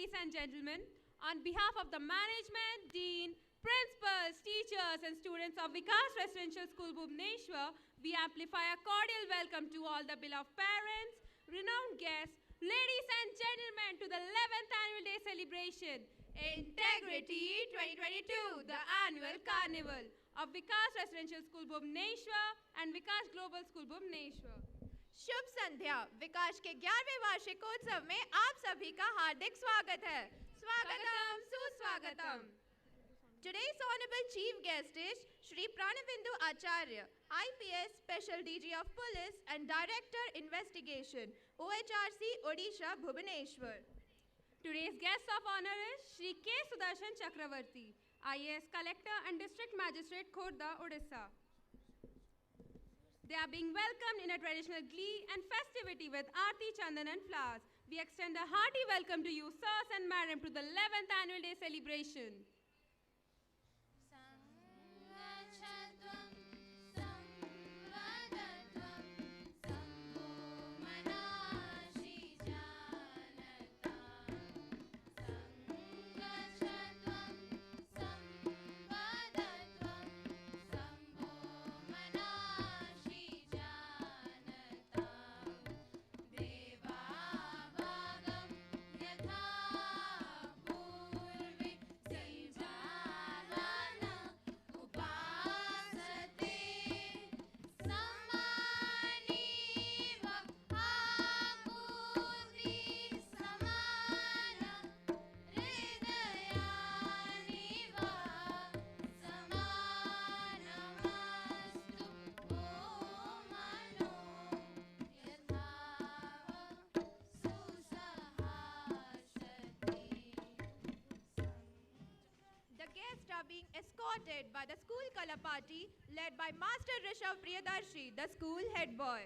ladies and gentlemen, on behalf of the management, dean, principals, teachers and students of Vikash Residential School, Bhubaneswar, we amplify a cordial welcome to all the beloved parents, renowned guests, ladies and gentlemen to the 11th Annual Day celebration, Integrity 2022, the annual carnival of Vikash Residential School, Bhubaneswar and Vikash Global School, Bhubaneswar. शुभ संध्या। विकास के 11वें वार्षिकोत्सव में आप सभी का हार्दिक स्वागत है। स्वागतम सुस्वागतम। Today's honorable chief guest is Shri Pranavindu Acharya, IPS Special DG of Police and Director Investigation, OHRC Odisha Bhubaneswar. Today's guest of honor is Shri K. Sudarshan Chakravarti, IAS Collector and District Magistrate, Khordha, Odisha. They are being welcomed in a traditional glee and festivity with Aarti, Chandan and flowers. We extend a hearty welcome to you, sirs and madam, to the 11th Annual Day celebration. Being escorted by the school color party led by Master Rishabh Priyadarshi, the school head boy.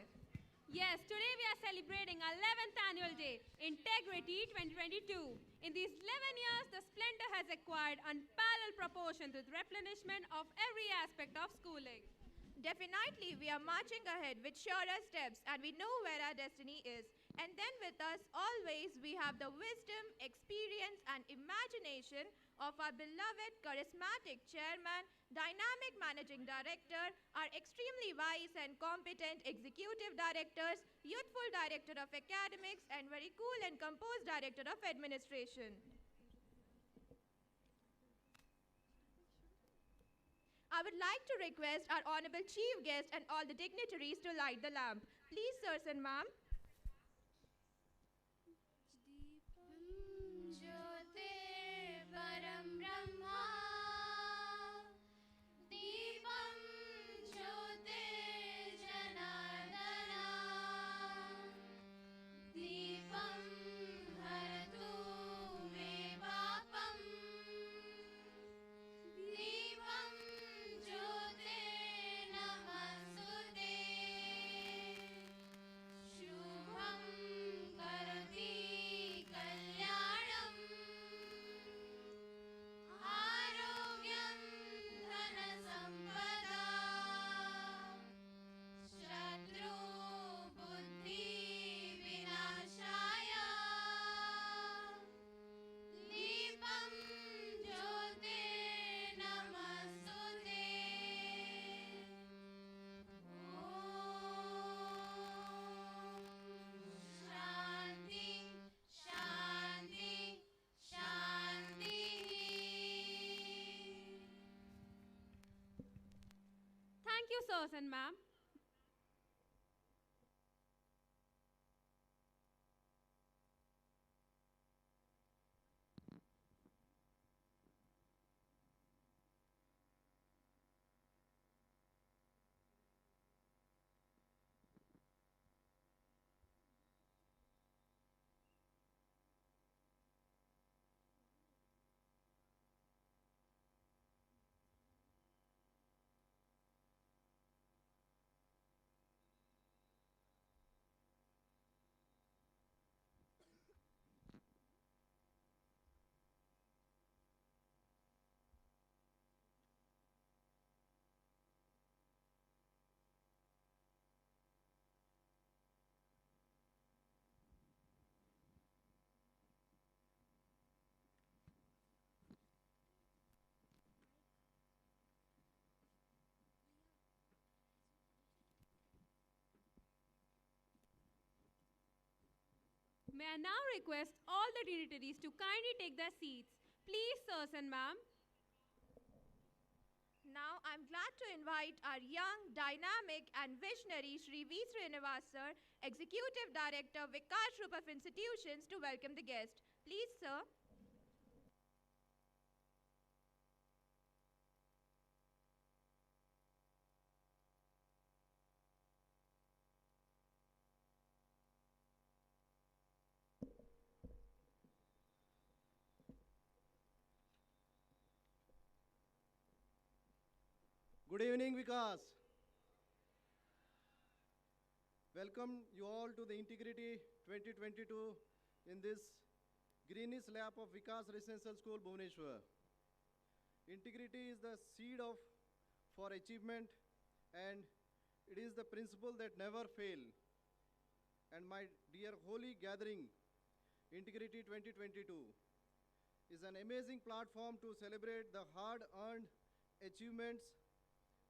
Yes, today we are celebrating our 11th Annual Day, Integrity 2022. In these 11 years, the splendor has acquired unparalleled proportions with replenishment of every aspect of schooling. Definitely, we are marching ahead with surer steps and we know where our destiny is. And then with us always, we have the wisdom, experience and imagination of our beloved charismatic chairman, dynamic managing director, our extremely wise and competent executive directors, youthful director of academics and very cool and composed director of administration. I would like to request our honorable chief guest and all the dignitaries to light the lamp. Please, sirs and ma'am. Thank you, sirs and ma'am. May I now request all the dignitaries to kindly take their seats. Please, sirs and ma'am. Now I'm glad to invite our young, dynamic and visionary Shri V. Srinivas sir, Executive Director, Vikash Group of Institutions, to welcome the guest. Please, sir. Good evening, Vikash. Welcome you all to the Integrity 2022 in this greenish lap of Vikash Residential School, Bhubaneswar. Integrity is the seed for achievement, and it is the principle that never fail. And my dear holy gathering, Integrity 2022 is an amazing platform to celebrate the hard-earned achievements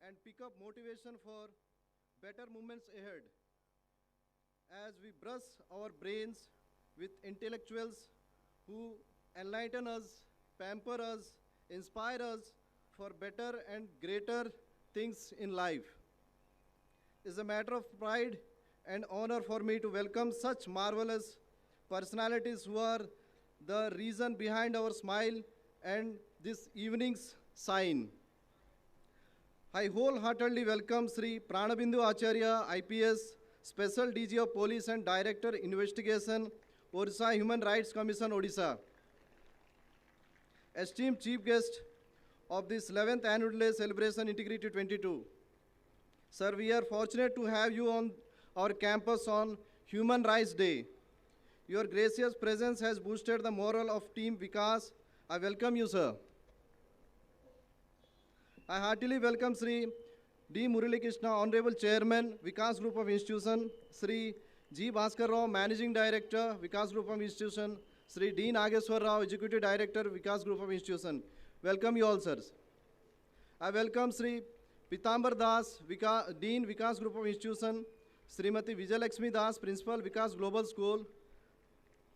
and pick up motivation for better moments ahead. As we brush our brains with intellectuals who enlighten us, pamper us, inspire us for better and greater things in life. It's a matter of pride and honor for me to welcome such marvelous personalities who are the reason behind our smile and this evening's shine. I wholeheartedly welcome Sri Pranabindu Acharya, IPS, Special DG of Police and Director Investigation, ODISHA Human Rights Commission, Odisha. Esteemed Chief Guest of this 11th Annual Day Celebration Integrity 22. Sir, we are fortunate to have you on our campus on Human Rights Day. Your gracious presence has boosted the morale of Team Vikas. I welcome you, sir. I heartily welcome Sri D. Murali Krishna, Honorable Chairman, Vikas Group of Institution, Sri G. Bhaskar Rao, Managing Director, Vikas Group of Institution, Sri D. Nageswar Rao, Executive Director, Vikas Group of Institution. Welcome you all, sirs. I welcome Sri Pitambar Das, Dean, Vikas Group of Institution, Srimati Vijay Lakshmi Das, Principal, Vikas Global School,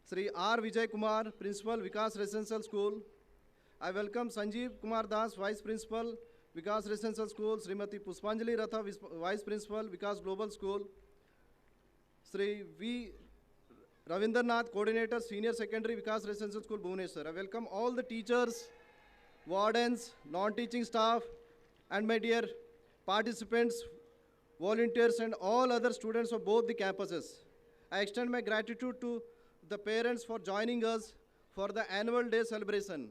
Sri R. Vijay Kumar, Principal, Vikas Residential School. I welcome Sanjeev Kumar Das, Vice Principal, Vikas Residential School, Srimati Puspanjali Ratha, Vice Principal, Vikas Global School, Sri V. Ravindranath, Coordinator, Senior Secondary, Vikas Residential School, Bhubaneswar. I welcome all the teachers, wardens, non-teaching staff, and my dear participants, volunteers, and all other students of both the campuses. I extend my gratitude to the parents for joining us for the annual day celebration.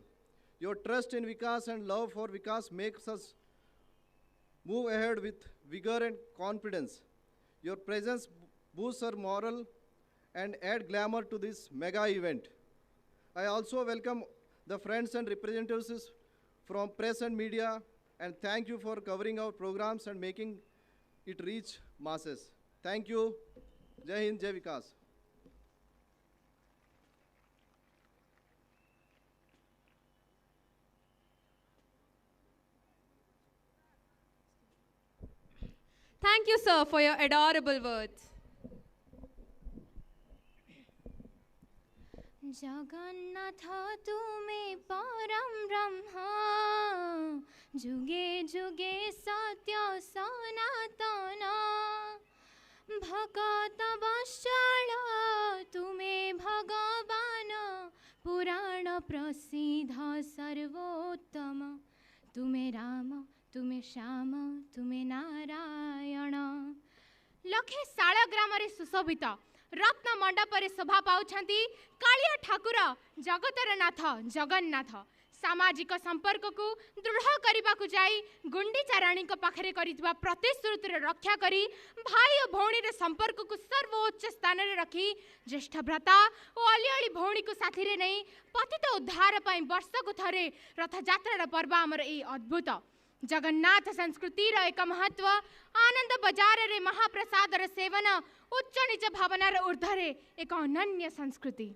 Your trust in Vikas and love for Vikas makes us move ahead with vigor and confidence. Your presence boosts our morale and add glamour to this mega event. I also welcome the friends and representatives from press and media, and thank you for covering our programs and making it reach masses. Thank you. Jai Hind, Jai Vikas. Thank you, sir, for your adorable words. Jagannath तुमे परम ब्रह्म जुगे जुगे सत्य सनातन भगत वत्सल तुमे भगवान पुराण प्रसिद्ध सर्वोत्तम तुमे राम तुमे श्याम तुमे नारायण लखे शालग्राम सुशोभित रत्न मंडपर शोभा पाउछंती कालिया ठाकुर जगतर नाथ जगन्नाथ सामाजिक संपर्क को दृढ़ करने को जाई गुंडीचा राणी पाखरे करितबा प्रतिश्रुतिर रक्षा करी भाई और भौणी रे संपर्क को सर्वोच्च स्थान रे रखी ज्येष्ठ भ्राता और अलियाली भौणी को साथी रे नहीं पतित उद्धार पाई वर्ष को थरे रथ यात्रा पर्व आमर ए अद्भुत जगन्नाथ संस्कृति एक महत्व आनंद बजार रे महाप्रसाद रे सेवन उच्च नीच भावनार ऊर्ध्वरे एक अनन्य संस्कृति.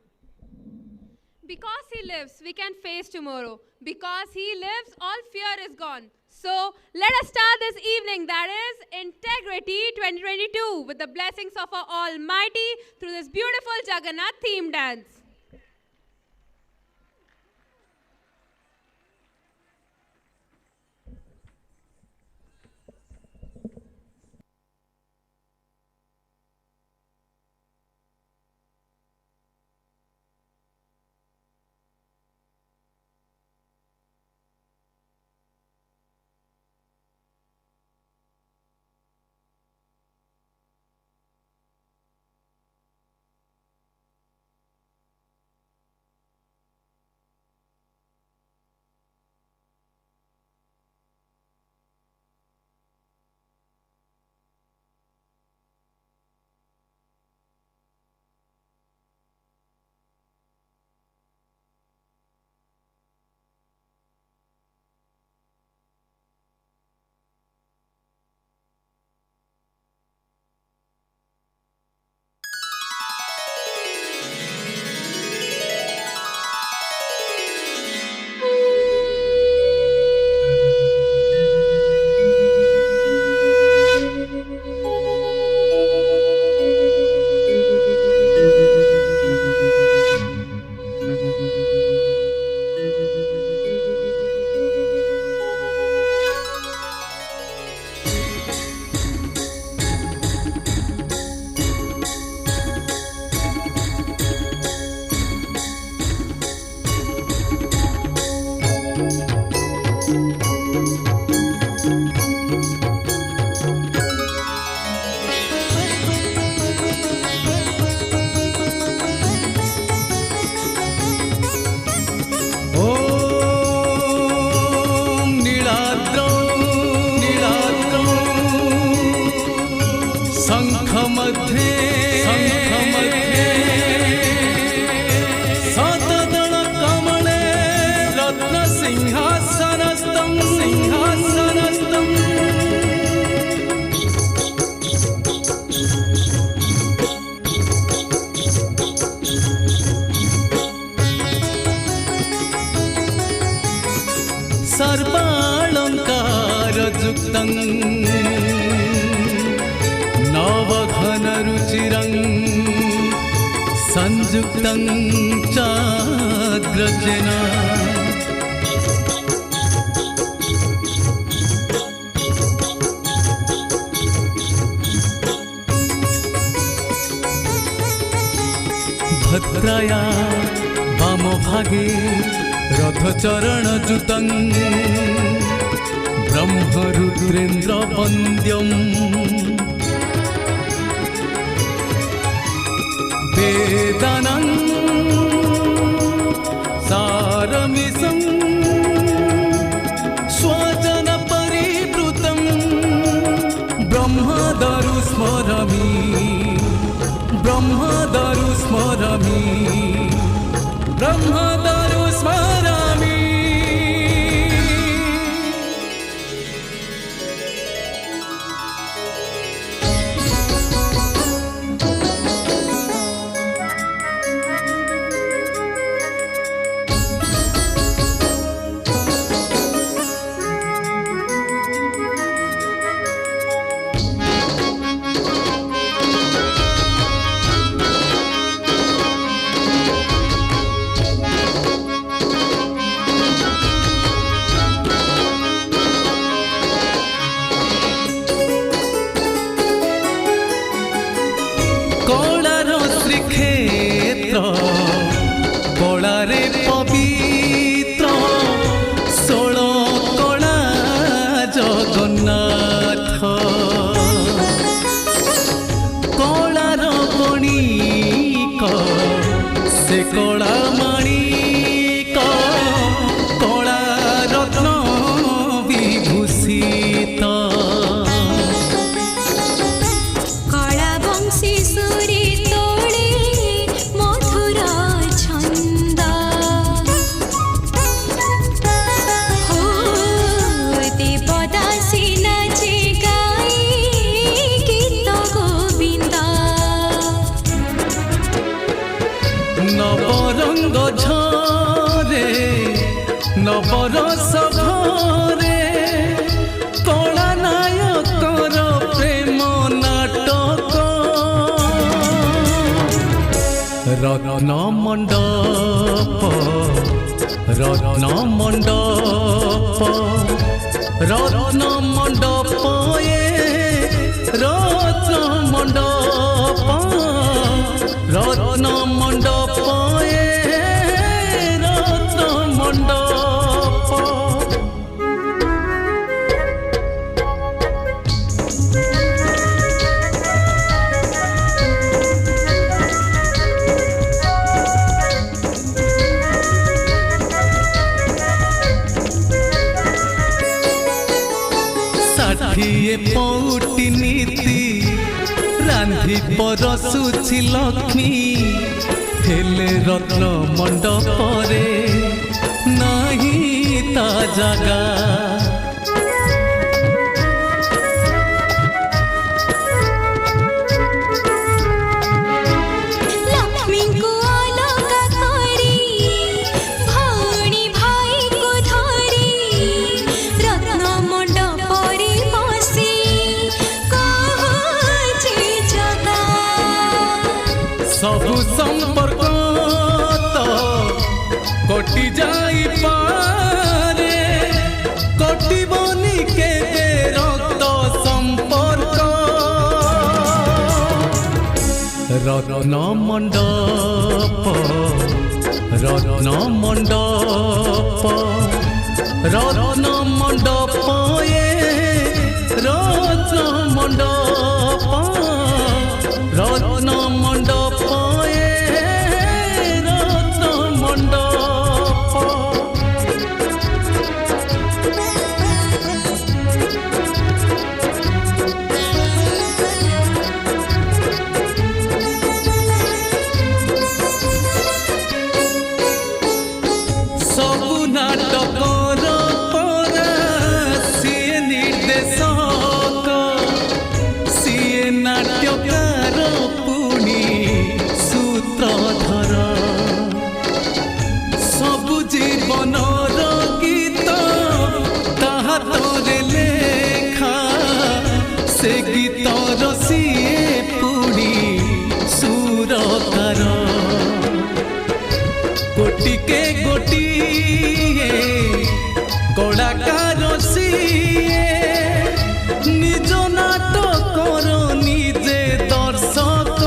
Because he lives, we can face tomorrow. Because he lives, all fear is gone. So let us start this evening, that is Integrity 2022, with the blessings of our Almighty through this beautiful Jagannath theme dance. सर्वालङ्कारयुक्तं नवघनरुचिरं संयुक्तं चाग्रजेन भद्राया वामभागे रथचरणयुतं ब्रह्मरुद्रेन्द्रवन्द्यं वेदानां सारमिसं स्वजनपरिवृतं ब्रह्मदरु स्मरामि ब्रह्मदरु स्मरामि ब्रह्मदरु स्मरामि। रत्न मंडप रत्न मंडप रत्न मंडप रत्न मंडप रत्न मंडप रत्न मंडप षाठिए पौटी नीति रांधि परसुछि लक्ष्मी हेले रत्न मंडप रे नहीं ता जगा सबु संपर्क तो कटि जाई पारे कटिबनी के रक्त संपर्क रत्न मंडप रत्न मंडप रत्न मंडप रत्न मंडप रत्न मंडप रत्न मंडप सबु नाटकर परा सीए निर्देशक सीए नाट्यकार पुणी सूत्रधर सबु जीवनर गीत ताहा तोरे लेखा से गीतर सीए पुणी सुरकार गोटी के गोटी कलाकार सीए निज नाटकर निजे दर्शक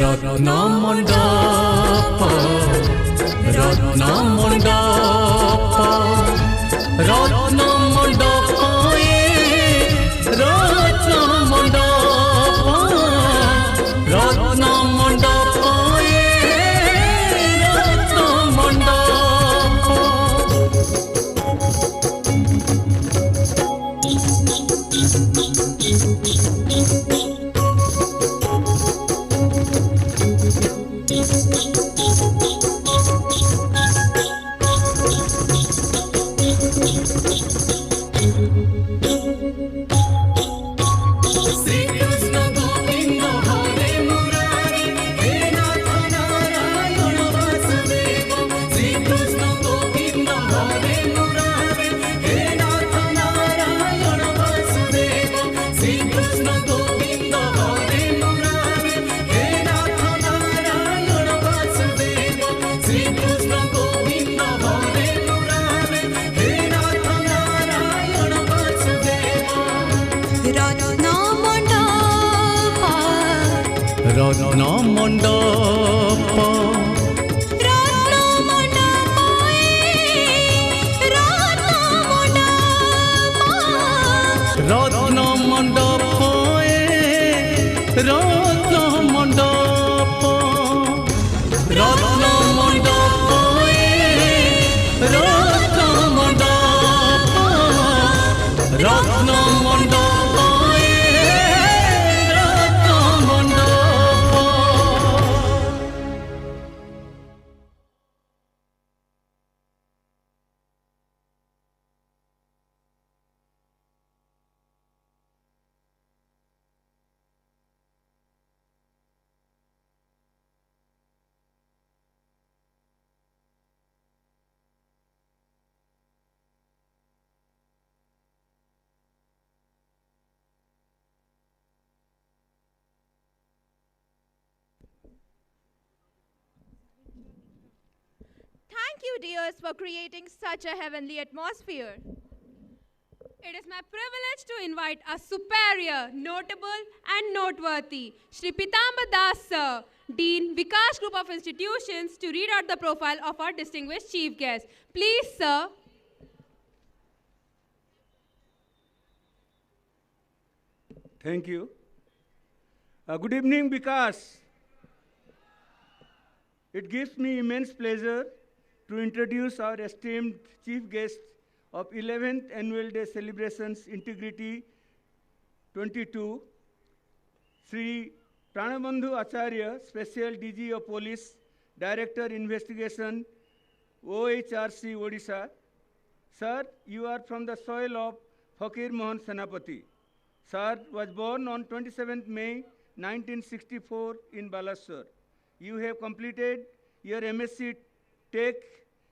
रत्न मंडप रत्न मंडप रत्न मंडप रत्न मंडप रत्न मंडप रत्न मंडप रत्न मंडप रत्न मंडप रत्न मंडप रत्न मंडप रत्न मंडप रत्न मंडप रत्न मंडप रत्न मंडप you, dears, for creating such a heavenly atmosphere. It is my privilege to invite a superior, notable and noteworthy Shri Pitamba Das Sir, Dean Vikash Group of Institutions, to read out the profile of our distinguished chief guest. Please, sir. Thank you. Good evening, Vikash. It gives me immense pleasure to introduce our esteemed chief guest of 11th Annual Day Celebrations Integrity 22, Sri Pranabandhu Acharya, Special DG of Police, Director Investigation, OHRC Odisha. Sir, you are from the soil of Fakir Mohan Senapati. Sir was born on 27th May 1964 in Balasore. You have completed your MSc Tech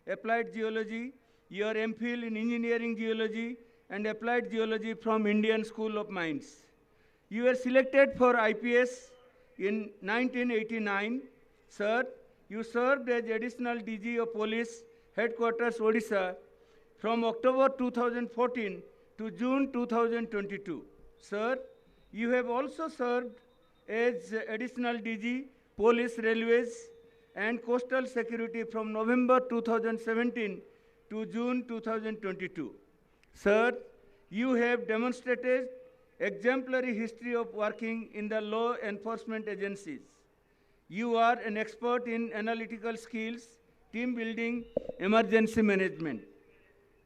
Applied Geology, your MPhil in Engineering Geology and Applied Geology from Indian School of Mines. You were selected for IPS in 1989. Sir, you served as Additional DG of Police, Headquarters, Odisha, from October 2014 to June 2022. Sir, you have also served as Additional DG, Police, Railways and Coastal Security from November 2017 to June 2022. Sir, you have demonstrated exemplary history of working in the law enforcement agencies. You are an expert in analytical skills, team building, emergency management.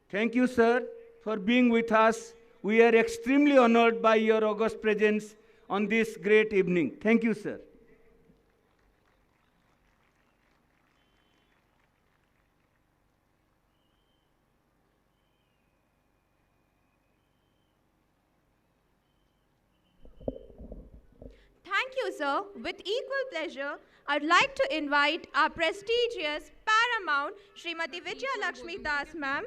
Thank you, sir, for being with us. We are extremely honored by your august presence on this great evening. Thank you, sir. Thank you, sir. With equal pleasure, I'd like to invite our prestigious paramount Srimati Vijaya Lakshmi Das ma'am,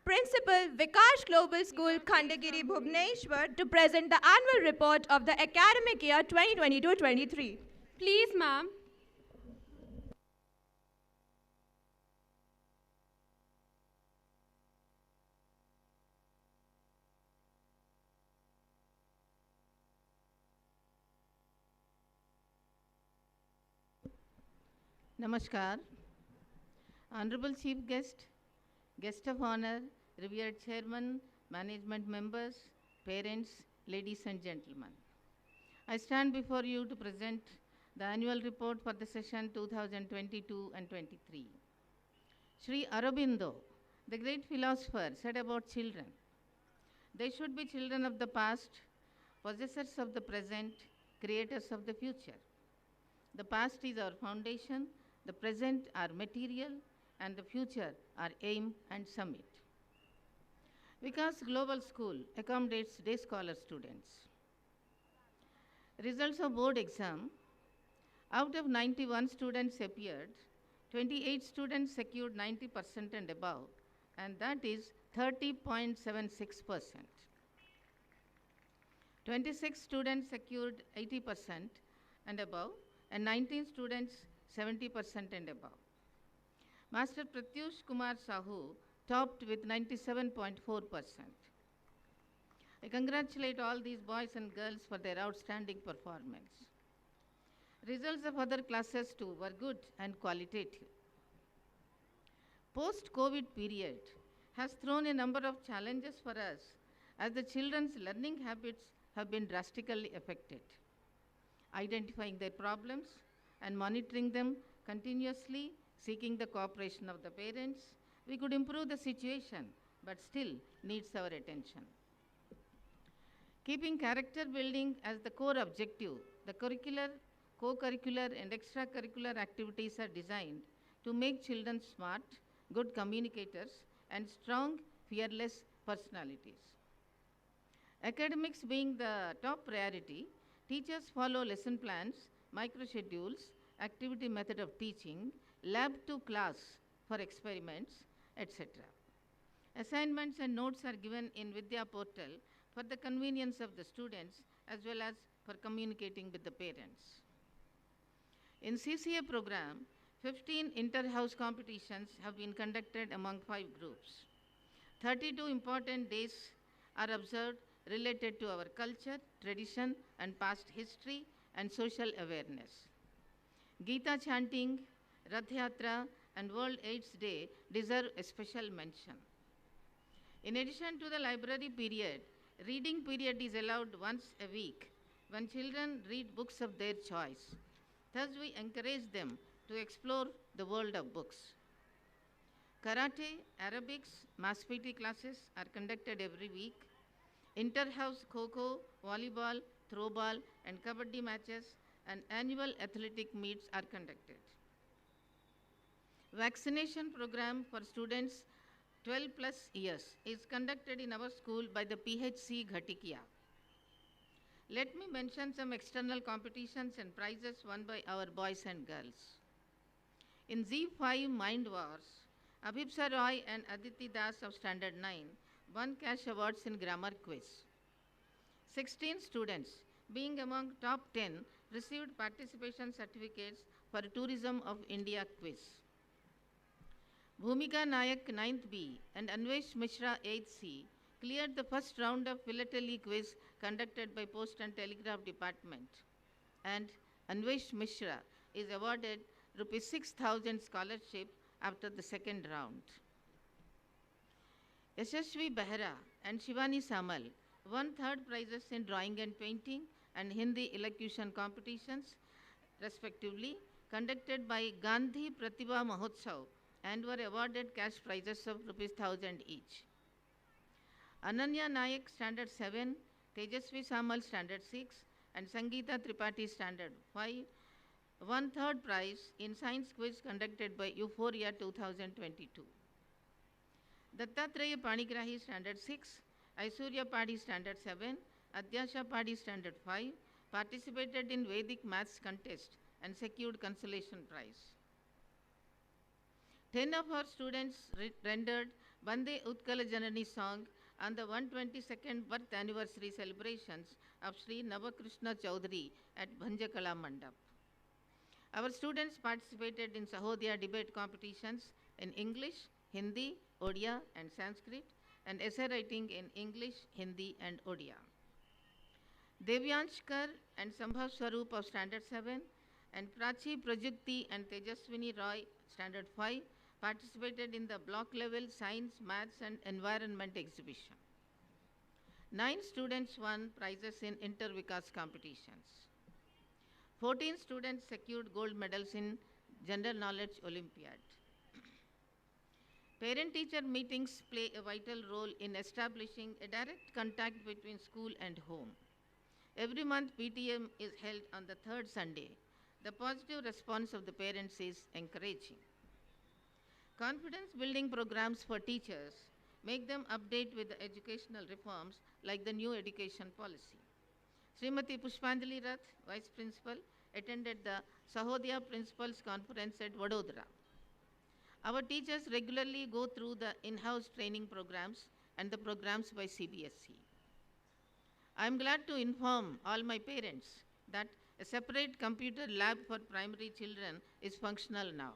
Principal Vikash Global School, Khandagiri, Bhubaneswar, to present the annual report of the academic year 2022-23. Please, ma'am. Namaskar. Honorable Chief Guest, Guest of Honor, revered Chairman, management members, parents, ladies and gentlemen. I stand before you to present the annual report for the session 2022 and 23. Sri Aurobindo, the great philosopher, said about children, they should be children of the past, possessors of the present, creators of the future. The past is our foundation, the present our material, and the future our aim and summit. Vikash Global School accommodates day scholar students. Results of board exam, out of 91 students appeared, 28 students secured 90% and above, and that is 30.76%. 26 students secured 80% and above, and 19 students 70% and above. Master Pratyush Kumar Sahu topped with 97.4%. I congratulate all these boys and girls for their outstanding performance. Results of other classes too were good and qualitative. Post-COVID period has thrown a number of challenges for us as the children's learning habits have been drastically affected. Identifying their problems and monitoring them continuously, seeking the cooperation of the parents, we could improve the situation, but still needs our attention. Keeping character building as the core objective, the curricular, co-curricular and extracurricular activities are designed to make children smart, good communicators and strong, fearless personalities. Academics being the top priority, teachers follow lesson plans, micro-schedules, activity method of teaching, lab to class for experiments, etc. Assignments and notes are given in Vidya portal for the convenience of the students as well as for communicating with the parents. In CCA program, 15 inter-house competitions have been conducted among 5 groups. 32 important days are observed related to our culture, tradition, and past history and social awareness. Gita chanting, Rath Yatra, and World AIDS Day deserve a special mention. In addition to the library period, reading period is allowed once a week when children read books of their choice. Thus, we encourage them to explore the world of books. Karate, Arabics, mass PT classes are conducted every week. Inter-house kho-kho, volleyball, throwball, and kabaddi matches and annual athletic meets are conducted. Vaccination program for students 12 plus years is conducted in our school by the PHC Ghatikia. Let me mention some external competitions and prizes won by our boys and girls. In Z5 Mind Wars, Abhipsa Roy and Aditi Das of Standard 9 won cash awards in grammar quiz. 16 students, being among top 10, received participation certificates for Tourism of India quiz. Bhumika Nayak 9th B and Anvesh Mishra 8th C cleared the first round of philately quiz conducted by Post and Telegraph Department, and Anvesh Mishra is awarded Rs 6,000 scholarship after the second round. Yashashvi Behra and Shivani Samal won third prizes in drawing and painting and Hindi elocution competitions, respectively, conducted by Gandhi Pratibha Mahotsav, and were awarded cash prizes of Rs 1,000 each. Ananya Nayak Standard 7, Tejasvi Samal Standard 6, and Sangeeta Tripathi Standard 5 won third prize in science quiz conducted by Euphoria 2022. Dattatreya Panigrahi Standard 6, Aishwarya Padi Standard 7, Adyasha Padi Standard 5 participated in Vedic Maths contest and secured consolation prize. 10 of our students rendered Bande Utkala Janani song on the 122nd birth anniversary celebrations of Sri Navakrishna Chaudhary at Bhanjakala Mandap. Our students participated in Sahodaya debate competitions in English, Hindi, Odia, and Sanskrit, and essay writing in English, Hindi, and Odia. Devyanshkar and Sambhav Swaroop of Standard 7 and Prachi Prajakti and Tejaswini Roy, Standard 5, participated in the block level science, maths, and environment exhibition. 9 students won prizes in inter-Vikas competitions. 14 students secured gold medals in General Knowledge Olympiad. Parent-teacher meetings play a vital role in establishing a direct contact between school and home. Every month, PTM is held on the third Sunday. The positive response of the parents is encouraging. Confidence-building programs for teachers make them update with the educational reforms like the new education policy. Srimati Pushpanjali Rath, Vice Principal, attended the Sahodaya Principals Conference at Vadodara. Our teachers regularly go through the in-house training programs and the programs by CBSE. I am glad to inform all my parents that a separate computer lab for primary children is functional now.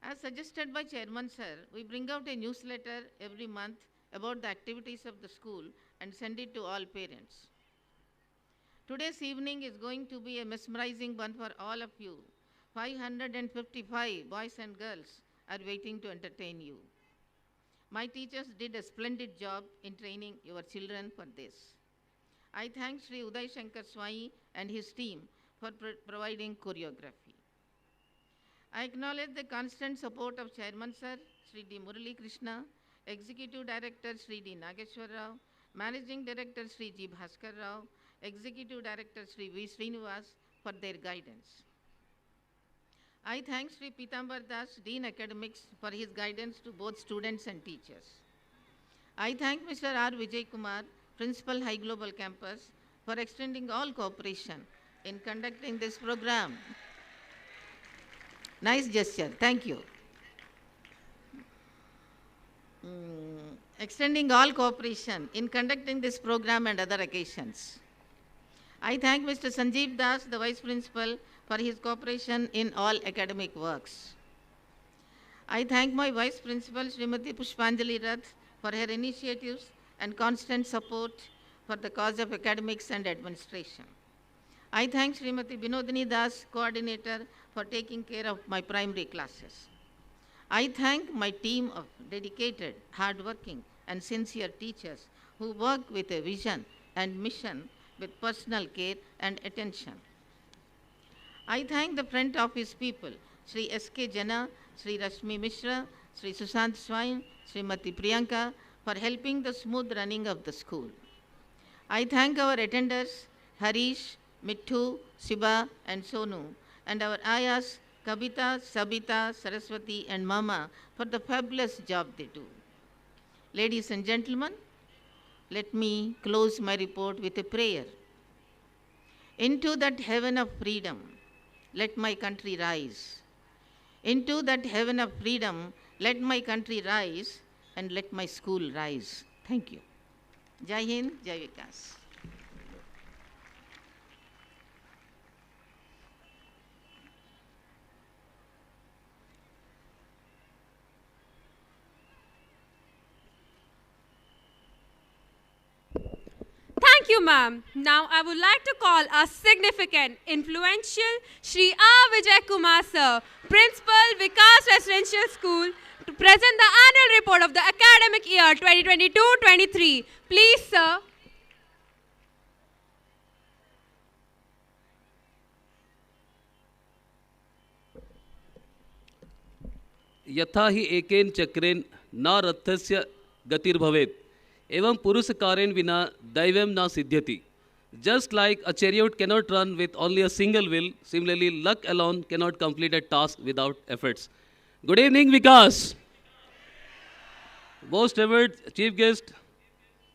As suggested by Chairman Sir, we bring out a newsletter every month about the activities of the school and send it to all parents. Today's evening is going to be a mesmerizing one for all of you. 555 boys and girls are waiting to entertain you. My teachers did a splendid job in training your children for this. I thank Sri Uday Shankar Swai and his team for providing choreography. I acknowledge the constant support of Chairman Sir, Sri D. Murali Krishna, Executive Director Sri D. Nageshwar Rao, Managing Director Sri G. Bhaskar Rao, Executive Director Sri V. Srinivas for their guidance. I thank Sri Pitambar Das, Dean Academics, for his guidance to both students and teachers. I thank Mr. R. Vijay Kumar, Principal High Global Campus, for extending all cooperation in conducting this program. Nice gesture, thank you. Extending all cooperation in conducting this program and other occasions. I thank Mr. Sanjeev Das, the Vice Principal, for his cooperation in all academic works. I thank my Vice Principal, Srimati Pushpanjali Rath, for her initiatives and constant support for the cause of academics and administration. I thank Srimati Binodini Das, Coordinator, for taking care of my primary classes. I thank my team of dedicated, hardworking, and sincere teachers who work with a vision and mission with personal care and attention. I thank the front office people, Sri S.K. Jana, Sri Rashmi Mishra, Sri Sushant Swain, Srimati Priyanka, for helping the smooth running of the school. I thank our attenders, Harish, Mithu, Shiba, and Sonu, and our ayahs, Kabita, Sabita, Saraswati, and Mama, for the fabulous job they do. Ladies and gentlemen, let me close my report with a prayer. Into that heaven of freedom, let my country rise. Into that heaven of freedom, let my country rise, and let my school rise. Thank you. Jai Hind, Jai Vikas. Thank you, ma'am. Now I would like to call a significant, influential Shri R. Vijay Kumar sir, Principal, Vikash Residential School, to present the annual report of the academic year 2022-23. Please, sir. यथा हि एकेन चक्रेन न रथस्य गतिर्भवेत् एवं पुरुषकारेण विना दैवम न सिद्ध्यति. Just like a chariot cannot run with only a single wheel, similarly luck alone cannot complete a task without efforts. Good evening, Vikash. Most revered Chief Guest,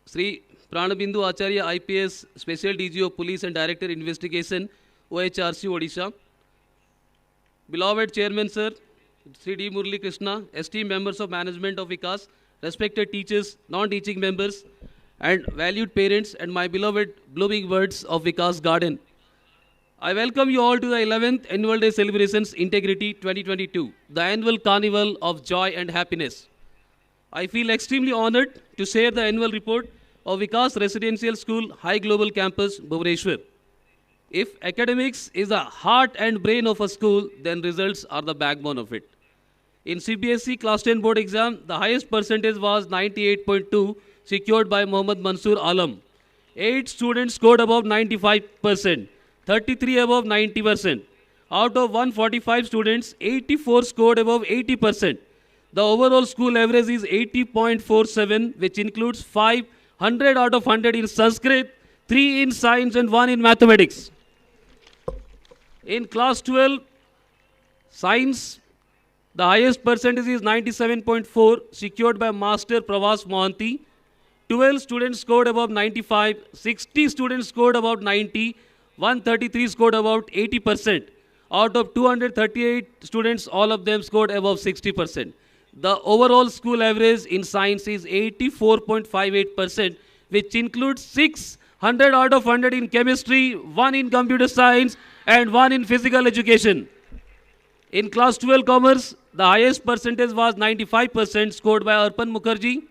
Sri Pranabindu Acharya IPS, Special DG of Police and Director Investigation, OHRC Odisha. Beloved Chairman Sir, Sri D. Murali Krishna, esteemed members of management of Vikas, respected teachers, non-teaching members, and valued parents, and my beloved blooming words of Vikas Garden. I welcome you all to the 11th Annual Day Celebrations Integrity 2022, the annual carnival of joy and happiness. I feel extremely honored to share the annual report of Vikas Residential School High Global Campus, Bhubaneswar. If academics is the heart and brain of a school, then results are the backbone of it. In CBSE Class 10 board exam, the highest percentage was 98.2, secured by Mohammad Mansoor Alam. 8 students scored above 95%, 33 above 90%. Out of 145 students, 84 scored above 80%. The overall school average is 80.47, which includes 500 out of 100 in Sanskrit, 3 in science, and 1 in mathematics. In Class 12, Science, the highest percentage is 97.4, secured by Master Pravas Mohanty. 12 students scored above 95, 60 students scored about 90, 133 scored about 80%. Out of 238 students, all of them scored above 60%. The overall school average in science is 84.58%, which includes 600 out of 100 in chemistry, 1 in computer science, and 1 in physical education. In Class 12 Commerce, the highest percentage was 95%, scored by Arpan Mukherjee.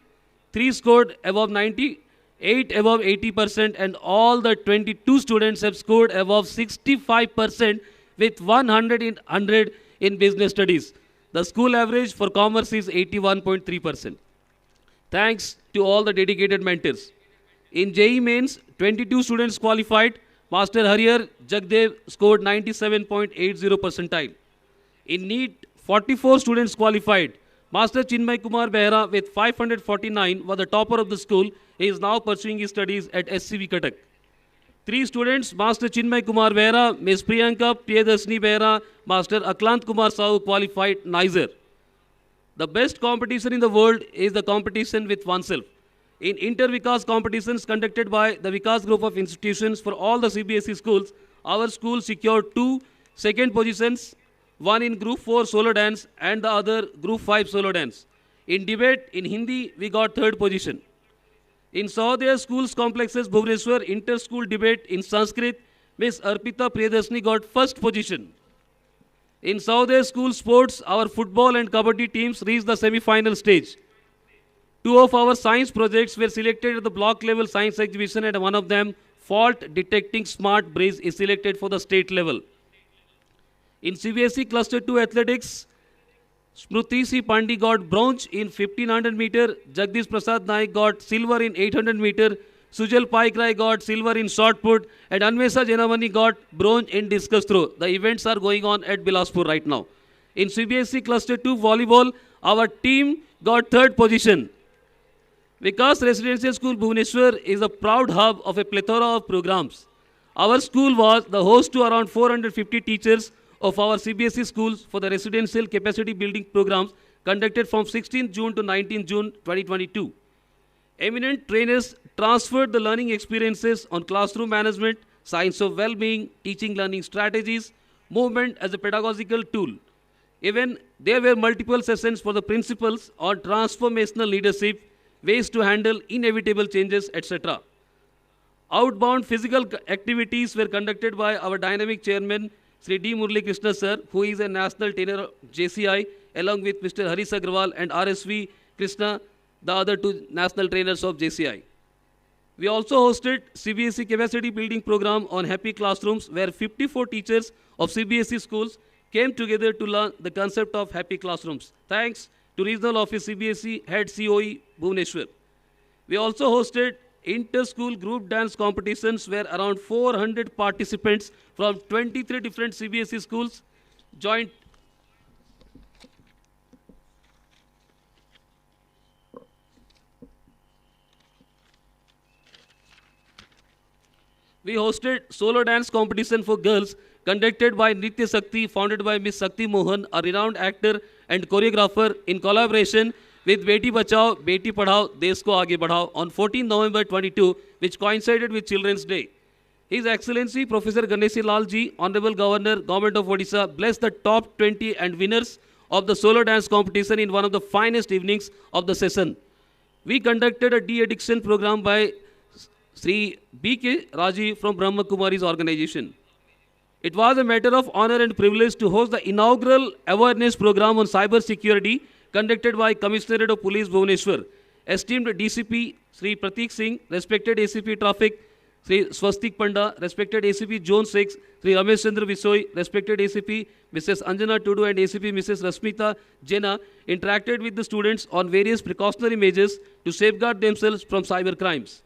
3 scored above 90, 8 above 80%, and all the 22 students have scored above 65% with 100 in 100 in business studies. The school average for commerce is 81.3%. Thanks to all the dedicated mentors. In JEE Mains, 22 students qualified. Master Hariyar Jagdev scored 97.80 percentile. In NEET, 44 students qualified. Master Chinmay Kumar Behra with 549 was the topper of the school. He is now pursuing his studies at SCV Cuttack. 3 students, Master Chinmay Kumar Behra, Ms. Priyanka Priyadarshini Behra, Master Aklant Kumar Sahu qualified Niger. The best competition in the world is the competition with oneself. In inter-Vikas competitions conducted by the Vikas group of institutions for all the CBSE schools, our school secured 2 second positions, one in Group 4 solo dance and the other Group 5 solo dance. In debate in Hindi, we got 3rd position. In Sahodaya Schools Complexes, Bhubaneswar, inter-school debate in Sanskrit, Miss Arpita Priyadarshini got first position. In Southern School Sports, our football and kabaddi teams reached the semi-final stage. Two of our science projects were selected at the block level science exhibition, and one of them, fault detecting smart bridge, is selected for the state level. In CBSE Cluster 2 Athletics, Smruti C. Pandi got bronze in 1500 meter, Jagdish Prasad Naik got silver in 800 meter, Sujal Paikrai got silver in shot put, and Anvesa Janamani got bronze in discus throw. The events are going on at Bilaspur right now. In CBSE Cluster 2 Volleyball, our team got third position. Vikash Residential School Bhubaneswar is a proud hub of a plethora of programs. Our school was the host to around 450 teachers of our CBSE schools for the residential capacity building programs conducted from 16 June to 19 June 2022. Eminent trainers transferred the learning experiences on classroom management, science of well-being, teaching learning strategies, movement as a pedagogical tool. Even there were multiple sessions for the principals on transformational leadership, ways to handle inevitable changes, etc. Outbound physical activities were conducted by our dynamic chairman, Sri D. Murli Krishna sir, who is a national trainer of JCI, along with Mr. Haris Agrawal and RSV Krishna, the other two national trainers of JCI. We also hosted CBSE capacity building program on Happy Classrooms, where 54 teachers of CBSE schools came together to learn the concept of happy classrooms. Thanks to Regional Office CBSE Head COE Bhubaneswar. We also hosted inter-school group dance competitions where around 400 participants from 23 different CBSE schools joined. We hosted solo dance competition for girls conducted by Nritya Sakti, founded by Miss Sakti Mohan, a renowned actor and choreographer, in collaboration with Beti Bachao, Beti Padhao, Desh Ko Aage Badhao on 14 November 22, which coincided with Children's Day. His Excellency Professor Ganeshi Lal Ji, Honorable Governor, Government of Odisha, blessed the top 20 and winners of the solo dance competition in one of the finest evenings of the session. We conducted a de-addiction program by Sri B.K. Raji from Brahma Kumari's organization. It was a matter of honor and privilege to host the inaugural awareness program on cyber security conducted by Commissionerate of Police Bhubaneswar. Esteemed DCP Sri Pratik Singh, respected ACP Traffic Sri Swastik Panda, respected ACP Zone 6 Sri Ramesh Chandra Visoi, respected ACP Mrs. Anjana Tudu and ACP Mrs. Rasmita Jena interacted with the students on various precautionary measures to safeguard themselves from cyber crimes.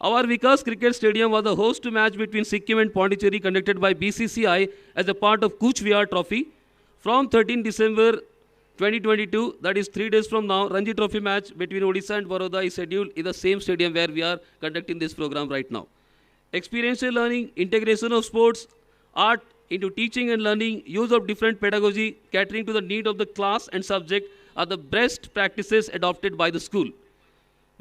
Our Vikas Cricket Stadium was the host to match between Sikkim and Pondicherry conducted by BCCI as a part of Kuch Vihar Trophy. From 13 December 2022, that is 3 days from now, Ranji Trophy match between Odisha and Baroda is scheduled in the same stadium where we are conducting this program right now. Experiential learning, integration of sports, art into teaching and learning, use of different pedagogy, catering to the need of the class and subject are the best practices adopted by the school.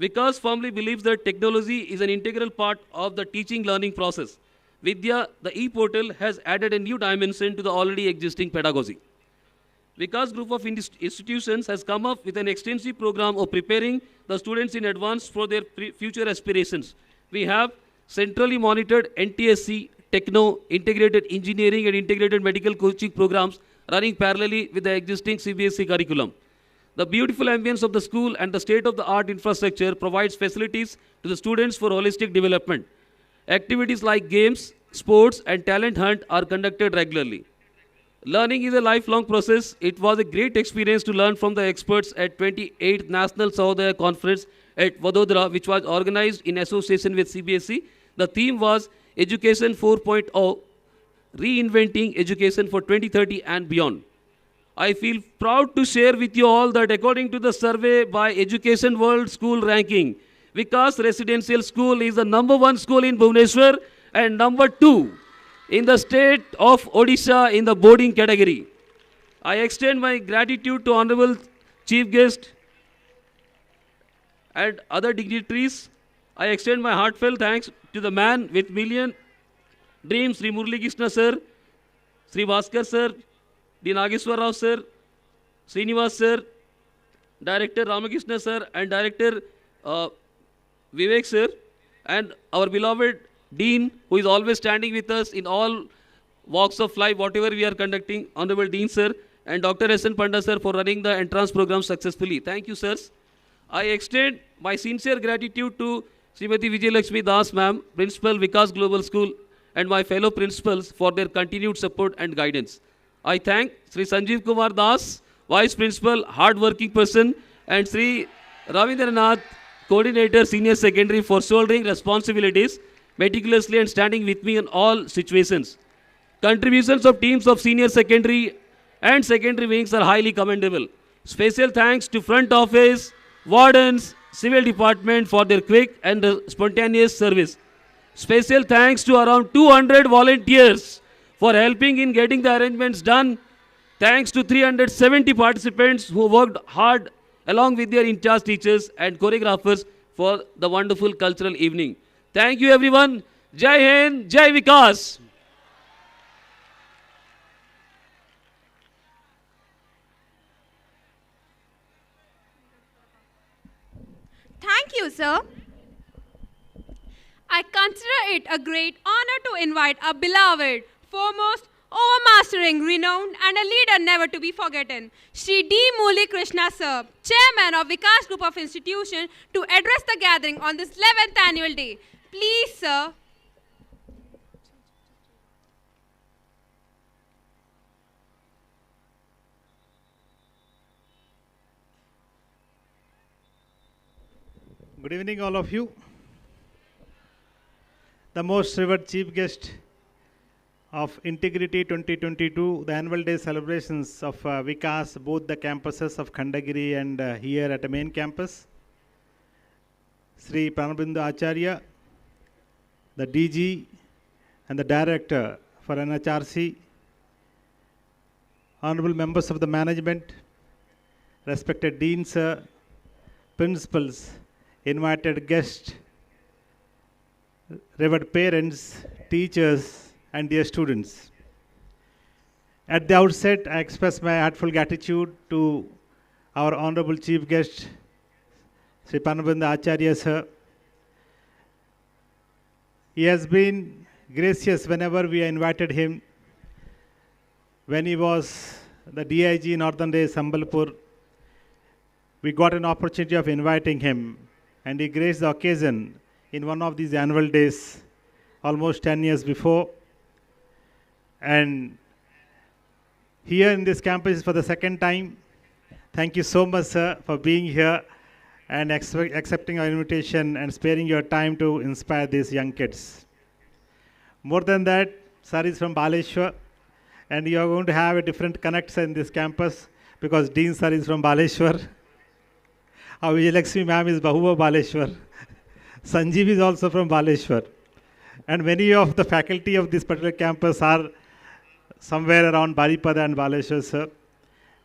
Vikas firmly believes that technology is an integral part of the teaching learning process. Vidya, the e-portal, has added a new dimension to the already existing pedagogy. Vikas Group of Institutions has come up with an extensive program of preparing the students in advance for their future aspirations. We have centrally monitored NTSC, Techno, Integrated Engineering and Integrated Medical Coaching programs running parallelly with the existing CBSE curriculum. The beautiful ambience of the school and the state-of-the-art infrastructure provides facilities to the students for holistic development. Activities like games, sports, and talent hunt are conducted regularly. Learning is a lifelong process. It was a great experience to learn from the experts at 28th National Sahodaya Conference at Vadodara, which was organized in association with CBSE. The theme was Education 4.0, Reinventing Education for 2030 and Beyond. I feel proud to share with you all that according to the survey by Education World School Ranking, Vikas Residential School is the #1 school in Bhubaneswar and #2 in the state of Odisha in the boarding category. I extend my gratitude to Honorable Chief Guest and other dignitaries. I extend my heartfelt thanks to the man with million dreams, Sri Murli Krishna sir, Sri Bhaskar sir, D. Nageswar Rao sir, Srinivas sir, Director Ramakrishna sir, and Director Vivek sir, and our beloved Dean, who is always standing with us in all walks of life, whatever we are conducting, Honorable Dean Sir, and Dr. S.N. Panda Sir for running the entrance program successfully. Thank you, sirs. I extend my sincere gratitude to Srimati Vijayalakshmi Das Ma'am, Principal Vikash Global School, and my fellow principals for their continued support and guidance. I thank Sri Sanjeev Kumar Das, Vice Principal, hard-working person, and Sri Ravindranath, Coordinator, Senior Secondary, for shouldering responsibilities meticulously and standing with me in all situations. Contributions of teams of Senior Secondary and Secondary wings are highly commendable. Special thanks to Front Office, Wardens, Civil Department for their quick and spontaneous service. Special thanks to around 200 volunteers for helping in getting the arrangements done. Thanks to 370 participants who worked hard along with their in-charge teachers and choreographers for the wonderful cultural evening. Thank you everyone. Jai Hind, Jai Vikas. Thank you, sir. I consider it a great honor to invite our beloved, foremost, overmastering, renowned, and a leader never to be forgotten, Shri D. Muli Krishna Sir, Chairman of Vikash Group of Institutions, to address the gathering on this 11th annual day. Please, sir. Good evening, all of you. The most revered chief guest of Integrity 2022, the annual day celebrations of Vikas, both the campuses of Khandagiri and here at the main campus. Sri Pranabindu Acharya, the DG and the Director for NHRC, honorable members of the management, respected deans, principals, invited guests, revered parents, teachers, and dear students. At the outset, I express my heartfelt gratitude to our honorable chief guest, Sri Pranabindu Acharya sir. He has been gracious whenever we invited him. When he was the DIG Northern Day Sambalpur, we got an opportunity of inviting him, and he graced the occasion in one of these annual days almost 10 years before. And here in this campus for the second time. Thank you so much, sir, for being here and accepting our invitation and sparing your time to inspire these young kids. More than that, sir is from Baleshwar, and you are going to have a different connect in this campus because Dean sir is from Baleshwar. Our Vijayalakshmi ma'am is Bahuba Baleshwar. Sanjeev is also from Baleshwar. And many of the faculty of this particular campus are somewhere around Baripada and Baleshwar, sir.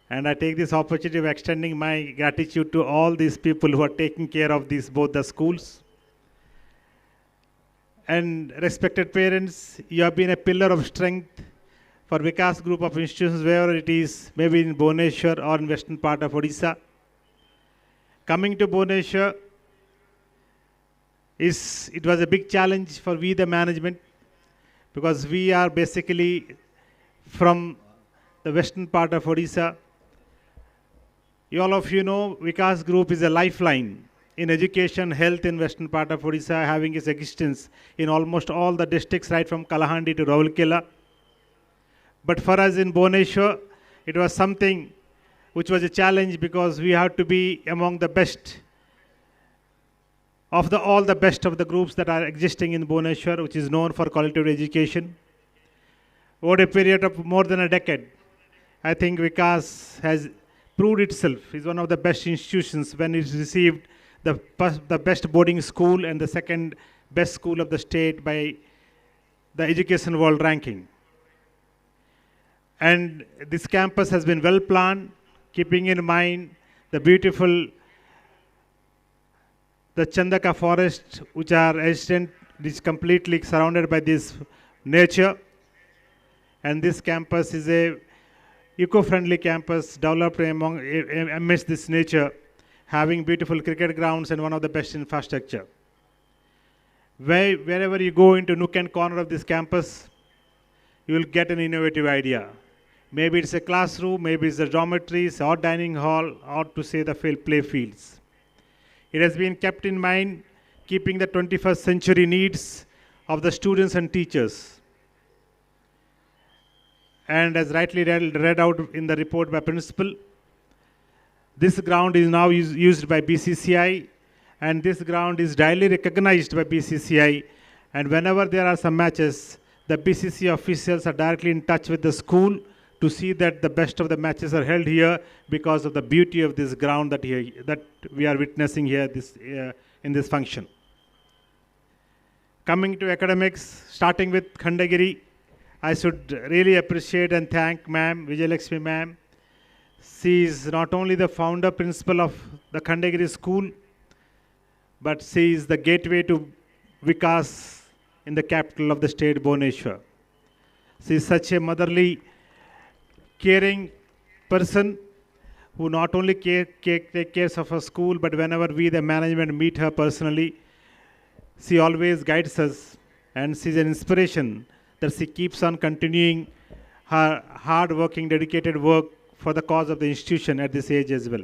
And I take this opportunity of extending my gratitude to all these people who are taking care of these, both the schools. And respected parents, you have been a pillar of strength for Vikas Group of Institutions, wherever it is, maybe in Bhubaneswar or in western part of Odisha. Coming to Bhubaneswar, it was a big challenge for we, the management, because we are basically from the western part of Odisha. All of you know Vikas Group is a lifeline in education, health in western part of Odisha, having its existence in almost all the districts, right from Kalahandi to Raulkela. But for us in Bhubaneswar, it was something which was a challenge because we had to be among the best of all the best of the groups that are existing in Bhubaneswar, which is known for qualitative education. Over a period of more than a decade, I think Vikas has proved itself is one of the best institutions when it received the best boarding school and the second best school of the state by the Education World ranking. And this campus has been well planned, keeping in mind the beautiful the Chandaka forest, which are existent, is completely surrounded by this nature. And this campus is a eco-friendly campus developed amidst this nature, having beautiful cricket grounds and one of the best infrastructure. Wherever you go into nook and corner of this campus, you will get an innovative idea. Maybe it's a classroom, maybe it's the dormitories or dining hall, or to say the play fields. It has been kept in mind keeping the 21st century needs of the students and teachers. And as rightly read out in the report by principal, this ground is now used by BCCI, and this ground is daily recognized by BCCI. And whenever there are some matches, the BCCI officials are directly in touch with the school to see that the best of the matches are held here because of the beauty of this ground that we are witnessing here in this function. Coming to academics, starting with Khandagiri, I should really appreciate and thank Ma'am, Vijayalakshmi Ma'am. She is not only the founder principal of the Khandagiri school, but she is the gateway to Vikas in the capital of the state, Bhubaneswar. She is such a motherly, caring person who not only take care of her school, but whenever we, the management, meet her personally, she always guides us, and she is an inspiration that she keeps on continuing her hard-working, dedicated work for the cause of the institution at this age as well.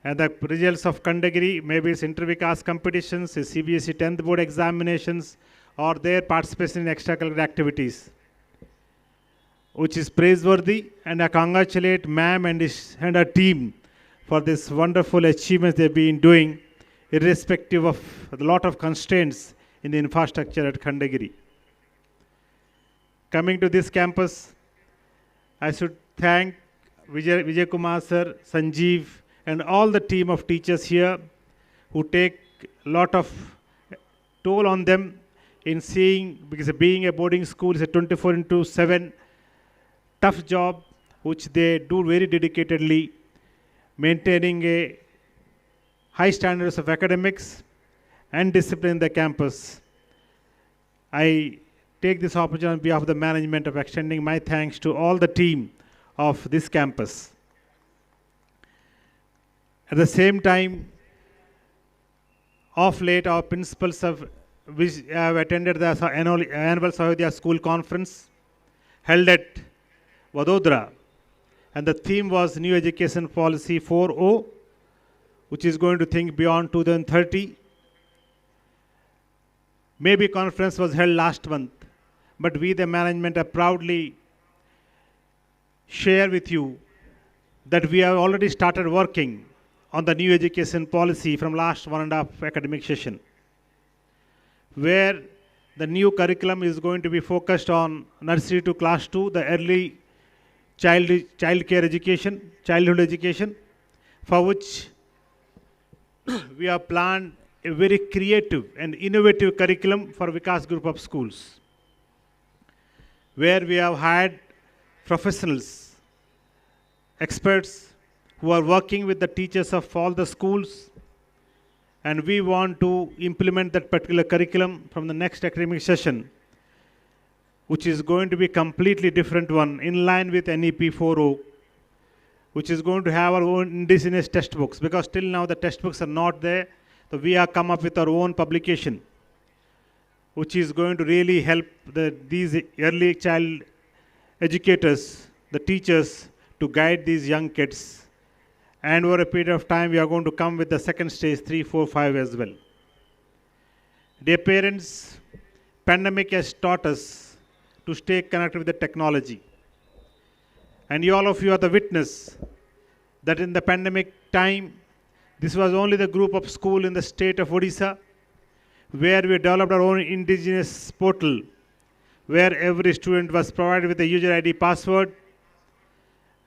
And the results of Khandagiri, maybe it's inter-Vikas competitions, it's CBSE 10th board examinations, or their participation in extracurricular activities, which is praiseworthy, and I congratulate ma'am and her team for this wonderful achievements they've been doing, irrespective of a lot of constraints in the infrastructure at Khandagiri. Coming to this campus, I should thank Vijay Kumar sir, Sanjeev, and all the team of teachers here who take a lot of toll on them in seeing, because being a boarding school is a 24/7 tough job, which they do very dedicatedly, maintaining a high standards of academics and discipline in the campus. I take this opportunity on behalf of the management of extending my thanks to all the team of this campus. At the same time, of late, our principals have attended the annual Sahodya School Conference held at Vadodara, and the theme was New Education Policy 4.0, which is going to think beyond 2030. Maybe conference was held last month, but we, the management, are proudly share with you that we have already started working on the new education policy from last 1.5 academic session, where the new curriculum is going to be focused on nursery to class 2, the early childhood education, for which we have planned a very creative and innovative curriculum for Vikas group of schools, where we have hired professionals, experts who are working with the teachers of all the schools, and we want to implement that particular curriculum from the next academic session, which is going to be completely different one, in line with NEP 4.0, which is going to have our own indigenous textbooks, because till now the textbooks are not there. So we have come up with our own publication, which is going to really help these early child educators, the teachers, to guide these young kids. And over a period of time, we are going to come with the second stage, 3, 4, 5 as well. Dear parents, pandemic has taught us to stay connected with the technology. And all of you are the witness that in the pandemic time, this was only the group of school in the state of Odisha where we developed our own indigenous portal, where every student was provided with a user ID password.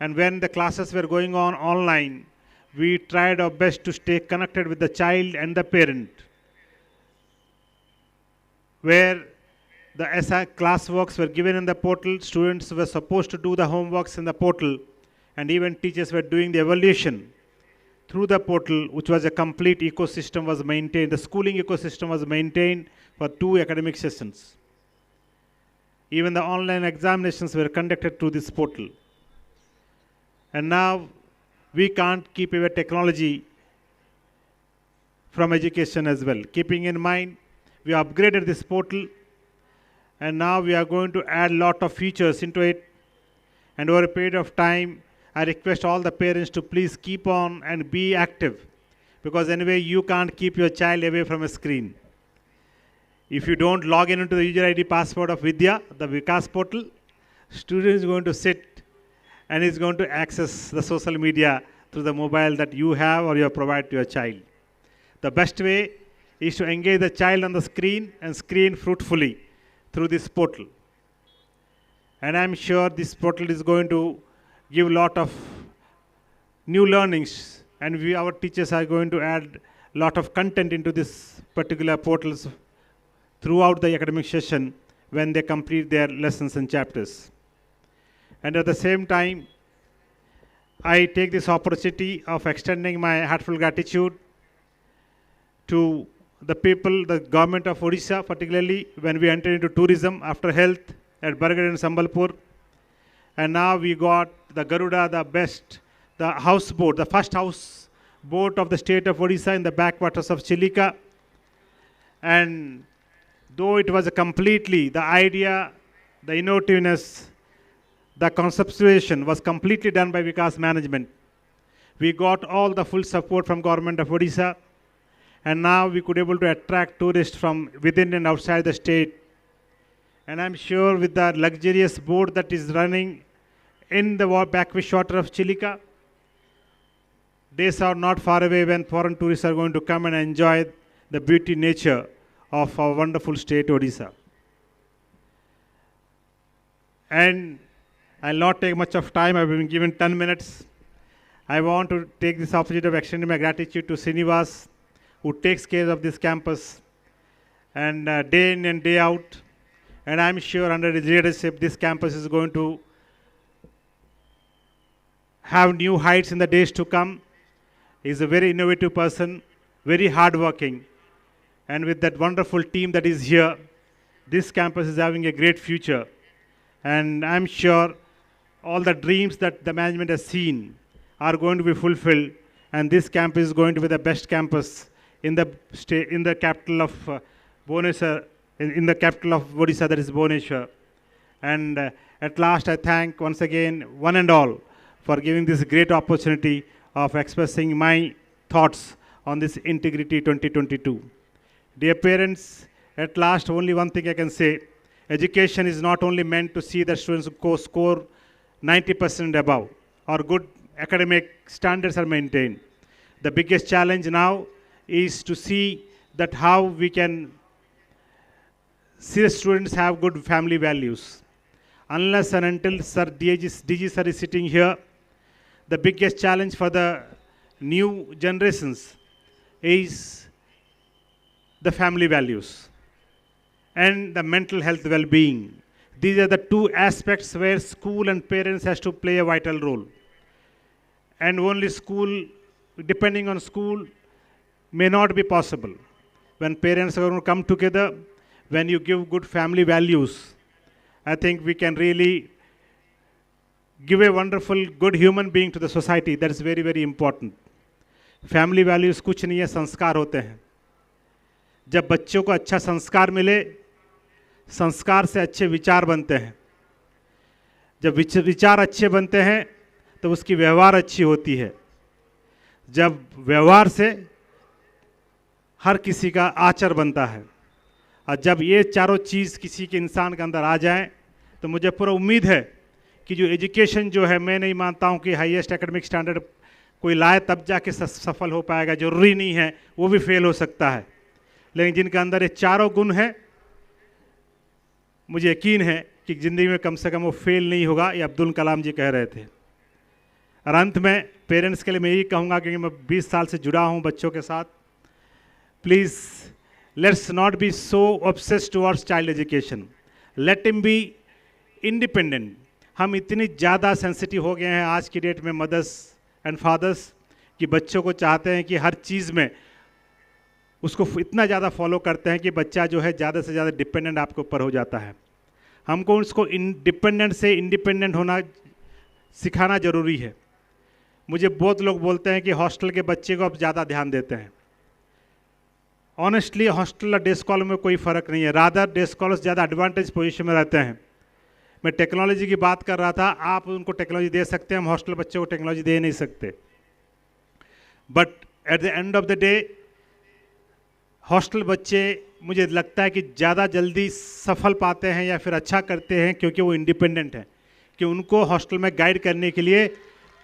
And when the classes were going on online, we tried our best to stay connected with the child and the parent, where the class works were given in the portal, students were supposed to do the homeworks in the portal, and even teachers were doing the evaluation through the portal, which was a complete ecosystem was maintained. The schooling ecosystem was maintained for 2 academic sessions. Even the online examinations were conducted through this portal. And now we can't keep away technology from education as well. Keeping in mind, we upgraded this portal, and now we are going to add lot of features into it. And over a period of time, I request all the parents to please keep on and be active, because anyway you can't keep your child away from a screen. If you don't log in into the user ID password of Vidya, the Vikas portal, student is going to sit and is going to access the social media through the mobile that you have or you have provided to your child. The best way is to engage the child on the screen and screen fruitfully through this portal. And I'm sure this portal is going to give a lot of new learnings, and our teachers are going to add a lot of content into this particular portals throughout the academic session when they complete their lessons and chapters. And at the same time, I take this opportunity of extending my heartfelt gratitude to the people, the government of Odisha, particularly when we entered into tourism after health at Bargarh and Sambalpur. And now we got the Garuda, the houseboat, the first houseboat of the state of Odisha in the backwaters of Chilika. And though it was the idea, the innovativeness, the conceptualization was completely done by Vikas management. We got all the full support from government of Odisha, and now we could able to attract tourists from within and outside the state. And I'm sure with the luxurious boat that is running in the backwater of Chilika, days are not far away when foreign tourists are going to come and enjoy the beauty nature of our wonderful state Odisha. And I'll not take much of time. I've been given 10 minutes. I want to take this opportunity of extending my gratitude to Srinivas, who takes care of this campus and day in and day out. And I'm sure under his leadership, this campus is going to have new heights in the days to come. He's a very innovative person, very hardworking. And with that wonderful team that is here, this campus is having a great future. And I'm sure all the dreams that the management has seen are going to be fulfilled. And this campus is going to be the best campus in the capital of Bhubaneswar, in the capital of Odisha, that is Bhubaneswar. And at last, I thank once again one and all for giving this great opportunity of expressing my thoughts on this Integrity 2022. Dear parents, at last only one thing I can say. Education is not only meant to see that students score 90% and above, or good academic standards are maintained. The biggest challenge now is to see that how we can see the students have good family values. Unless and until DG sir is sitting here, the biggest challenge for the new generations is the family values and the mental health well-being. These are the two aspects where school and parents has to play a vital role. And only school, depending on school, may not be possible. When parents are going to come together, when you give good family values, I think we can really give a wonderful, good human being to the society. That is very, very important. Family values कुछ नहीं है, संस्कार होते हैं. जब बच्चों को अच्छा संस्कार मिले, संस्कार से अच्छे विचार बनते हैं. जब विचार अच्छे बनते हैं, तो उसकी व्यवहार अच्छी होती है. जब व्यवहार से हर किसी का आचर बनता है. और जब ये चारों चीज़ किसी के इंसान के अंदर आ जाएं, तो मुझे पूरा उम्मीद है कि जो एजुकेशन जो है, मैं नहीं मानता हूँ कि हाईएस्ट एकेडमिक स्टैंडर्ड कोई लाए तब जाके सफल हो पाएगा. जरूरी नहीं है, वो भी फेल हो सकता है. लेकिन जिनके अंदर ये चारों गुण हैं, मुझे यकीन है कि ज़िंदगी में कम से कम वो फेल नहीं होगा. ये अब्दुल कलाम जी कह रहे थे. और अंत में पेरेंट्स के लिए मैं यही कहूँगा, क्योंकि मैं 20 साल से जुड़ा हूँ बच्चों के साथ, please let's not be so obsessed towards child education. Let him be independent. हम इतनी ज़्यादा सेंसिटिव हो गए हैं आज की डेट में, मदर्स एंड फादर्स, कि बच्चों को चाहते हैं कि हर चीज़ में उसको इतना ज़्यादा फॉलो करते हैं कि बच्चा जो है ज़्यादा से ज़्यादा डिपेंडेंट आपके ऊपर हो जाता है. हमको उसको डिपेंडेंट से इंडिपेंडेंट होना सिखाना ज़रूरी है. मुझे बहुत लोग बोलते हैं कि हॉस्टल के बच्चे को आप ज़्यादा ध्यान देते हैं. ऑनेस्टली हॉस्टल और डे स्कॉलर में कोई फ़र्क नहीं है, रादर डे स्कॉलर्स ज़्यादा एडवांटेज पोजीशन में रहते हैं। मैं टेक्नोलॉजी की बात कर रहा था, आप उनको टेक्नोलॉजी दे सकते हैं, हम हॉस्टल बच्चे को टेक्नोलॉजी दे नहीं सकते। But at the end of the day hostel बच्चे मुझे लगता है कि ज़्यादा जल्दी सफल पाते हैं या फिर अच्छा करते हैं, क्योंकि वो इंडिपेंडेंट हैं, कि उनको हॉस्टल में गाइड करने के लिए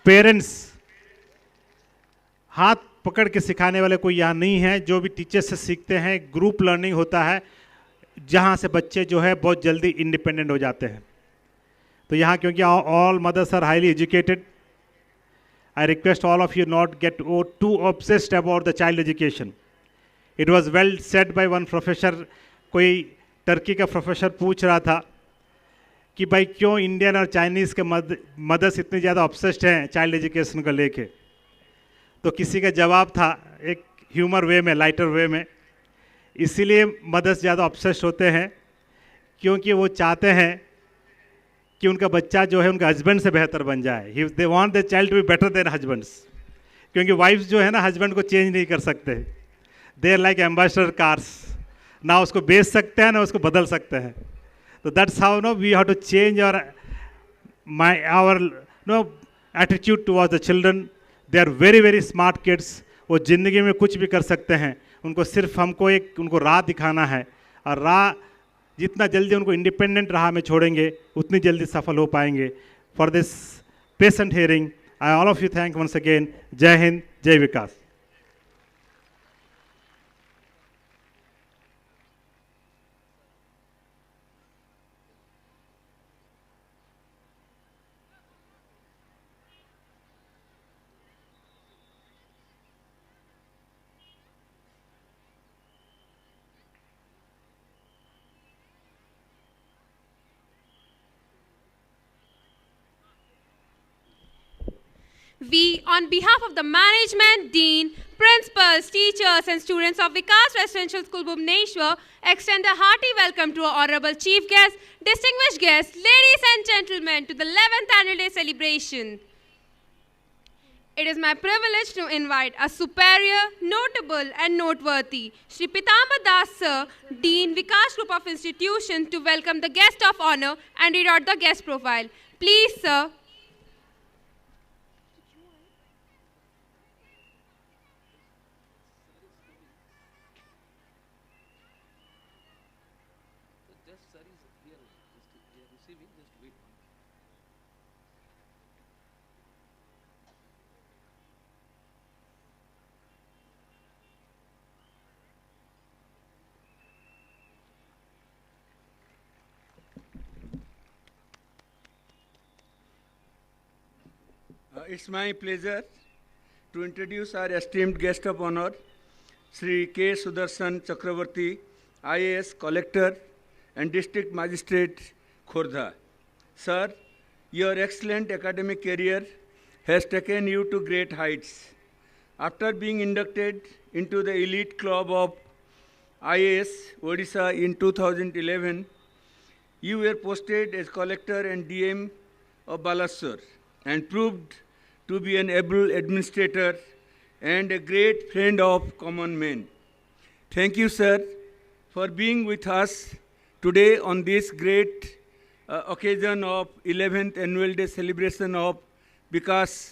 पेरेंट्स हाथ पकड़ के सिखाने वाले कोई यहाँ नहीं है। जो भी टीचर से सीखते हैं, ग्रुप लर्निंग होता है, जहाँ से बच्चे जो है बहुत जल्दी इंडिपेंडेंट हो जाते हैं। तो यहाँ क्योंकि all mothers are highly educated, I request all of you not get to obsessed about the child education. It was well said by one professor, कोई टर्की का प्रोफेसर पूछ रहा था कि भाई क्यों इंडियन और चाइनीज़ के मदर्स इतनी ज़्यादा ऑब्सेस्ड हैं चाइल्ड एजुकेशन को लेके। तो किसी का जवाब था एक ह्यूमर वे में, लाइटर वे में, इसीलिए मदर्स ज़्यादा ऑब्सेस्ड होते हैं क्योंकि वो चाहते हैं कि उनका बच्चा जो है उनके हस्बैंड से बेहतर बन जाए। They want the child to be better than husbands, क्योंकि वाइफ्स जो है ना हस्बैंड को चेंज नहीं कर सकते। They are like ambassador cars, ना उसको बेच सकते हैं ना उसको बदल सकते हैं। तो that's how no we have to change our attitude towards the children. They are very very smart kids, वो ज़िंदगी में कुछ भी कर सकते हैं। उनको सिर्फ हमको उनको राह दिखाना है, और राह जितना जल्दी उनको इंडिपेंडेंट राह में छोड़ेंगे उतनी जल्दी सफल हो पाएंगे। For this patient hearing I all of you thank once again. जय हिंद, जय विकास। We, on behalf of the management, dean, principals, teachers and students of Vikash Residential School Bhubaneswar, extend a hearty welcome to our honorable chief guest, distinguished guests, ladies and gentlemen, to the 11th annual day celebration. It is my privilege to invite a superior, notable and noteworthy Shri Pitamba Das Sir, Dean Vikash Group of Institution, to welcome the guest of honor and read out the guest profile. Please, sir. It's my pleasure to introduce our esteemed guest of honor, Sri K. Sudarshan Chakravarti, IAS Collector and District Magistrate, Khordha. Sir, your excellent academic career has taken you to great heights. After being inducted into the elite club of IAS ODISHA in 2011, you were posted as Collector and DM of Balasore and proved to be an able administrator and a great friend of common men. Thank you, sir, for being with us today on this great occasion of 11th annual day celebration of Vikash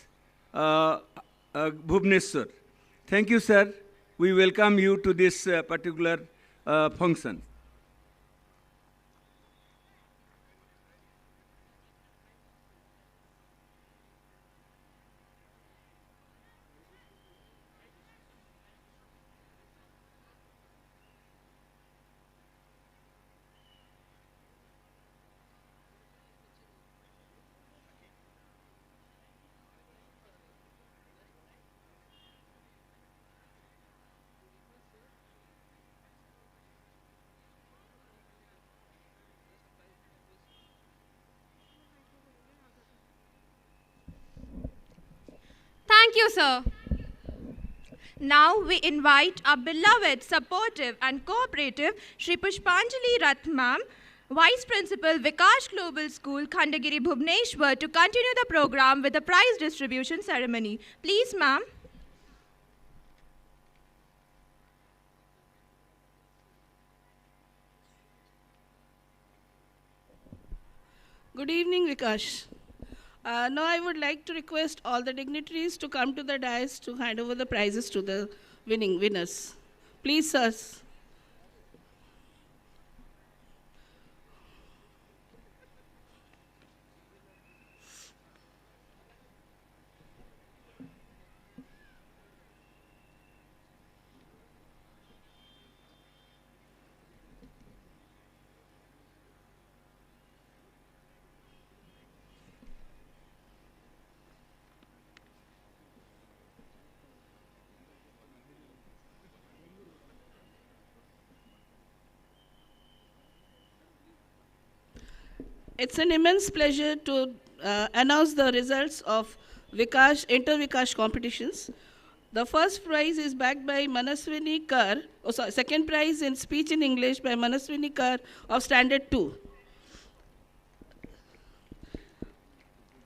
Bhubaneswar. Thank you, sir. We welcome you to this particular function. Thank you, sir. Now we invite our beloved, supportive and cooperative Shri Pushpanjali Rath Ma'am, Vice Principal, Vikash Global School, Khandagiri, Bhubaneswar, to continue the program with the prize distribution ceremony. Please, ma'am. Good evening, Vikash. Now I would like to request all the dignitaries to come to the dais to hand over the prizes to the winners. Please, sirs. It's an immense pleasure to announce the results of Vikash, inter-Vikash competitions. The first prize is backed by Manaswini Kar. Second prize in speech in English by Manaswini Kar of Standard 2.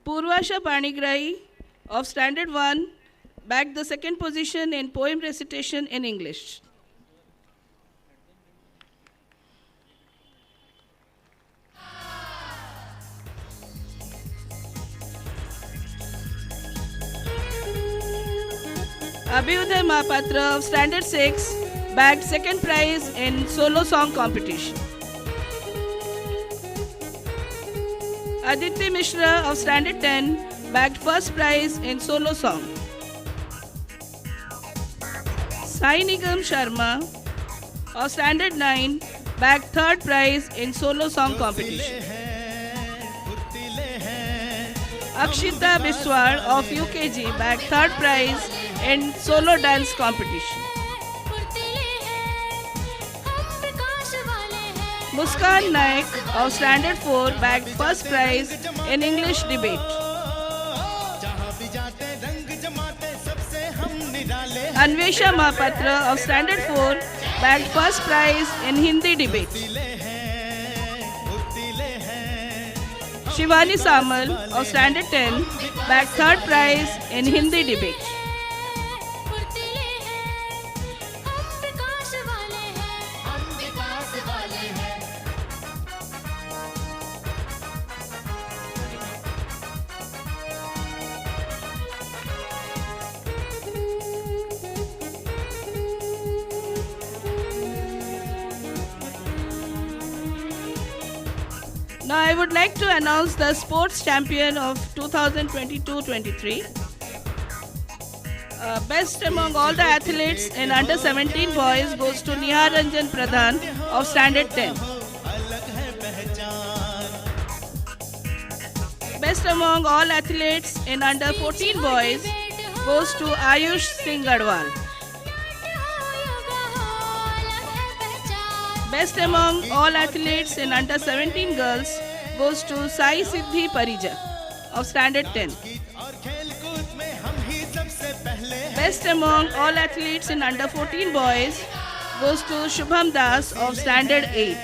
Purvasha Panigrahi of Standard 1 backed the second position in poem recitation in English. Abhyuday Mahapatra of Standard 6 bagged second prize in solo song competition. Aditi Mishra of Standard 10 bagged first prize in solo song. Sai Nigam Sharma of Standard 9 bagged third prize in solo song competition. Akshita Biswar of UKG bagged third prize in solo dance competition. Muskan Naik of Standard 4 bagged first prize in English debate. Anvesha Mahapatra of Standard 4 bagged first prize in Hindi debate. Shivani Samal of Standard 10 bagged third prize in Hindi debate. Now I would like to announce the sports champion of 2022-23. Best among all the athletes in under 17 boys goes to Nihar Ranjan Pradhan of Standard 10. Best among all athletes in under 14 boys goes to Ayush Singh Gadwal. Best among all athletes in under 17 girls goes to Sai Siddhi Parija of Standard 10. Best among all athletes in under 14 boys goes to Shubham Das of Standard 8.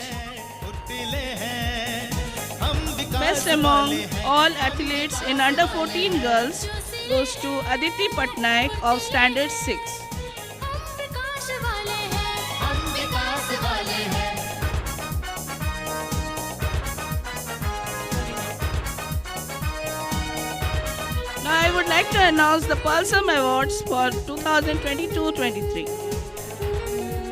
Best among all athletes in under 14 girls goes to Aditi Patnaik of Standard 6. Now I would like to announce the Pulsam Awards for 2022-23.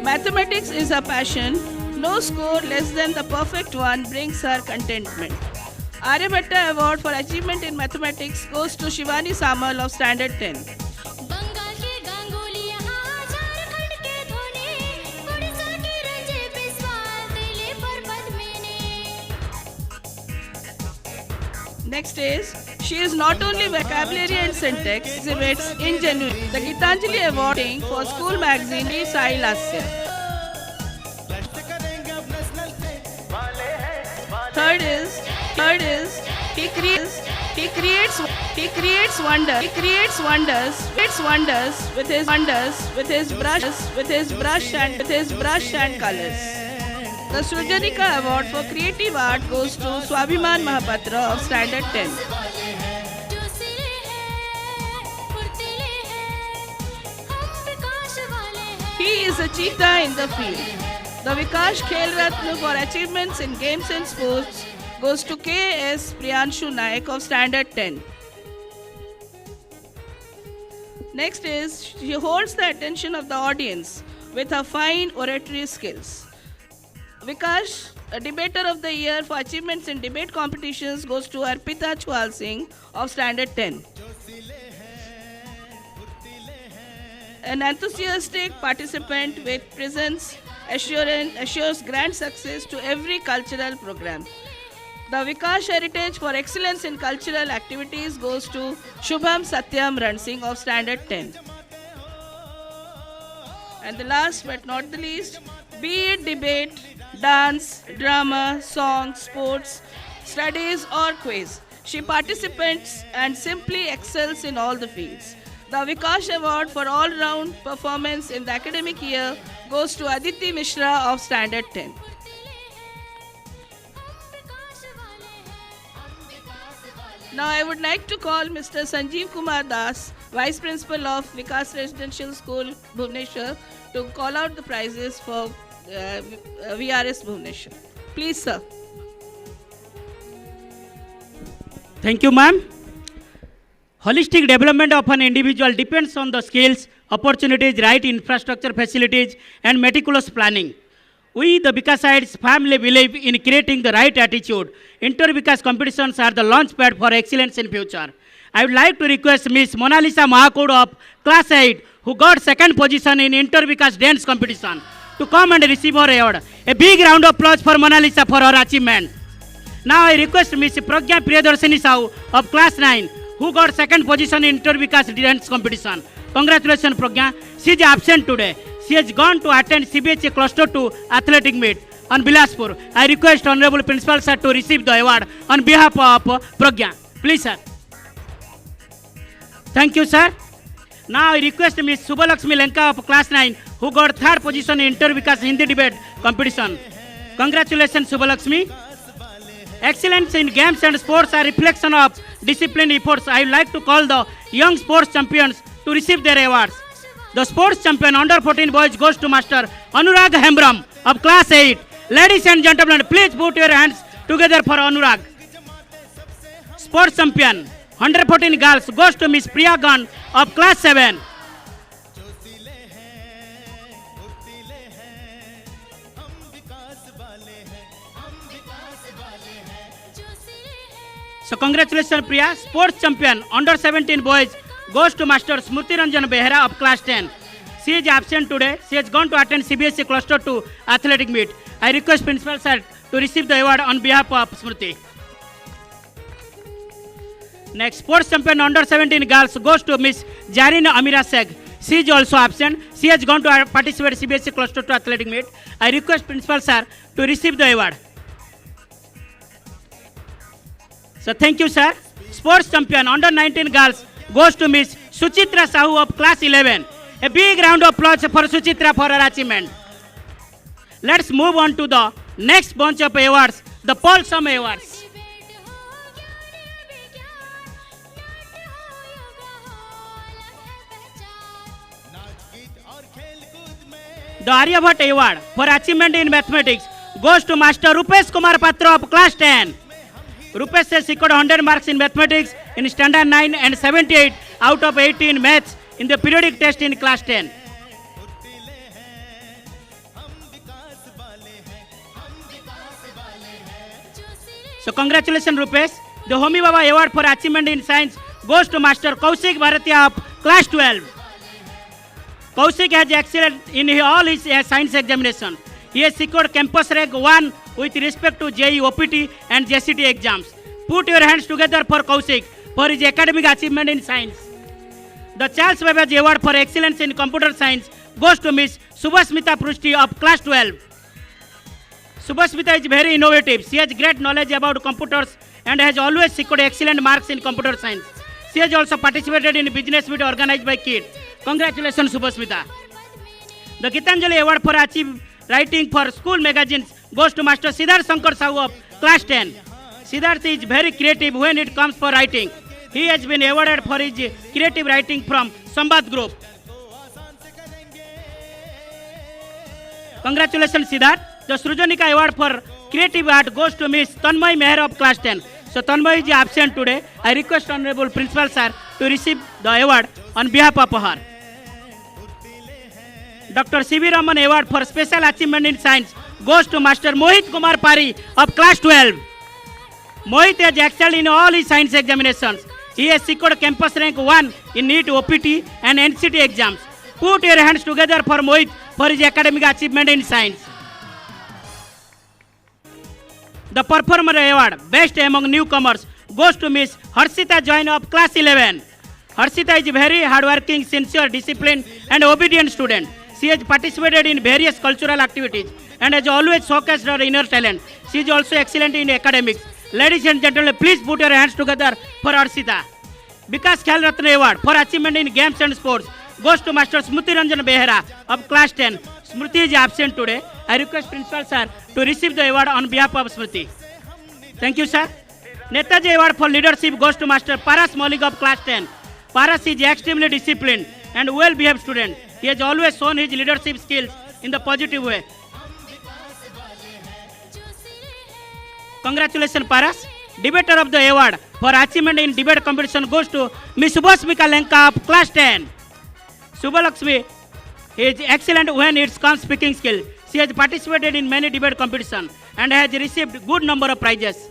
Mathematics is her passion. No score less than the perfect one brings her contentment. Aryabhatta Award for Achievement in Mathematics goes to Shivani Samal of Standard 10. Next is, she is not only vocabulary and syntax, exhibits ingenuity. The Gitanjali Award for School Magazine Sai Lasya. Third is, he creates wonders with his brush and colors. The Srujanika Award for Creative Art goes to Swabhiman Mahapatra of Standard 10. He is a cheetah in the field. The Vikash Khel Ratna for achievements in games and sports goes to K.S. Priyanshu Naik of Standard 10. Next is, she holds the attention of the audience with her fine oratory skills. Vikash, a debater of the year for achievements in debate competitions, goes to Arpita Chwal Singh of Standard 10. An enthusiastic participant with presence assures grand success to every cultural program. The Vikash Heritage for Excellence in Cultural Activities goes to Shubham Satyam Ransing of Standard 10. And the last but not the least, be it debate, dance, drama, song, sports, studies or quiz, she participates and simply excels in all the fields. The Vikash Award for all-round performance in the academic year goes to Aditi Mishra of Standard 10. Now I would like to call Mr. Sanjeev Kumar Das, Vice Principal of Vikas Residential School, Bhubaneswar, to call out the prizes for VRS Bhubaneswar. Please, sir. Thank you, ma'am. Holistic development of an individual depends on the skills, opportunities, right infrastructure facilities, and meticulous planning. We, the Vikasites family, believe in creating the right attitude. Inter-Vikas competitions are the launchpad for excellence in future. I would like to request Miss Mona Lisa Mahakud of Class 8, who got second position in Inter-Vikas dance competition, to come and receive her award. A big round of applause for Mona Lisa for her achievement. Now I request Miss Pragya Priyadarshini Sahu of Class 9, who got second position in Inter-Vikas dance competition. Congratulations, Pragya. She is absent today. She has gone to attend CBHA Cluster 2 athletic meet on Bilaspur. I request Honorable Principal Sir to receive the award on behalf of Pragya. Please, sir. Thank you, sir. Now I request Ms. Subhalakshmi Lenka of Class 9, who got third position in Inter-Vikas Hindi debate competition. Congratulations, Subhalakshmi. Excellence in games and sports are reflection of disciplined efforts. I would like to call the young sports champions to receive their awards. The sports champion under 14 boys goes to Master Anurag Hembram of Class 8. Ladies and gentlemen, please put your hands together for Anurag. Sports champion under 14 girls goes to Miss Priya Gan of Class 7. So congratulations, Priya. Sports champion under 17 boys goes to Master Smriti Ranjan Behra of Class 10. She is absent today. She has gone to attend CBSE Cluster 2 athletic meet. I request Principal Sir to receive the award on behalf of Smriti. Next, sports champion under 17 girls goes to Miss Jarina Amira Seg. She is also absent. She has gone to participate in CBSE Cluster 2 athletic meet. I request Principal Sir to receive the award. So thank you, sir. Sports champion under 19 girls goes to Miss Suchitra Sahu of Class 11. A big round of applause for Suchitra for her achievement. Let's move on to the next bunch of awards, the Paulsome Awards. The Aryabhat Award for achievement in mathematics goes to Master Rupesh Kumar Patra of Class 10. Rupesh has scored 100 marks in mathematics in Standard 9 and 78 out of 80 in maths in the periodic test in Class 10. So congratulations, Rupesh. The Homi Baba Award for achievement in science goes to Master Kaushik Bharatiya of Class 12. Kaushik has excelled in all his science examinations. He has secured Campus Rank 1 with respect to JEE, OPT and JCT exams. Put your hands together for Kaushik for his academic achievement in science. The Charles Babbage Award for excellence in computer science goes to Miss Subhasmita Prushti of Class 12. Subhasmita is very innovative. She has great knowledge about computers and has always secured excellent marks in computer science. She has also participated in business meet organized by KID. Congratulations, Subhasmita. The Gitanjali Award for achieved writing for school magazines goes to Master Siddharth Shankar Sahu of Class 10. Siddharth is very creative when it comes for writing. He has been awarded for his creative writing from Sambad Group. Congratulations, Siddharth. The Srujanika Award for Creative art goes to Miss Tanmay Meher of class 10. So Tanmay is absent today. I request Honorable Principal Sir to receive the award on behalf of her. Dr. C.V. Raman Award for Special Achievement in Science goes to Master Mohit Kumar Pari of class 12. Mohit has excelled in all his science examinations. He has secured campus rank 1 in NEET, OPT and NCT exams. Put your hands together for Mohit for his academic achievement in science. The Performer Award, Best Among Newcomers, goes to Miss Harshita Jain of class 11. Harshita is a very hardworking, sincere, disciplined and obedient student. She has participated in various cultural activities and has always showcased her inner talent. She is also excellent in academics. Ladies and gentlemen, please put your hands together for Harshita. Vikas Khel Ratna Award for achievement in games and sports goes to Master Smriti Ranjan Behera of class 10. Smriti is absent today. I request Principal Sir to receive the award on behalf of Smriti. Thank you, sir. Netaji Award for leadership goes to Master Paras Malik of class 10. Paras is extremely disciplined and well-behaved student. He has always shown his leadership skills in the positive way. Congratulations, Paras. Debater of the award for achievement in debate competition goes to Ms. Subhasmika Lenka of class 10. Subhalakshmi is excellent when it comes speaking skill. She has participated in many debate competitions and has received good number of prizes.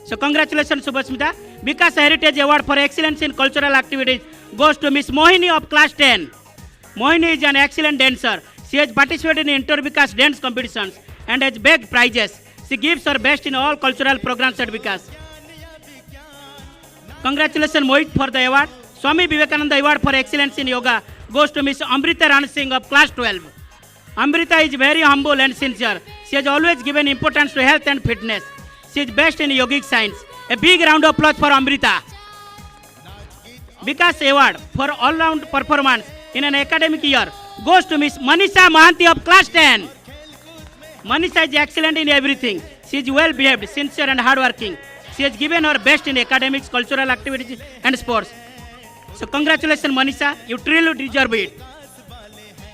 So congratulations, Subhasmita. Vikas Heritage Award for excellence in cultural activities goes to Ms. Mohini of class 10. Mohini is an excellent dancer. She has participated in inter-Vikas dance competitions and has bagged prizes. She gives her best in all cultural programs at Vikas. Congratulations, Mohit, for the award. Swami Vivekananda Award for excellence in yoga goes to Ms. Amrita Ran Singh of class 12. Amrita is very humble and sincere. She has always given importance to health and fitness. She is best in yogic science. A big round of applause for Amrita. Vikas Award for all-round performance in an academic year goes to Ms. Manisha Mahanti of class 10. Manisha is excellent in everything. She is well-behaved, sincere and hardworking. She has given her best in academics, cultural activities and sports. So congratulations, Manisha. You truly deserve it.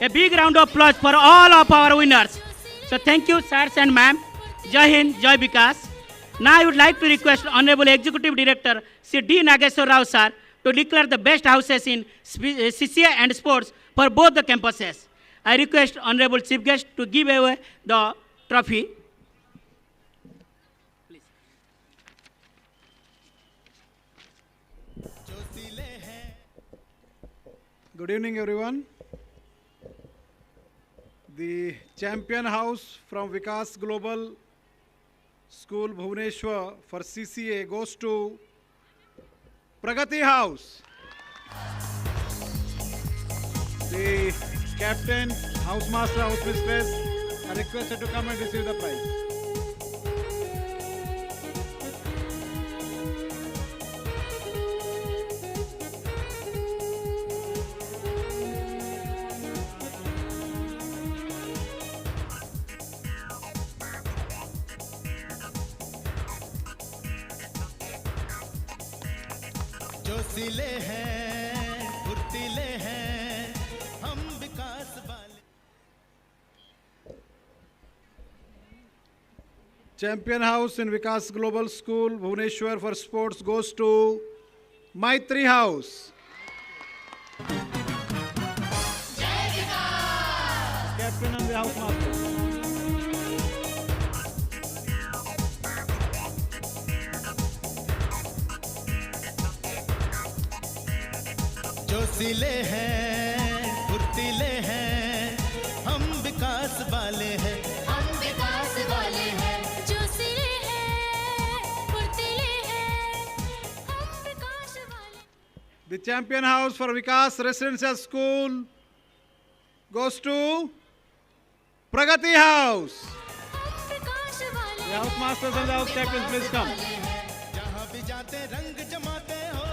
A big round of applause for all of our winners. So thank you, sirs and ma'am. Jai Hind, Jai Vikas. Now I would like to request Honorable Executive Director Sri D. Nageshwar Rao sir to declare the best houses in CCA and sports for both the campuses. I request Honorable Chief Guest to give away the trophy. Please. Good evening, everyone. The champion house from Vikas Global School, Bhubaneswar for CCA goes to Pragati House. The captain, housemaster, house mistress are requested to come and receive the prize. जोशीले हैं फुर्तीले हैं हम विकास वाले. Champion house in Vikas Global School, Bhubaneswar for sports goes to Maitri House. Captain and the housemaster. जोशीले हैं फुर्तीले हैं हम विकास वाले हैं. हम विकास वाले हैं. जोशीले हैं फुर्तीले हैं हम विकास वाले. The champion house for Vikas Residential School goes to Pragati House. The housemasters and the house captains, please come. जहाँ भी जाते रंग जमाते हो,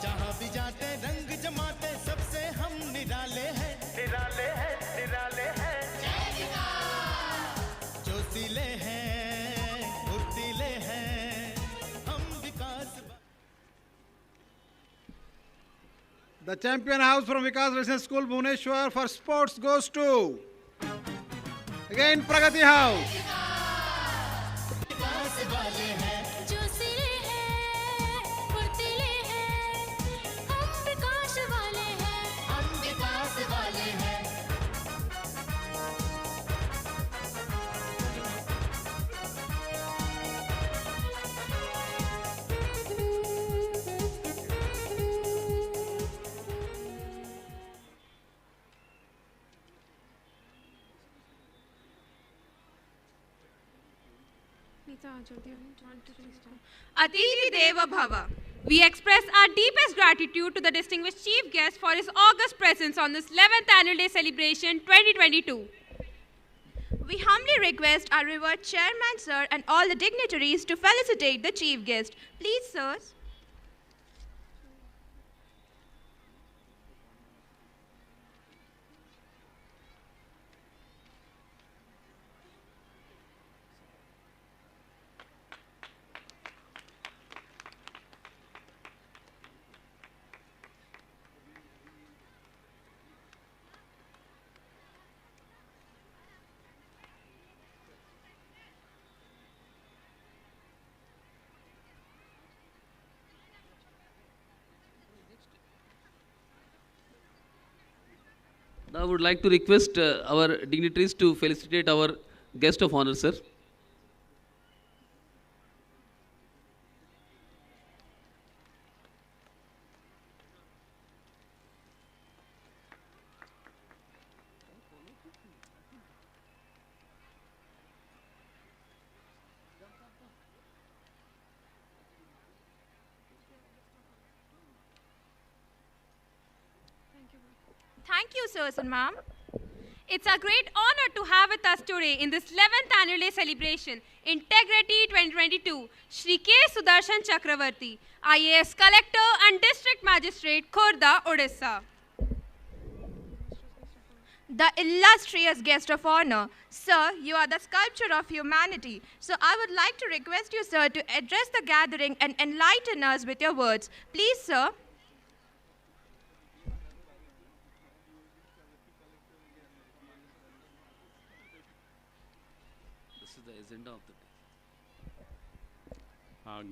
जहाँ भी जाते रंग जमाते, सबसे हम निराले हैं, निराले हैं, निराले हैं. जोशीले हैं फुर्तीले हैं हम विकास. The champion house from Vikas Residential School, Bhubaneswar for sports goes to Again, Pragati House. जो सिरे हैं फुर्तीले हैं हम विकास वाले हैं हम विकास वाले हैं Atiti Deva Bhava. We express our deepest gratitude to the distinguished chief guest for his august presence on this 11th Annual Day Celebration 2022. We humbly request our revered chairman, sir, and all the dignitaries to felicitate the chief guest. Please, sirs. Now I would like to request our dignitaries to felicitate our guest of honor, sir. Thank you, sirs and ma'am. It's a great honor to have with us today in this 11th Annual Day Celebration, Integrity 2022, Shri K. Sudarshan Chakravarti, IAS Collector and District Magistrate, Khurda, Odisha. The illustrious guest of honor. Sir, you are the sculpture of humanity. So I would like to request you, sir, to address the gathering and enlighten us with your words. Please, sir. This is the agenda of the day.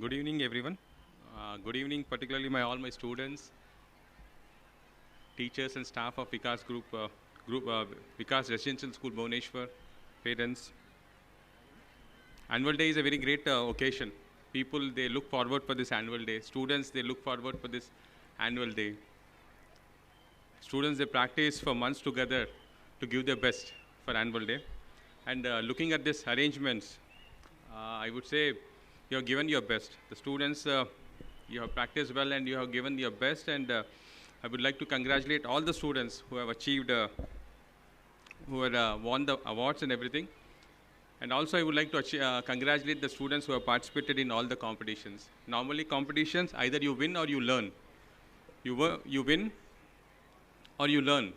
Good evening, everyone. Good evening, particularly all my students, teachers and staff of Vikash Vikash Residential School, Bhubaneswar, parents. Annual Day is a very great occasion. People, they look forward for this annual day. Students, they look forward for this annual day. Students, they practice for months together to give their best for annual day. And looking at these arrangements, I would say you have given your best. The students, you have practiced well and you have given your best. And I would like to congratulate all the students who have achieved, who have won the awards and everything. And also I would like to congratulate the students who have participated in all the competitions. Normally competitions, either you win or you learn. You win or you learn.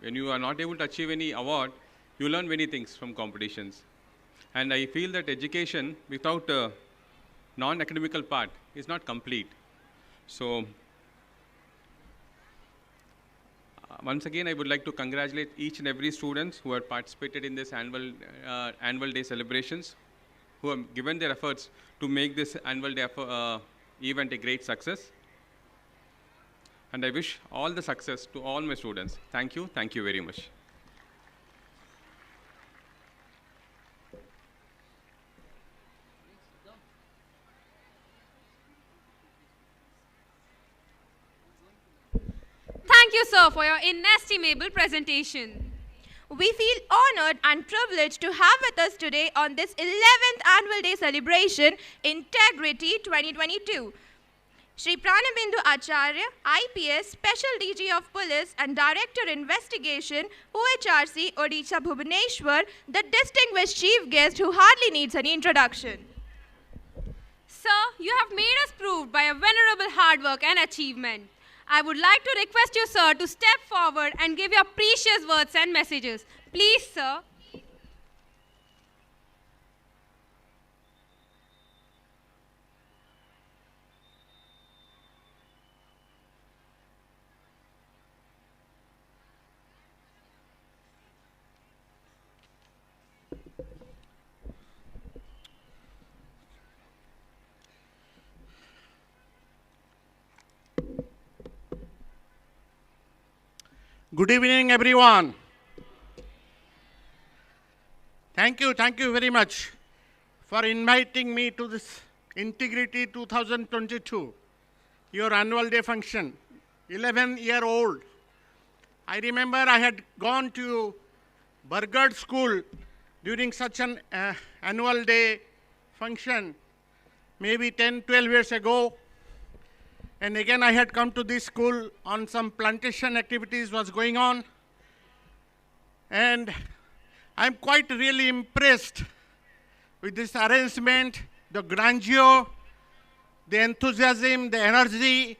When you are not able to achieve any award, you learn many things from competitions. And I feel that education without a non-academical part is not complete. So once again, I would like to congratulate each and every student who have participated in this annual day celebrations, who have given their efforts to make this annual day event a great success. And I wish all the success to all my students. Thank you very much. Thank you, sir, for your inestimable presentation. We feel honored and privileged to have with us today on this 11th Annual Day Celebration, Integrity 2022. Shri Pranabindu Acharya, IPS, Special DG of Police and Director Investigation, OHRC, Odisha, Bhubaneswar, the distinguished chief guest who hardly needs any introduction. Sir, you have made us proved by a venerable hard work and achievement. I would like to request you, sir, to step forward and give your precious words and messages. Please, sir. Good evening, everyone. Thank you very much for inviting me to this Integrity 2022, your annual day function. 11-year-old. I remember I had gone to Burgard School during such an annual day function, maybe 10, 12 years ago. And again, I had come to this school on some plantation activities was going on. And I'm quite really impressed with this arrangement, the grandeur, the enthusiasm, the energy,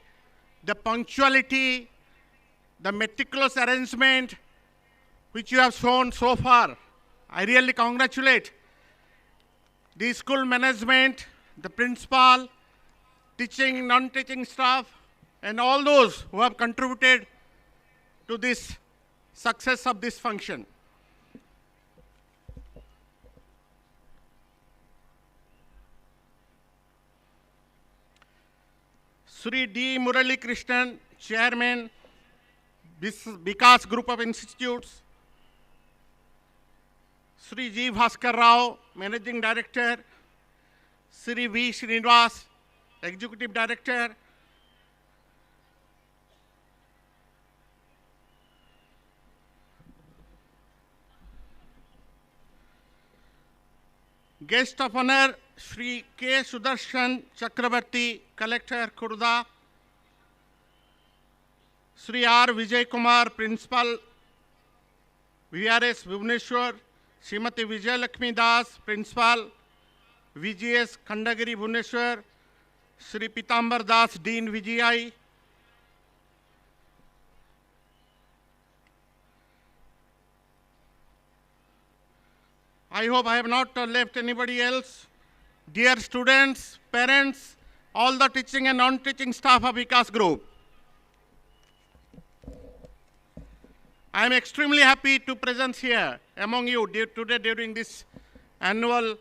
the punctuality, the meticulous arrangement which you have shown so far. I really congratulate the school management, the principal, teaching, non-teaching staff, and all those who have contributed to this success of this function. Sri D. Murali Krishnan, Chairman, Vikash Group of Institutes. Sri G. Bhaskar Rao, Managing Director. Sri V. Srinivas, Executive Director. Guest of honor, Sri K. Sudarshan Chakrabarti, Collector, Khurda. Sri R. Vijay Kumar, Principal, VRS, Bhubaneswar. Srimati Vijay Lakshmi Das, Principal, VGS, Khandagiri, Bhubaneswar. Sri Pitambar Das, Dean, VGI. I hope I have not left anybody else. Dear students, parents, all the teaching and non-teaching staff of Vikas Group. I am extremely happy to present here among you today during this annual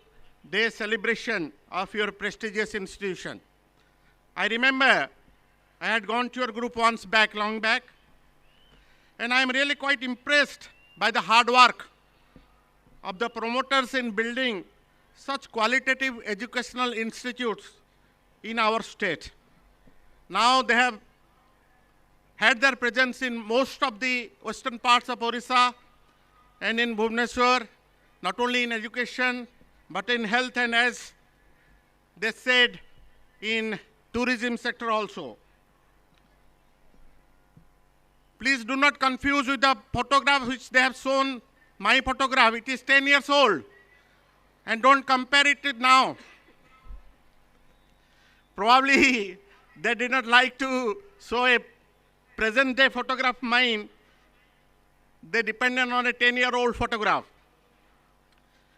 day celebration of your prestigious institution. I remember I had gone to your group once back, long back, and I am really quite impressed by the hard work of the promoters in building such qualitative educational institutes in our state. Now they have had their presence in most of the western parts of Odisha and in Bhubaneswar, not only in education, but in health and, as they said, in tourism sector also. Please do not confuse with the photograph which they have shown, my photograph. It is 10 years old. And don't compare it with now. Probably they did not like to show a present day photograph of mine. They depended on a 10-year-old photograph.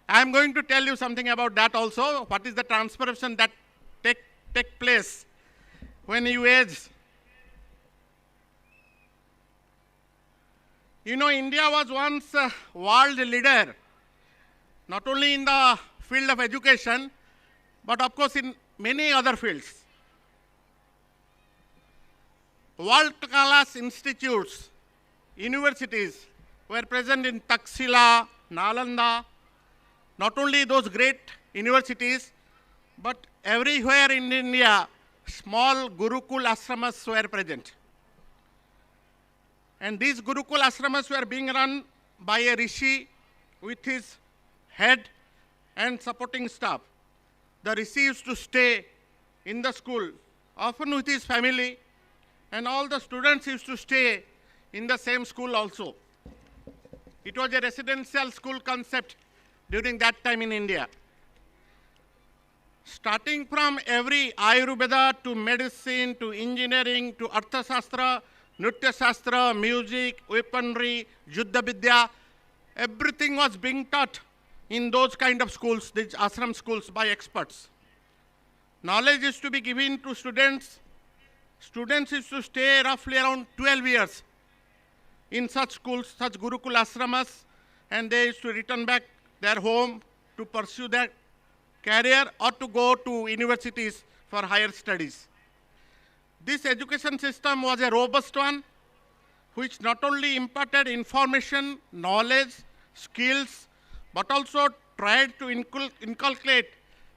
I am going to tell you something about that also. What is the transformation that take place when you age. You know, India was once a world leader, not only in the field of education, but of course in many other fields. World-class institutes, universities were present in Taxila, Nalanda, not only those great universities, but everywhere in India, small Gurukul ashramas were present. And these Gurukul ashramas were being run by a rishi with his head and supporting staff. The rishi used to stay in the school, often with his family, and all the students used to stay in the same school also. It was a residential school concept during that time in India. Starting from every Ayurveda to medicine to engineering to Arthashastra, Nritya Shastra, music, weaponry, Juddha Vidya, everything was being taught in those kind of schools, these ashram schools, by experts. Knowledge is to be given to students. Students used to stay roughly around 12 years in such schools, such Gurukul ashramas, and they used to return back their home to pursue their career or to go to universities for higher studies. This education system was a robust one, which not only imparted information, knowledge, skills, but also tried to inculcate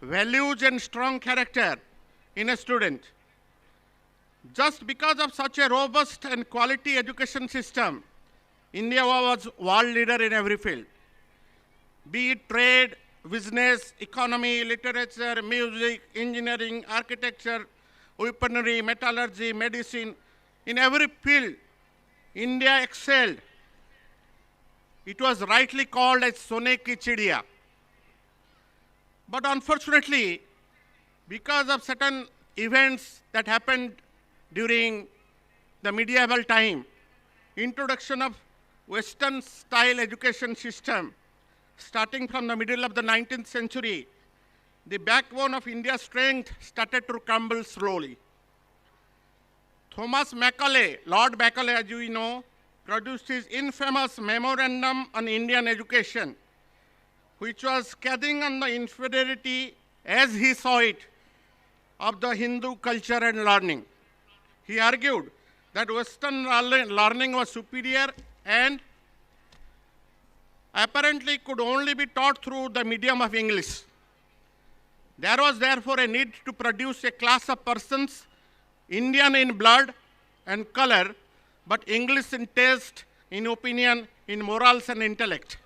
values and strong character in a student. Just because of such a robust and quality education system, India was world leader in every field. Be it trade, business, economy, literature, music, engineering, architecture, weaponry, metallurgy, medicine, in every field, India excelled. It was rightly called as Sone ki Chidiya. But unfortunately, because of certain events that happened during the medieval time, introduction of Western style education system, starting from the middle of the 19th century, the backbone of India's strength started to crumble slowly. Thomas Macaulay, Lord Macaulay, as you know, produced his infamous Memorandum on Indian Education, which was scathing on the inferiority, as he saw it, of the Hindu culture and learning. He argued that Western learning was superior and apparently could only be taught through the medium of English. There was therefore a need to produce a class of persons, Indian in blood and color, but English in taste, in opinion, in morals and intellect.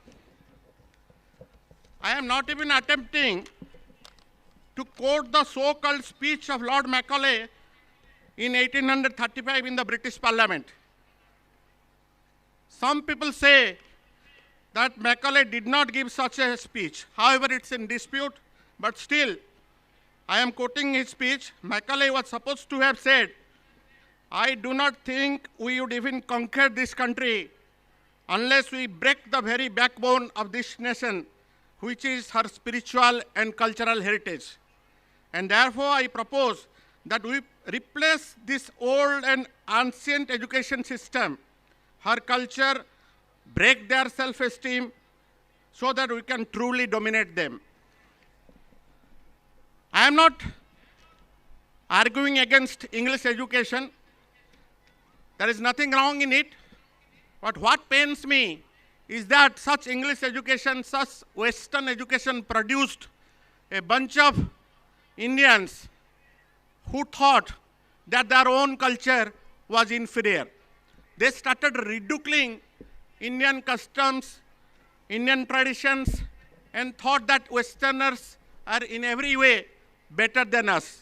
I am not even attempting to quote the so-called speech of Lord Macaulay in 1835 in the British Parliament. Some people say that Macaulay did not give such a speech. However, it's in dispute, but still, I am quoting his speech. Macaulay was supposed to have said, "I do not think we would even conquer this country unless we break the very backbone of this nation, which is her spiritual and cultural heritage. And therefore, I propose that we replace this old and ancient education system, her culture, break their self-esteem so that we can truly dominate them." I am not arguing against English education. There is nothing wrong in it. But what pains me is that such English education, such Western education produced a bunch of Indians who thought that their own culture was inferior. They started ridiculing Indian customs, Indian traditions, and thought that Westerners are in every way better than us.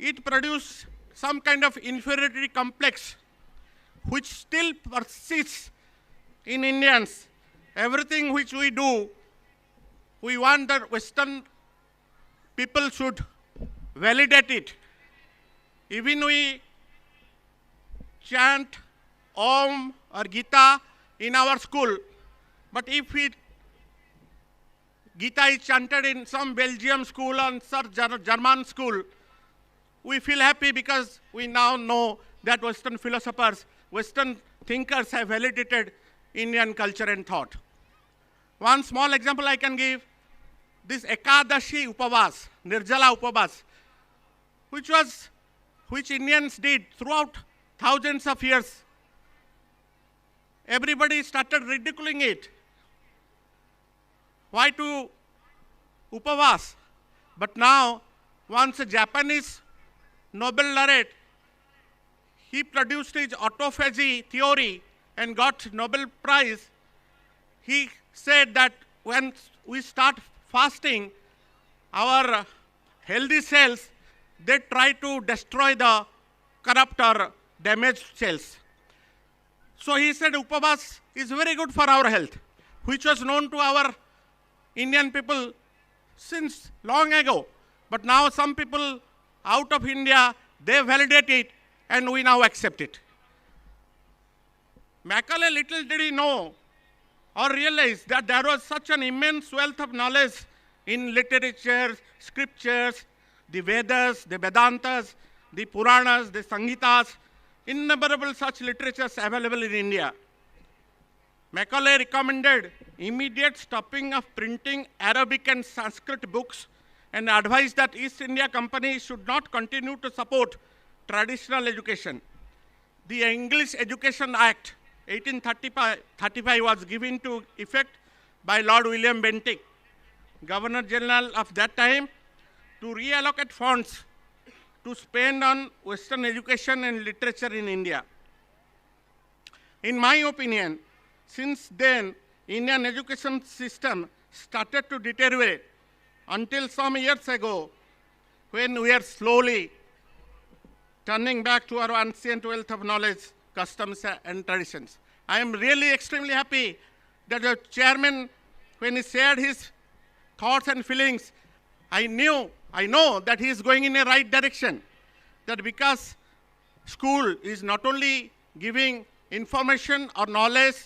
It produced some kind of inferiority complex which still persists in Indians. Everything which we do, we want that Western people should validate it. Even we chant Om or Gita in our school, but if Gita is chanted in some Belgium school or some German school, we feel happy because we now know that Western philosophers, Western thinkers have validated Indian culture and thought. One small example I can give, this Ekadashi Upavas, Nirjala Upavas, which Indians did throughout thousands of years. Everybody started ridiculing it. Why to Upavas? But now, once a Japanese Nobel laureate, he produced his autophagy theory and got Nobel Prize. He said that when we start fasting, our healthy cells, they try to destroy the corrupt or damaged cells. So he said Upavas is very good for our health, which was known to our Indian people since long ago. But now some people out of India, they validate it and we now accept it. Macaulay little did he know or realize that there was such an immense wealth of knowledge in literature, scriptures, the Vedas, the Vedantas, the Puranas, the Sangitas, innumerable such literatures available in India. Macaulay recommended immediate stopping of printing Arabic and Sanskrit books and advised that East India Company should not continue to support traditional education. the English Education Act 1835 was given to effect by Lord William Bentinck, Governor General of that time, to reallocate funds to spend on Western education and literature in India. In my opinion, since then, Indian education system started to deteriorate until some years ago, when we are slowly turning back to our ancient wealth of knowledge, customs, and traditions. I am really extremely happy that the chairman, when he shared his thoughts and feelings, I know that he is going in a right direction. That because school is not only giving information or knowledge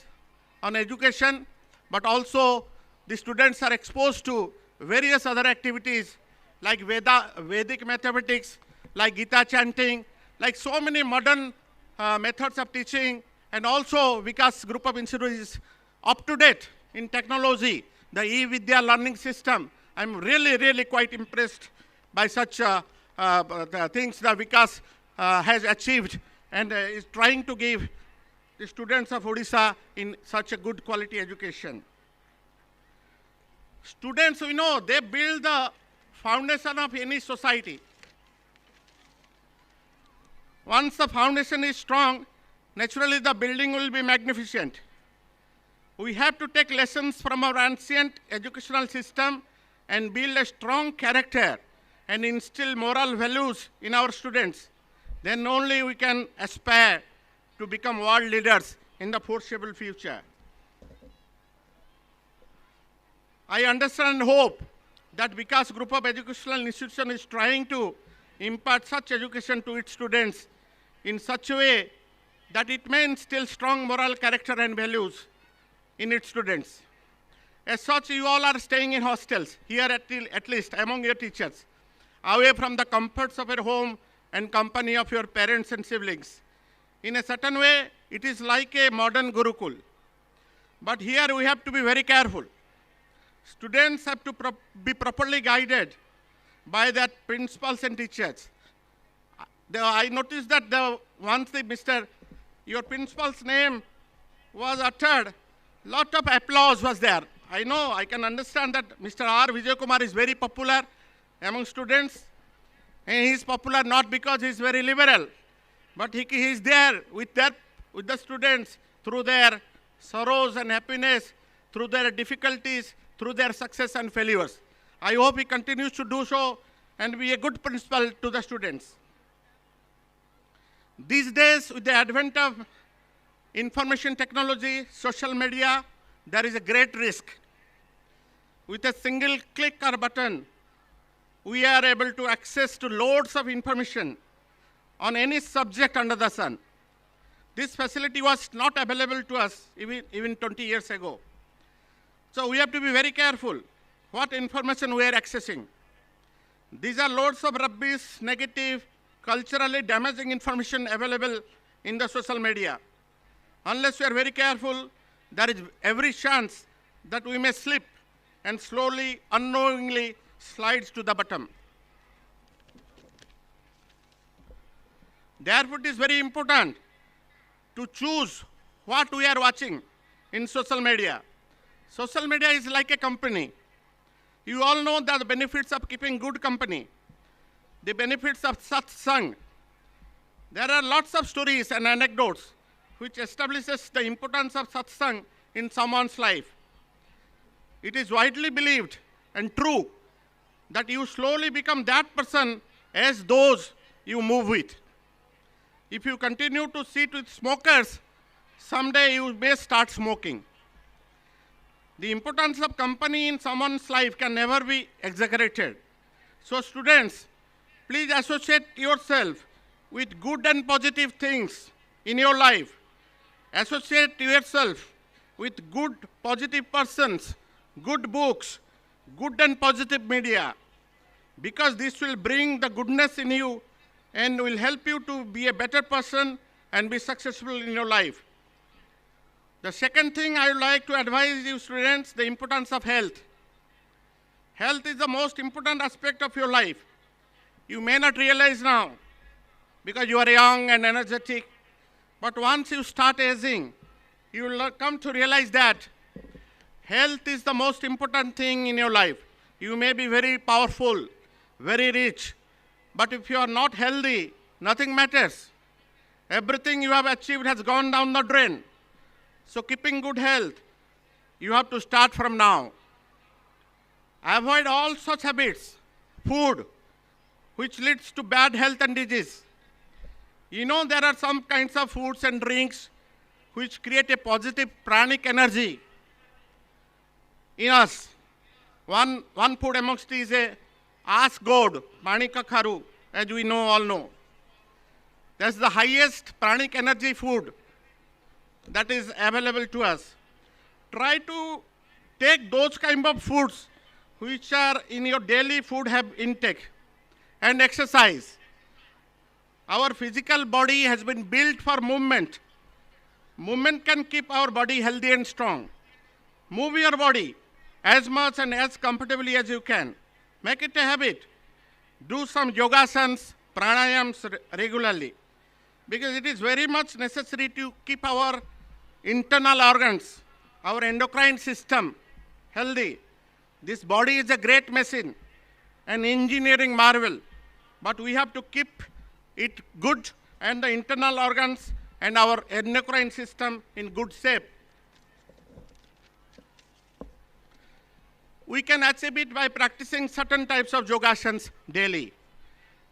on education, but also the students are exposed to various other activities like Vedic mathematics, like Gita chanting, like so many modern methods of teaching, and also Vikash group of institutions is up to date in technology, the e-Vidya learning system. I'm really quite impressed by such the things that Vikash has achieved and is trying to give the students of Odisha in such a good quality education. Students, we know, they build the foundation of any society. Once the foundation is strong, naturally the building will be magnificent. We have to take lessons from our ancient educational system and build a strong character and instill moral values in our students. Then only we can aspire to become world leaders in the foreseeable future. I understand and hope that Vikash group of educational institution is trying to impart such education to its students in such a way that it may instill strong moral character and values in its students. As such, you all are staying in hostels, here at least among your teachers, away from the comforts of your home and company of your parents and siblings. In a certain way, it is like a modern Gurukul. But here we have to be very careful. Students have to be properly guided by their principals and teachers. I noticed that once your principal's name was uttered, lot of applause was there. I know, I can understand that Mr. R. Vijay Kumar is very popular among students. And he is popular not because he is very liberal, but he is there with the students through their sorrows and happiness, through their difficulties, through their success and failures. I hope he continues to do so and be a good principal to the students. These days, with the advent of information technology, social media, there is a great risk. With a single click or button, we are able to access to loads of information on any subject under the sun. This facility was not available to us even 20 years ago. So we have to be very careful what information we are accessing. These are loads of rubbish, negative, culturally damaging information available in the social media. Unless we are very careful, there is every chance that we may slip and slowly, unknowingly slides to the bottom. Therefore, it is very important to choose what we are watching in social media. Social media is like a company. You all know the benefits of keeping good company, the benefits of satsang. There are lots of stories and anecdotes which establishes the importance of satsang in someone's life. It is widely believed and true that you slowly become that person as those you move with. If you continue to sit with smokers, someday you may start smoking. The importance of company in someone's life can never be exaggerated. So students, please associate yourself with good and positive things in your life. Associate yourself with good, positive persons, good books, good and positive media, because this will bring the goodness in you and will help you to be a better person and be successful in your life. The second thing I would like to advise you students, the importance of health. Health is the most important aspect of your life. You may not realize now because you are young and energetic, But once you start aging, you will come to realize that health is the most important thing in your life. You may be very powerful, very rich, but if you are not healthy, nothing matters. Everything you have achieved has gone down the drain. So keeping good health, you have to start from now. Avoid all such habits, food, which leads to bad health and disease. You know, there are some kinds of foods and drinks which create a positive pranic energy in us. One food amongst these is a ass god, manika kharu, as we know, all know. That's the highest pranic energy food that is available to us. Try to take those kind of foods which are in your daily food intake and exercise. Our physical body has been built for movement. Movement can keep our body healthy and strong. Move your body as much and as comfortably as you can. Make it a habit. Do some yogasanas, pranayams regularly, because it is very much necessary to keep our internal organs, our endocrine system healthy. This body is a great machine, an engineering marvel, but we have to keep it good and the internal organs and our endocrine system in good shape. We can achieve it by practicing certain types of yogasanas daily.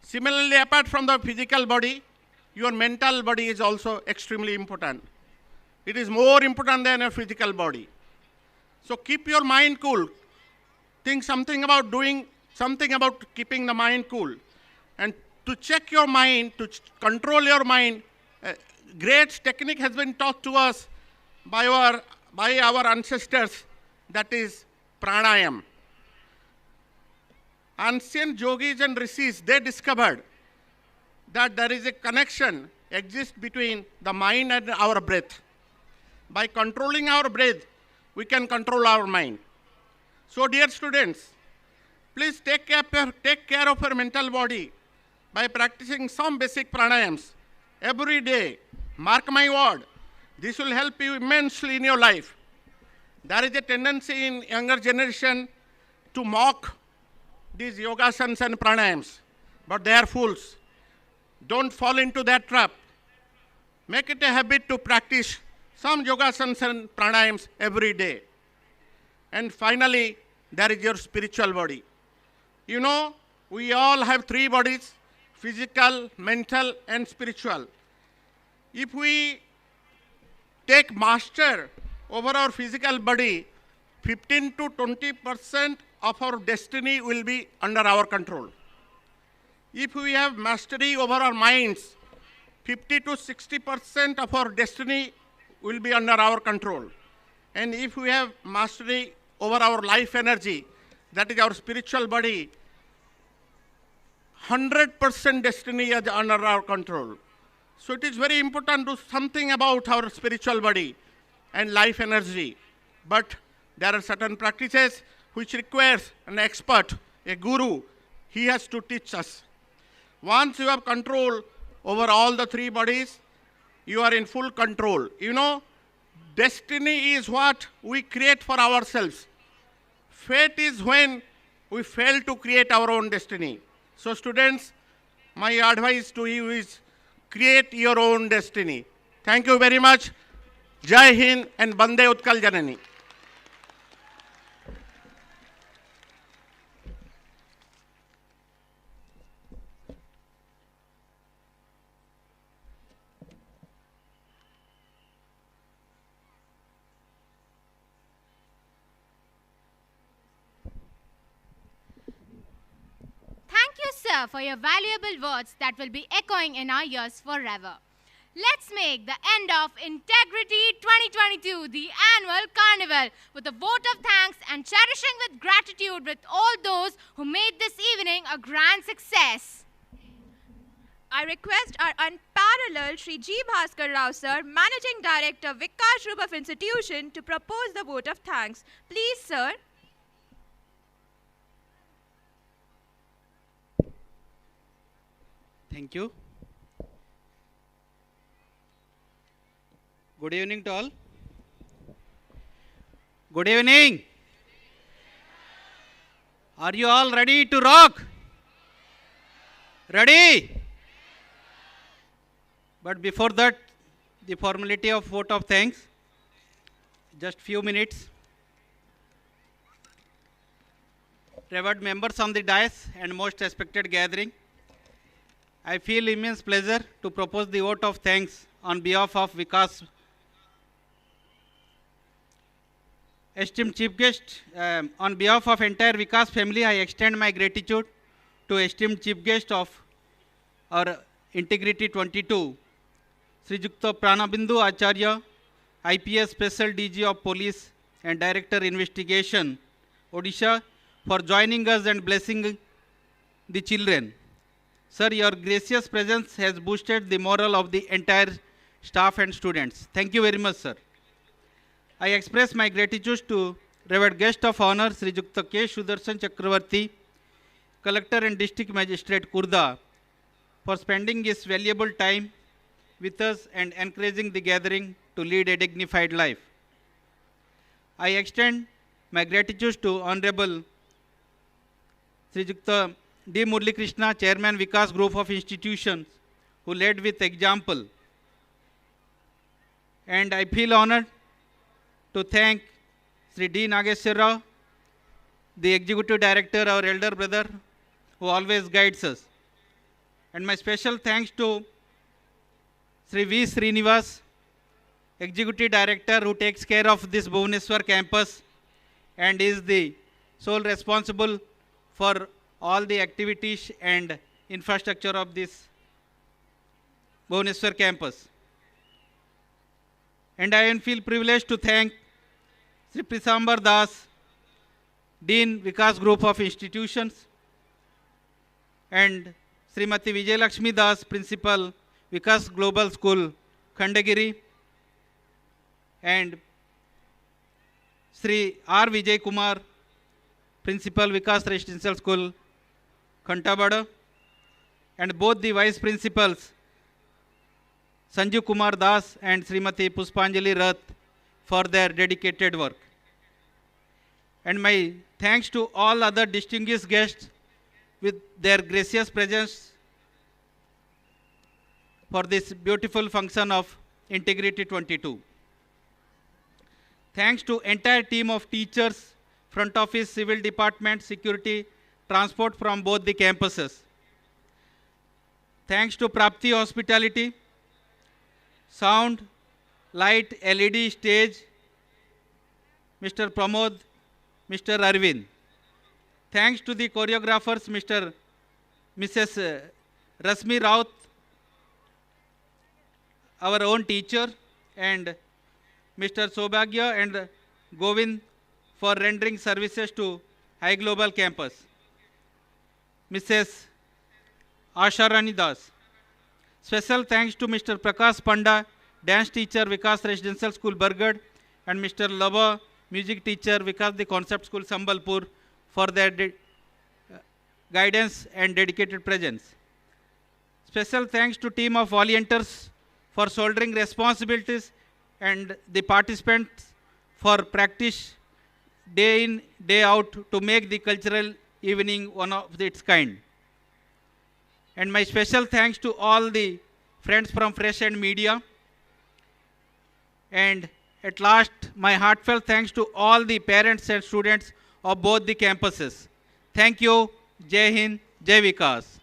Similarly, apart from the physical body, your mental body is also extremely important. It is more important than a physical body. So keep your mind cool. Think something about doing something about keeping the mind cool. And to check your mind, to control your mind, great technique has been taught to us by our ancestors, that is pranayam. Ancient yogis and rishis, they discovered that there is a connection exists between the mind and our breath. By controlling our breath, we can control our mind. So dear students, please take care of your mental body by practicing some basic pranayams every day. Mark my word, this will help you immensely in your life. There is a tendency in younger generation to mock these yogasanas and pranayams, but they are fools. Don't fall into that trap. Make it a habit to practice some yogasanas and pranayams every day. And finally, there is your spiritual body. You know, we all have three bodies: physical, mental, and spiritual. If we take master over our physical body, 15 to 20% of our destiny will be under our control. If we have mastery over our minds, 50 to 60% of our destiny will be under our control. And if we have mastery over our life energy, that is our spiritual body, 100% destiny is under our control. So it is very important to do something about our spiritual body and life energy. But there are certain practices which requires an expert, a guru. He has to teach us. Once you have control over all the three bodies, you are in full control. You know, destiny is what we create for ourselves. Fate is when we fail to create our own destiny. So students, my advice to you is create your own destiny. Thank you very much. Jai Hind and Bande Utkal Janani. Thank you, sir, for your valuable words that will be echoing in our ears forever. Let's make the end of Integrity 2022 the annual carnival with a vote of thanks and cherishing with gratitude with all those who made this evening a grand success. I request our unparalleled Shri G. Bhaskar Rao sir, Managing Director, Vikash Group of Institution, to propose the vote of thanks. Please, sir. Thank you. Good evening to all. Good evening. Are you all ready to rock? Ready? But before that, the formality of vote of thanks. Just few minutes. Revered members on the dais and most respected gathering, I feel immense pleasure to propose the vote of thanks on behalf of Vikash. Esteemed Chief Guest, on behalf of entire Vikash family, I extend my gratitude to esteemed Chief Guest of our Integrity 22, Sri Jukta Pranabindu Acharya, IPS Special DG of Police and Director Investigation, Odisha, for joining us and blessing the children. Sir, your gracious presence has boosted the morale of the entire staff and students. Thank you very much, sir. I express my gratitude to Revered Guest of Honor, Sri Jukta K. Sudarshan Chakravarti, Collector and District Magistrate Kurda, for spending his valuable time with us and encouraging the gathering to lead a dignified life. I extend my gratitude to Honorable Sri Jukta D. Murli Krishna, Chairman Vikas Group of Institutions, who led with example. And I feel honored to thank Sri D. Nageshwar Rao, the Executive Director, our elder brother, who always guides us. And my special thanks to Sri V. Srinivas, Executive Director, who takes care of this Bhubaneswar campus and is the sole responsible for all the activities and infrastructure of this Bhubaneswar campus. And I feel privileged to thank Sri Prisambar Das, Dean Vikas Group of Institutions, and Srimati Vijay Lakshmi Das, Principal Vikas Global School, Khandagiri, and Sri R. Vijay Kumar, Principal Vikas Residential School, Khantabada, and both the Vice Principals, Sanjeev Kumar Das and Srimati Puspanjali Rath, for their dedicated work. And my thanks to all other distinguished guests with their gracious presence for this beautiful function of Integrity 22. Thanks to entire team of teachers, front office, civil department, security, transport from both the campuses. Thanks to Prapti Hospitality, sound, light, LED stage, Mr. Pramod, Mr. Arvind. Thanks to the choreographers, Mrs. Rasmi Raut, our own teacher, and Mr. Sobhagya and Govind for rendering services to High Global Campus. Mrs. Asha Rani Das. Special thanks to Mr. Prakash Panda, dance teacher, Vikas Residential School, Bargad, and Mr. Lava, music teacher, Vikas the Concept School, Sambalpur, for their guidance and dedicated presence. Special thanks to team of volunteers for shouldering responsibilities and the participants for practice day in, day out to make the cultural evening one of its kind. And my special thanks to all the friends from Fresh and Media. And at last, my heartfelt thanks to all the parents and students of both the campuses. Thank you. Jai Hind, Jai Vikas.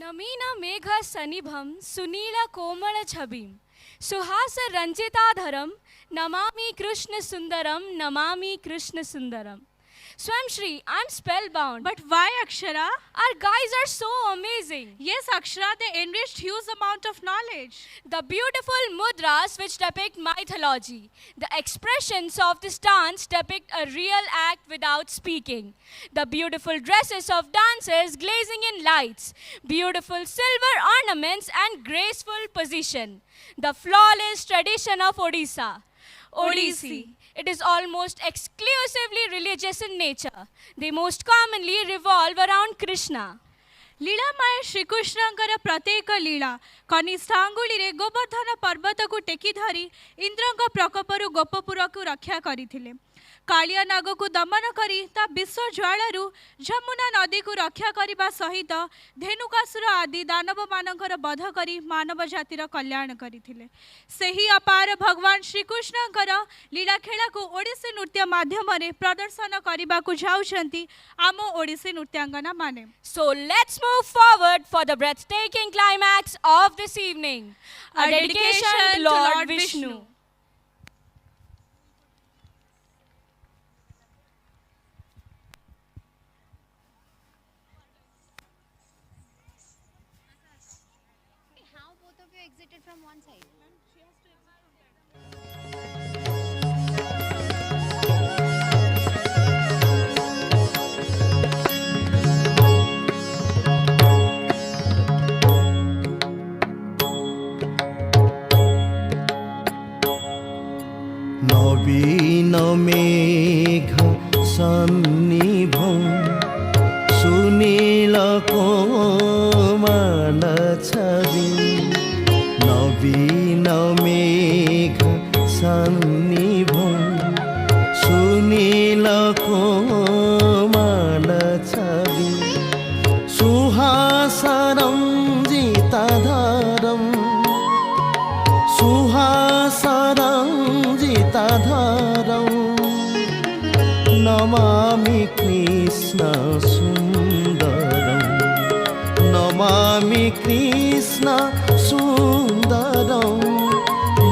नमीन मेघ सनिभं सुनील कोमल छविं Suhas रंजिताधरम Namami Krishna Sundaram Swamshri, I'm spellbound. But why, Akshara? Our guys are so amazing. Yes, Akshara, they enriched huge amount of knowledge. The beautiful mudras which depict mythology. The expressions of this dance depict a real act without speaking. The beautiful dresses of dancers glazing in lights. Beautiful silver ornaments and graceful position. The flawless tradition of Odisha. Odissi. It is almost exclusively religious in nature. They most commonly revolve around Krishna. लीलामय श्रीकृष्णଙ୍କର प्रत्येक लीला कनिष्ठांगुली गोवर्धन पर्वत को टेकी धरी इंद्र प्रकोपरु गोपपुर को रक्षा करथिले। कालिया नाग को दमन करी ता विश्व ज्वालू जमुना नदी को रक्षा करने सहित धेनुकासुर आदि दानव मानकर बध करी मानव जातिर कल्याण करथिले। सेही अपार भगवान श्रीकृष्णଙ୍କର लीला खेला को ओडिसी नृत्य माध्यम रे प्रदर्शन करने को जाउछंती आम ओडिसी नृत्यांगना माने। So let's move forward for the breathtaking climax of this evening. A dedication to Lord Vishnu. How both of you exited from one side? नवीन मेघ सन्निभं सुनील कोमल छवि नवीन मेघ सन्निभं सुनील कोमल छवि सुहासरं जिताधरं सुहासरं जिताधरं नमामि कृष्ण सुन्दरं नमामि कृष्ण सुन्दरं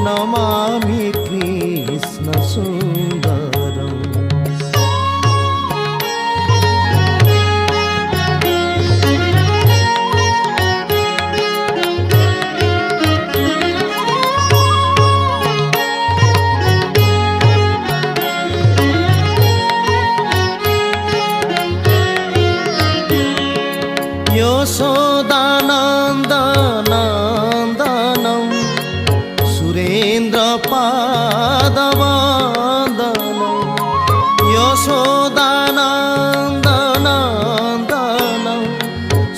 नमामि कृष्ण सुन्दरं यशोदानन्दनन्दनं सुरेन्द्रपादवन्दनं यशोदानन्दनन्दनं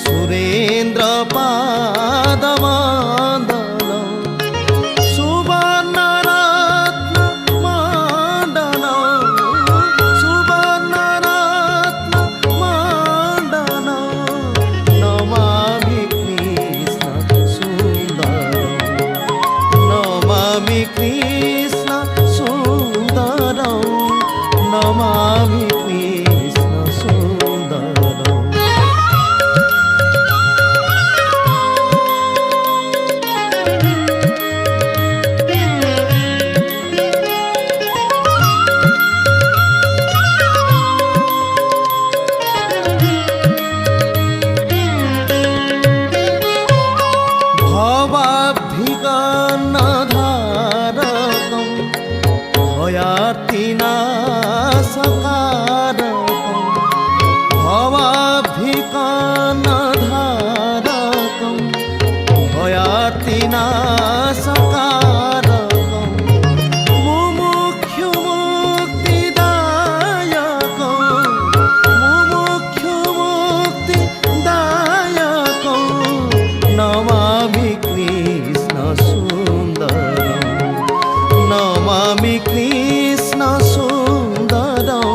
सुरेन्द्रपादवन्दनं सुवर्णरत्नमण्डनं सुवर्णरत्नमण्डनं नमामि कृष्ण सुन्दरं नमामि कृष्ण सुन्दरं नमामि कृष्ण सुन्दरं भवाब्धिगणधारकं भयार्तिनाशकारकं भवाब्धिगणधारकं भयार्तिनाशकारकं मुमुक्षुमुक्तिदायकं मुमुक्षुमुक्तिदायकं नमामि कृष्ण सुन्दरं नमामि कृष्ण सुन्दरं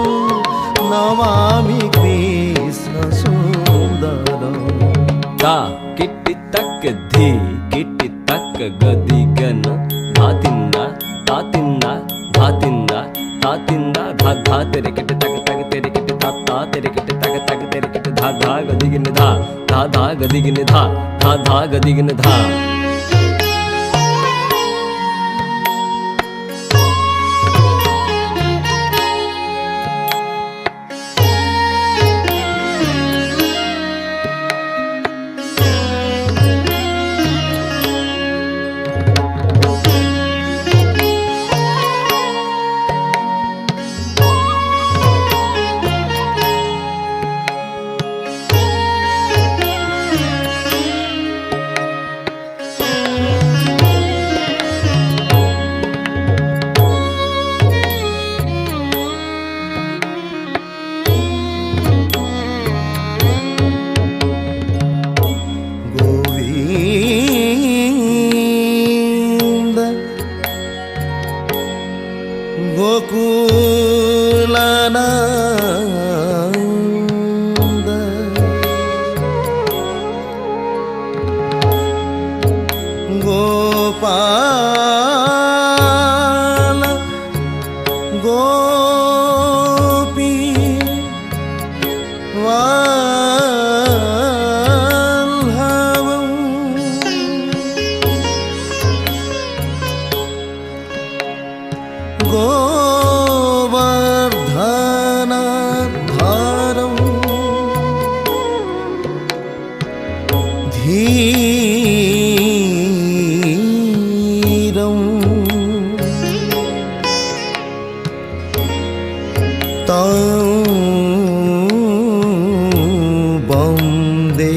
नमामि कृष्ण सुन्दरं ता किट्टि तक धी किट्टि तक गदि गन धातिन्ना तातिन्ना धातिन्ना तातिन्ना धा धा तेरे किट्टि तक तेरे किट्टि ता ता तेरे किट्टि तक तेरे किट्टि धा धा गदि गिन धा धा धा गदि गिन धा धा धा गदि गिन धा गोपी वल्लभम् गोवर्धनधारम् धीरम् तं वन्दे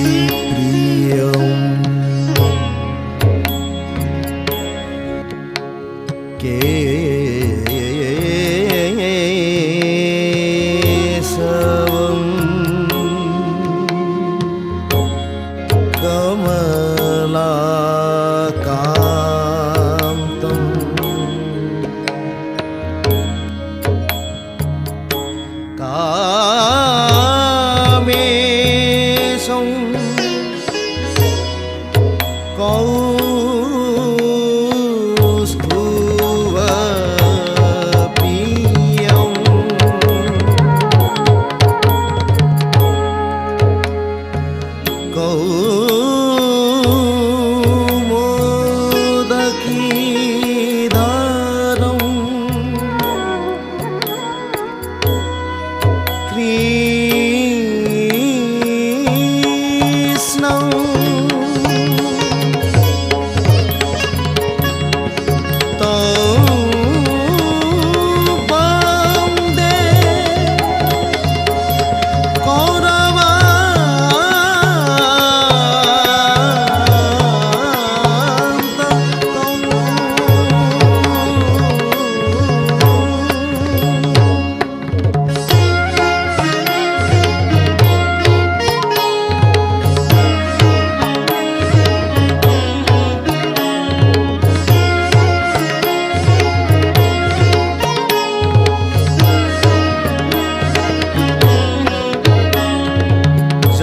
गोमतीप्रियम् केशवम् कमलाकान्तम् कामेशं कौस्तुभप्रियम्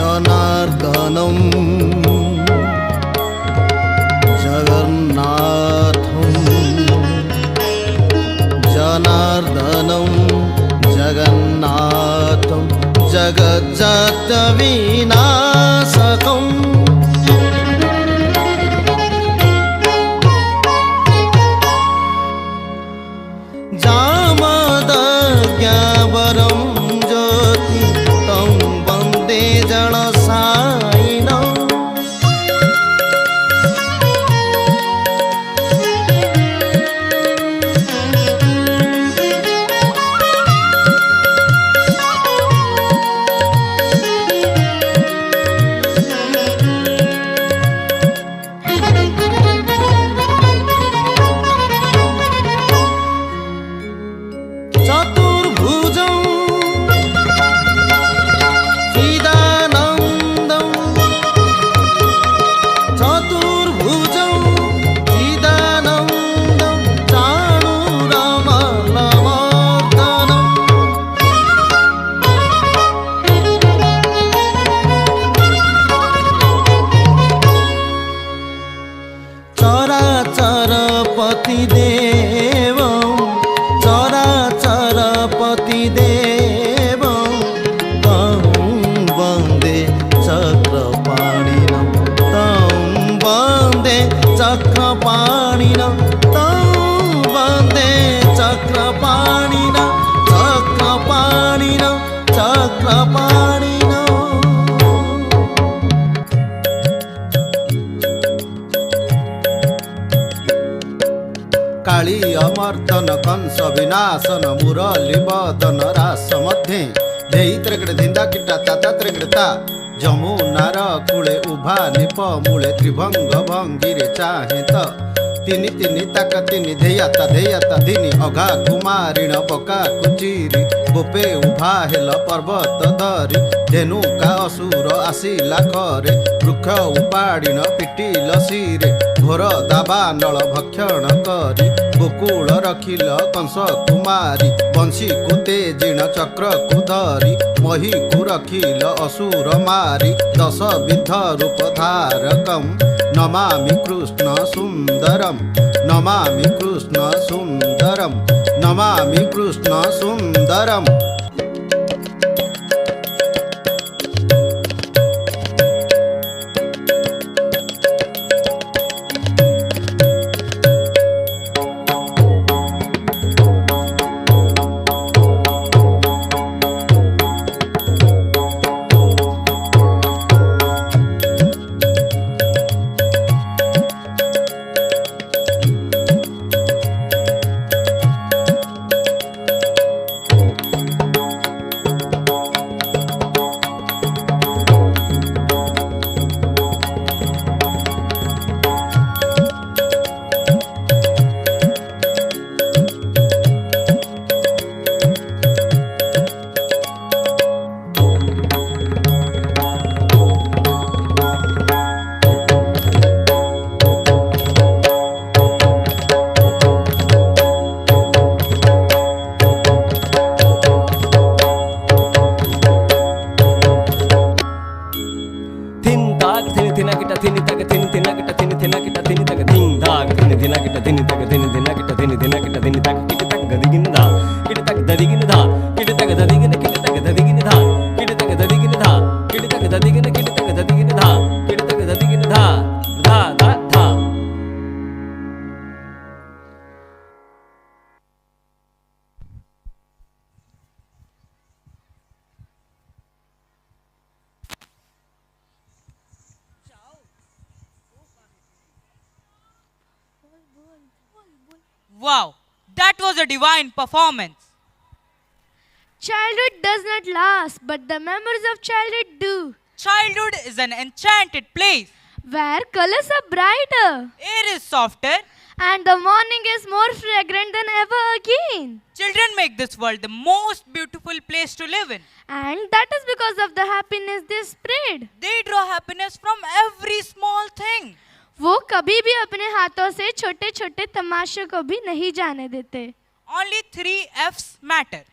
जनार्दनं जगन्नाथं जनार्दनं जगन्नाथं जगज्जगद्विनाशकम् जामदज्ञावरं ज्योति तं वन्दे जनसायिनम् चतुर्भुजं चिदानन्दं चतुर्भुजं चिदानन्दं चाणूरमलमर्दनम् चराचरपतिदेवं चराचरपतिदेवं तं वन्दे चक्रपाणिनं तं वन्दे चक्रपाणिनं तं वन्दे चक्रपाणिनं चक्रपाणिनं चक्रपाणिनं काली अमर्दन कंस विनाशन मुरली बदन रास मध्ये धेई त्रिगड़ धिंदा किटा ताता त्रिगड़ता जमुनार कूले उभा निप मूले त्रिभंग भंगिरे चाहे त तिनि तिनि ताक तिनि धेयता धिनि अघा कुमारिण पका कुचिरी गोपे उभा हेल पर्वत धरी धेनुका असुर आसिला खरे वृक्ष उपाड़िन पिटिल सिरे ଘୋର ଦାବାନଳ ଭକ୍ଷଣ କରି ଗୋକୁଳ ରଖିଲ କଂସ କୁମାରୀ ବଂଶୀକୁ ତେଜିଣ ଚକ୍ରକୁ ଧରି ମହିକୁ ରଖିଲ ଅସୁର ମାରି ଦଶ ବିଧ ରୂପ ଧାରକମ୍ Namami Krishna Sundaram Namami Krishna Sundaram Namami Krishna Sundaram. Wow, that was a divine performance. Childhood does not last, but the memories of childhood do. Childhood is an enchanted place where colors are brighter, air is softer, and the morning is more fragrant than ever again. Children make this world the most beautiful place to live in. And that is because of the happiness they spread. They draw happiness from every small thing. वो कभी भी अपने हाथों से छोटे छोटे तमाशों को भी नहीं जाने देते. Only 3 F's matter.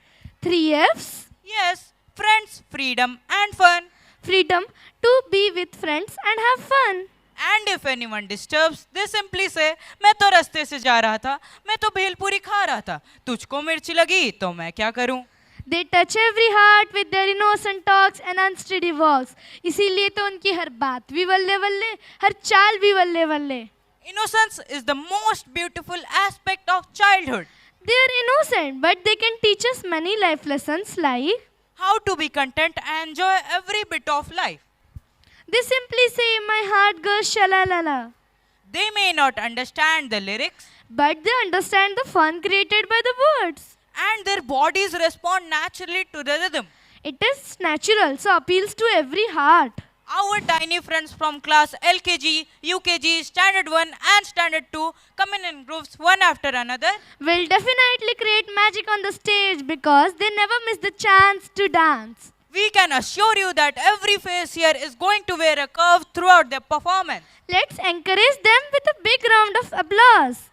3 F's? Yes, friends, freedom and fun. Freedom to be with friends and have fun. And if anyone disturbs, they simply say, मैं तो रास्ते से जा रहा था, मैं तो भेलपूरी खा रहा था, तुझको मिर्ची लगी तो मैं क्या करूं? They touch every heart with their innocent talks and unsteady walks. इसीलिए तो उनकी हर बात भी वल्ले वल्ले, हर चाल भी वल्ले वल्ले. Innocence is the most beautiful aspect of childhood. They are innocent, but they can teach us many life lessons like how to be content and enjoy every bit of life. They simply say, my heart goes shalalala. They may not understand the lyrics, but they understand the fun created by the words. And their bodies respond naturally to the rhythm. It is natural, so appeals to every heart. Our tiny friends from class LKG, UKG, Standard 1 and Standard 2 coming in groups one after another will definitely create magic on the stage because they never miss the chance to dance. We can assure you that every face here is going to wear a curve throughout their performance. Let's encourage them with a big round of applause.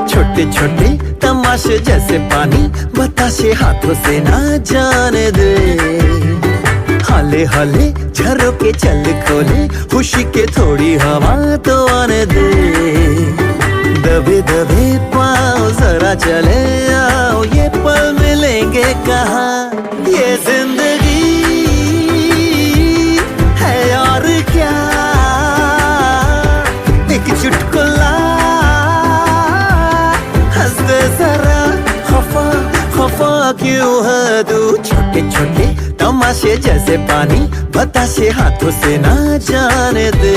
छोटे छोटे तमाशे जैसे पानी बताशे हाथों से ना जाने दे हाले हाले झरोके चल खोले खुशी के थोड़ी हवा तो आने दे दबे दबे पाँव जरा चले आओ ये पल मिलेंगे कहाँ ये जिंदगी है और क्या एक चुटकुला जरा खफा खफा क्यों है तू छोटे छोटे तमाशे जैसे पानी बताशे हाथों से ना जाने दे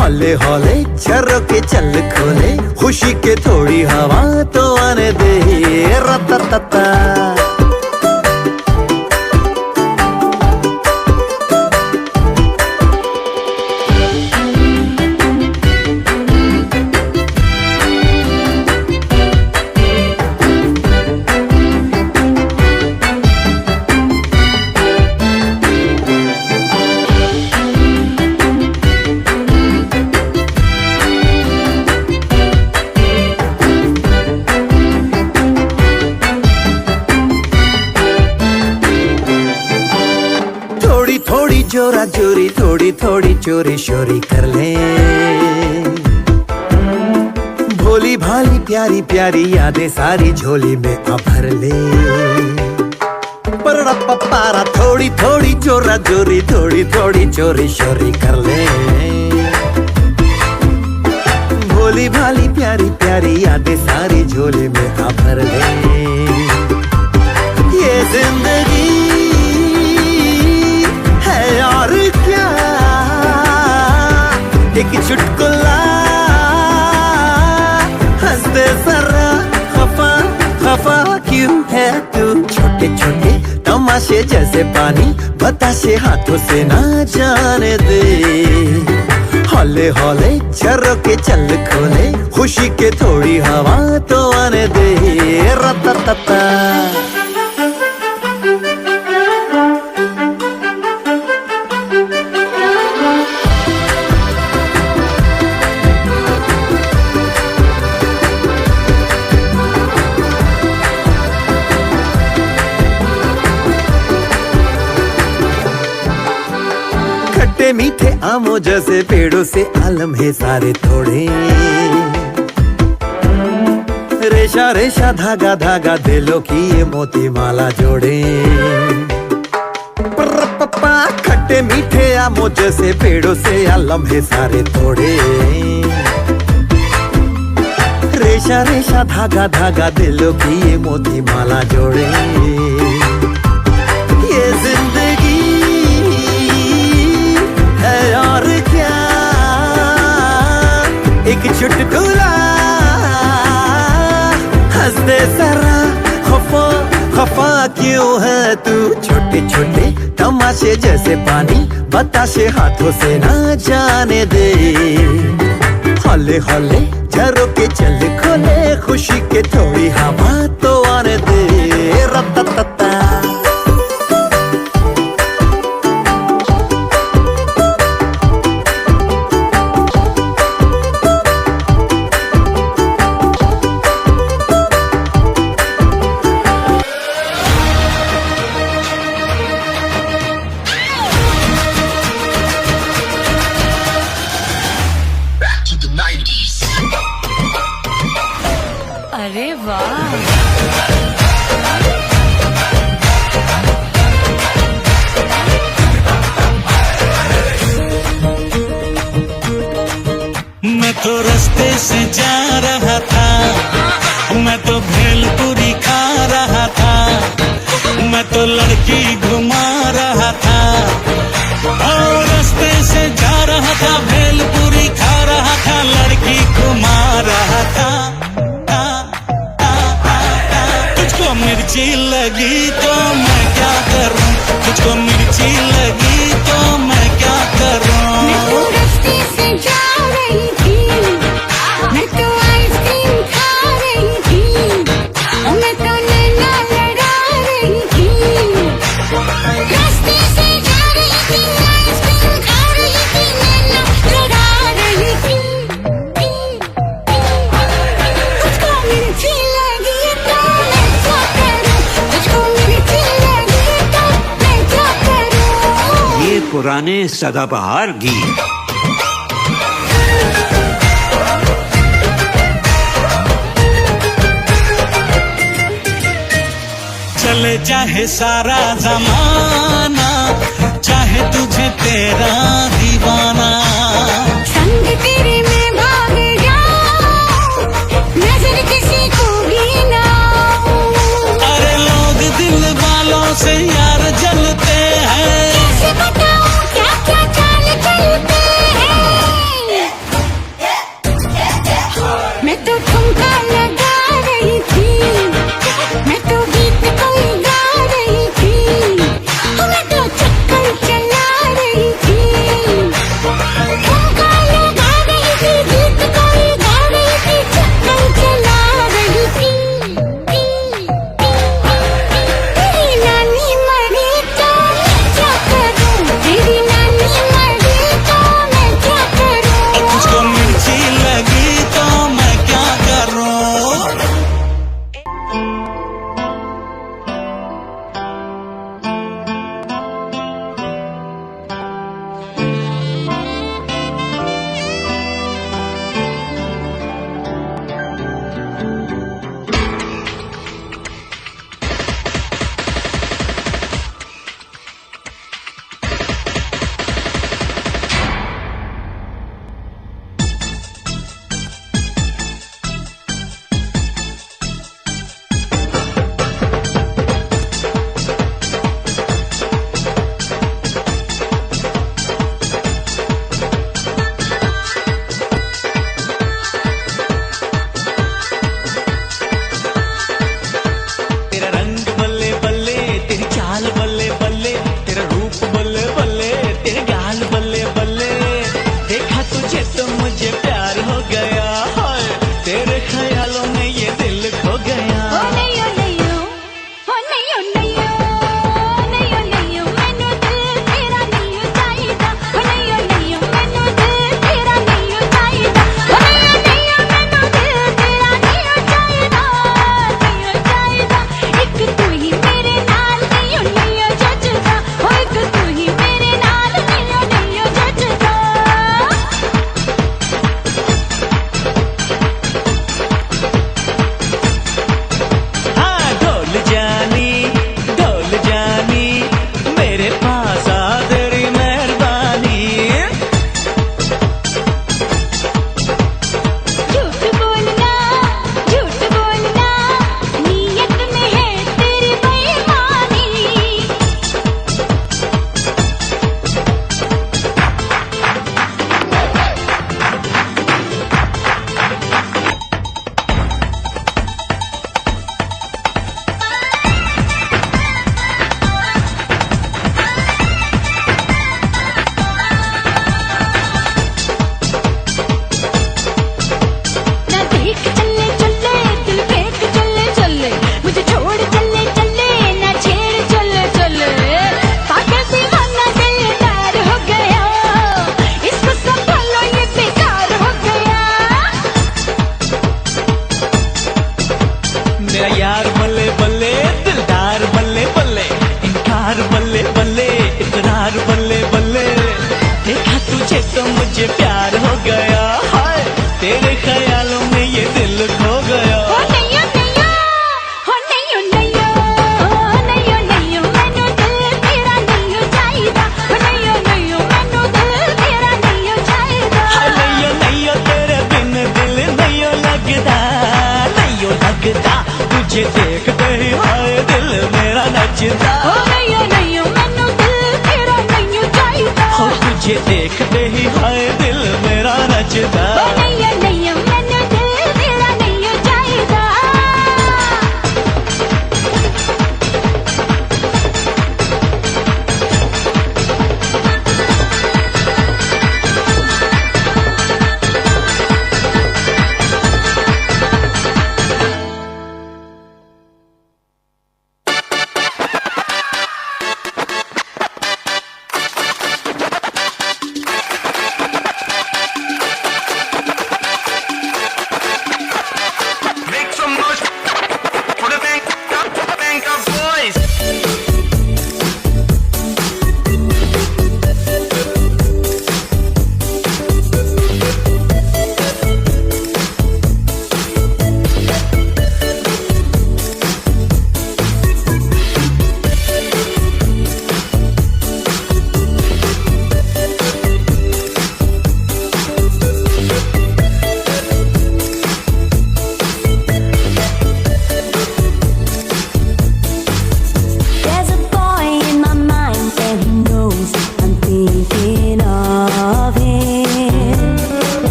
हौले हौले झरोके चल खोले, खुशी के थोड़ी हवा तो आने दे। रततता जोरा जोरी थोड़ी थोड़ी चोरी शोरी कर ले, भोली भाली प्यारी प्यारी यादें सारी झोली में आ भर ले। परड़ा पपारा थोड़ी थोड़ी जोरा जोरी थोड़ी थोड़ी चोरी शोरी कर ले, भोली भाली प्यारी प्यारी यादें सारी झोली में आ भर ले। ये जिंदगी और क्या एक चुटकुला, हंसते जरा खफा खफा क्यों है तू। छोटे छोटे तमाशे जैसे पानी बताशे हाथों से ना जाने दे। हौले हौले झरोके चल खोले, खुशी के थोड़ी हवा तो आने दे। रततता मीठे आमों जैसे पेड़ों से आलम है सारे थोड़े, रेशा रेशा धागा धागा दिलों की ये मोती माला जोड़े। पप्पा खट्टे मीठे आमों जैसे पेड़ों से आलम है सारे थोड़े, रेशा रेशा धागा धागा दिलों की ये मोती माला जोड़े। ये जिंदगी है और क्या एक चुटकुला, हंसते जरा खफा खफा क्यों है तू। छोटे छोटे तमाशे जैसे पानी बताशे हाथों से ना जाने दे। हौले हौले झरोके चल खोले, खुशी के थोड़ी हवा तो आने दे। रततता अरे वाह, मैं तो रास्ते से जा रहा था, मैं तो भेलपुरी खा रहा था, मैं तो लड़की घुमा रहा था। और रास्ते से जा रहा था, भेलपुरी खा रहा था, लड़की घुमा रहा था। तुझको मिर्ची लगी तो मैं क्या करूं, तुझको मिर्ची लगी तो मैं क्या करूं। मैं तो रास्ते से जा रही थी, मैं तो आइसक्रीम खा रही थी, मैं तो नैना लड़ा रही थी। रास्ते से जा रही थी, आइसक्रीम खा रही थी, नैना लड़ा रही थी। तुझको मिर्ची लगी तो मैं क्या करूं, तुझको मिर्ची लगी तो मैं क्या करूं। ये पुराने सदाबहार गीत। चले चाहे सारा जमाना, चाहे तुझे तेरा दीवाना, संग तेरे में भाग जाऊं, नजर किसी को भी ना। अरे लोग दिल वालों से यार जलते हैं, कैसे बताऊं क्या क्या चाल चलते हैं। बल्ले बल्ले इकरार बल्ले बल्ले देखा तुझे तो मुझे प्यार हो गया हाय तेरे ख्यालों में ये दिल खो गया तुझे देखते ही हाय दिल मेरा नचता हो तुझे देखते ही हाय दिल मेरा नचता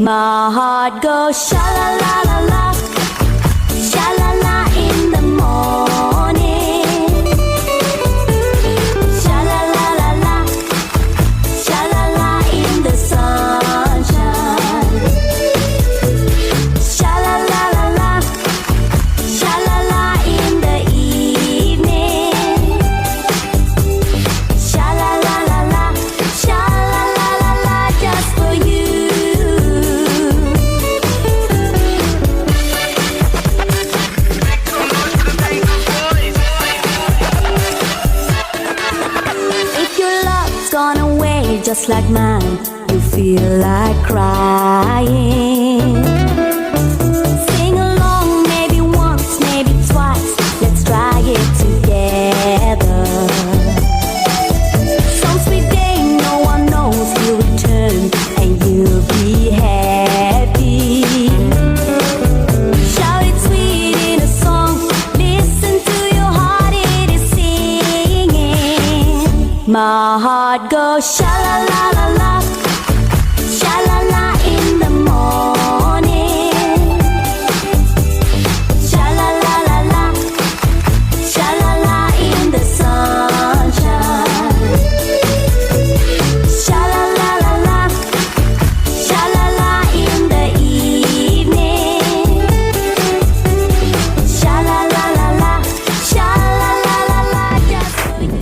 My heart goes sha la la la la, sha la la in the morning, sha la la la la, sha la la in the sunshine, sha la la la la, sha la la in the evening, sha la la la la, sha la la la la, just for you. Gone away just like mine, you feel like crying. Sing along maybe once, maybe twice, let's try it together. Some sweet day no one knows he'll return and you'll be happy. Shout it sweet in a song, listen to your heart, it is singing. My heart goes sha la la la la, sha la la in the morning, sha la la la la, sha la la in the sunshine, sha la la la la, sha la la in the evening, sha la la la la, sha la la la la, just for you.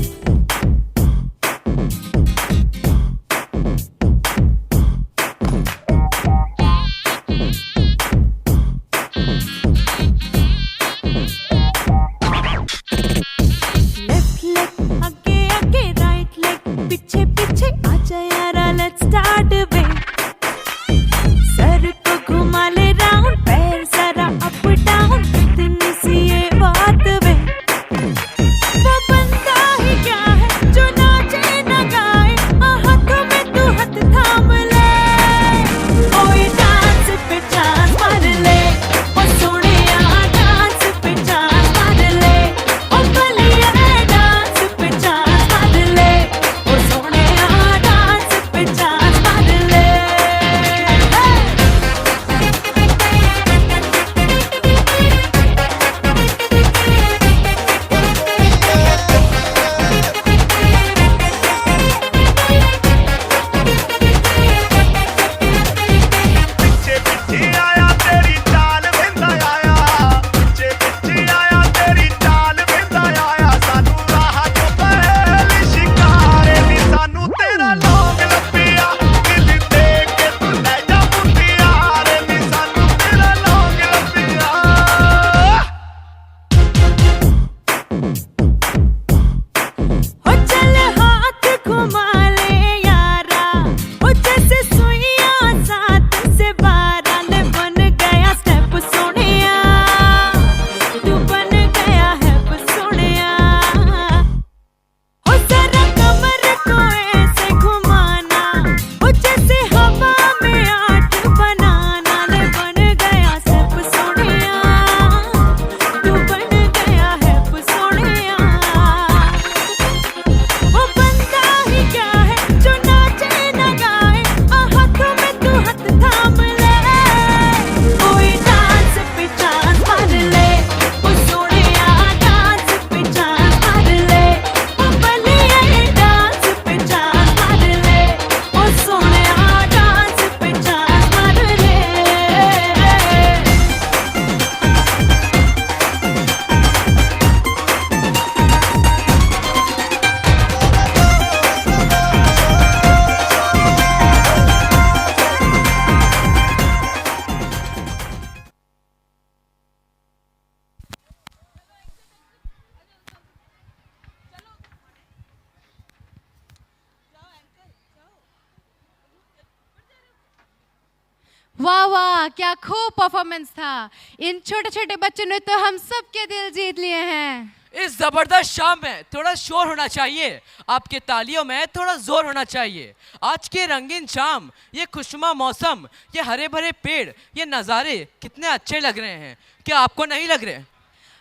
वाह, क्या खूब performance था। इन छोटे छोटे बच्चों ने तो हम सबके दिल जीत लिए हैं। इस जबरदस्त शाम में थोड़ा शोर होना चाहिए, आपके तालियों में थोड़ा जोर होना चाहिए। आज के रंगीन शाम, ये खुशनुमा मौसम, ये हरे भरे पेड़, ये नज़ारे कितने अच्छे लग रहे हैं, क्या आपको नहीं लग रहे?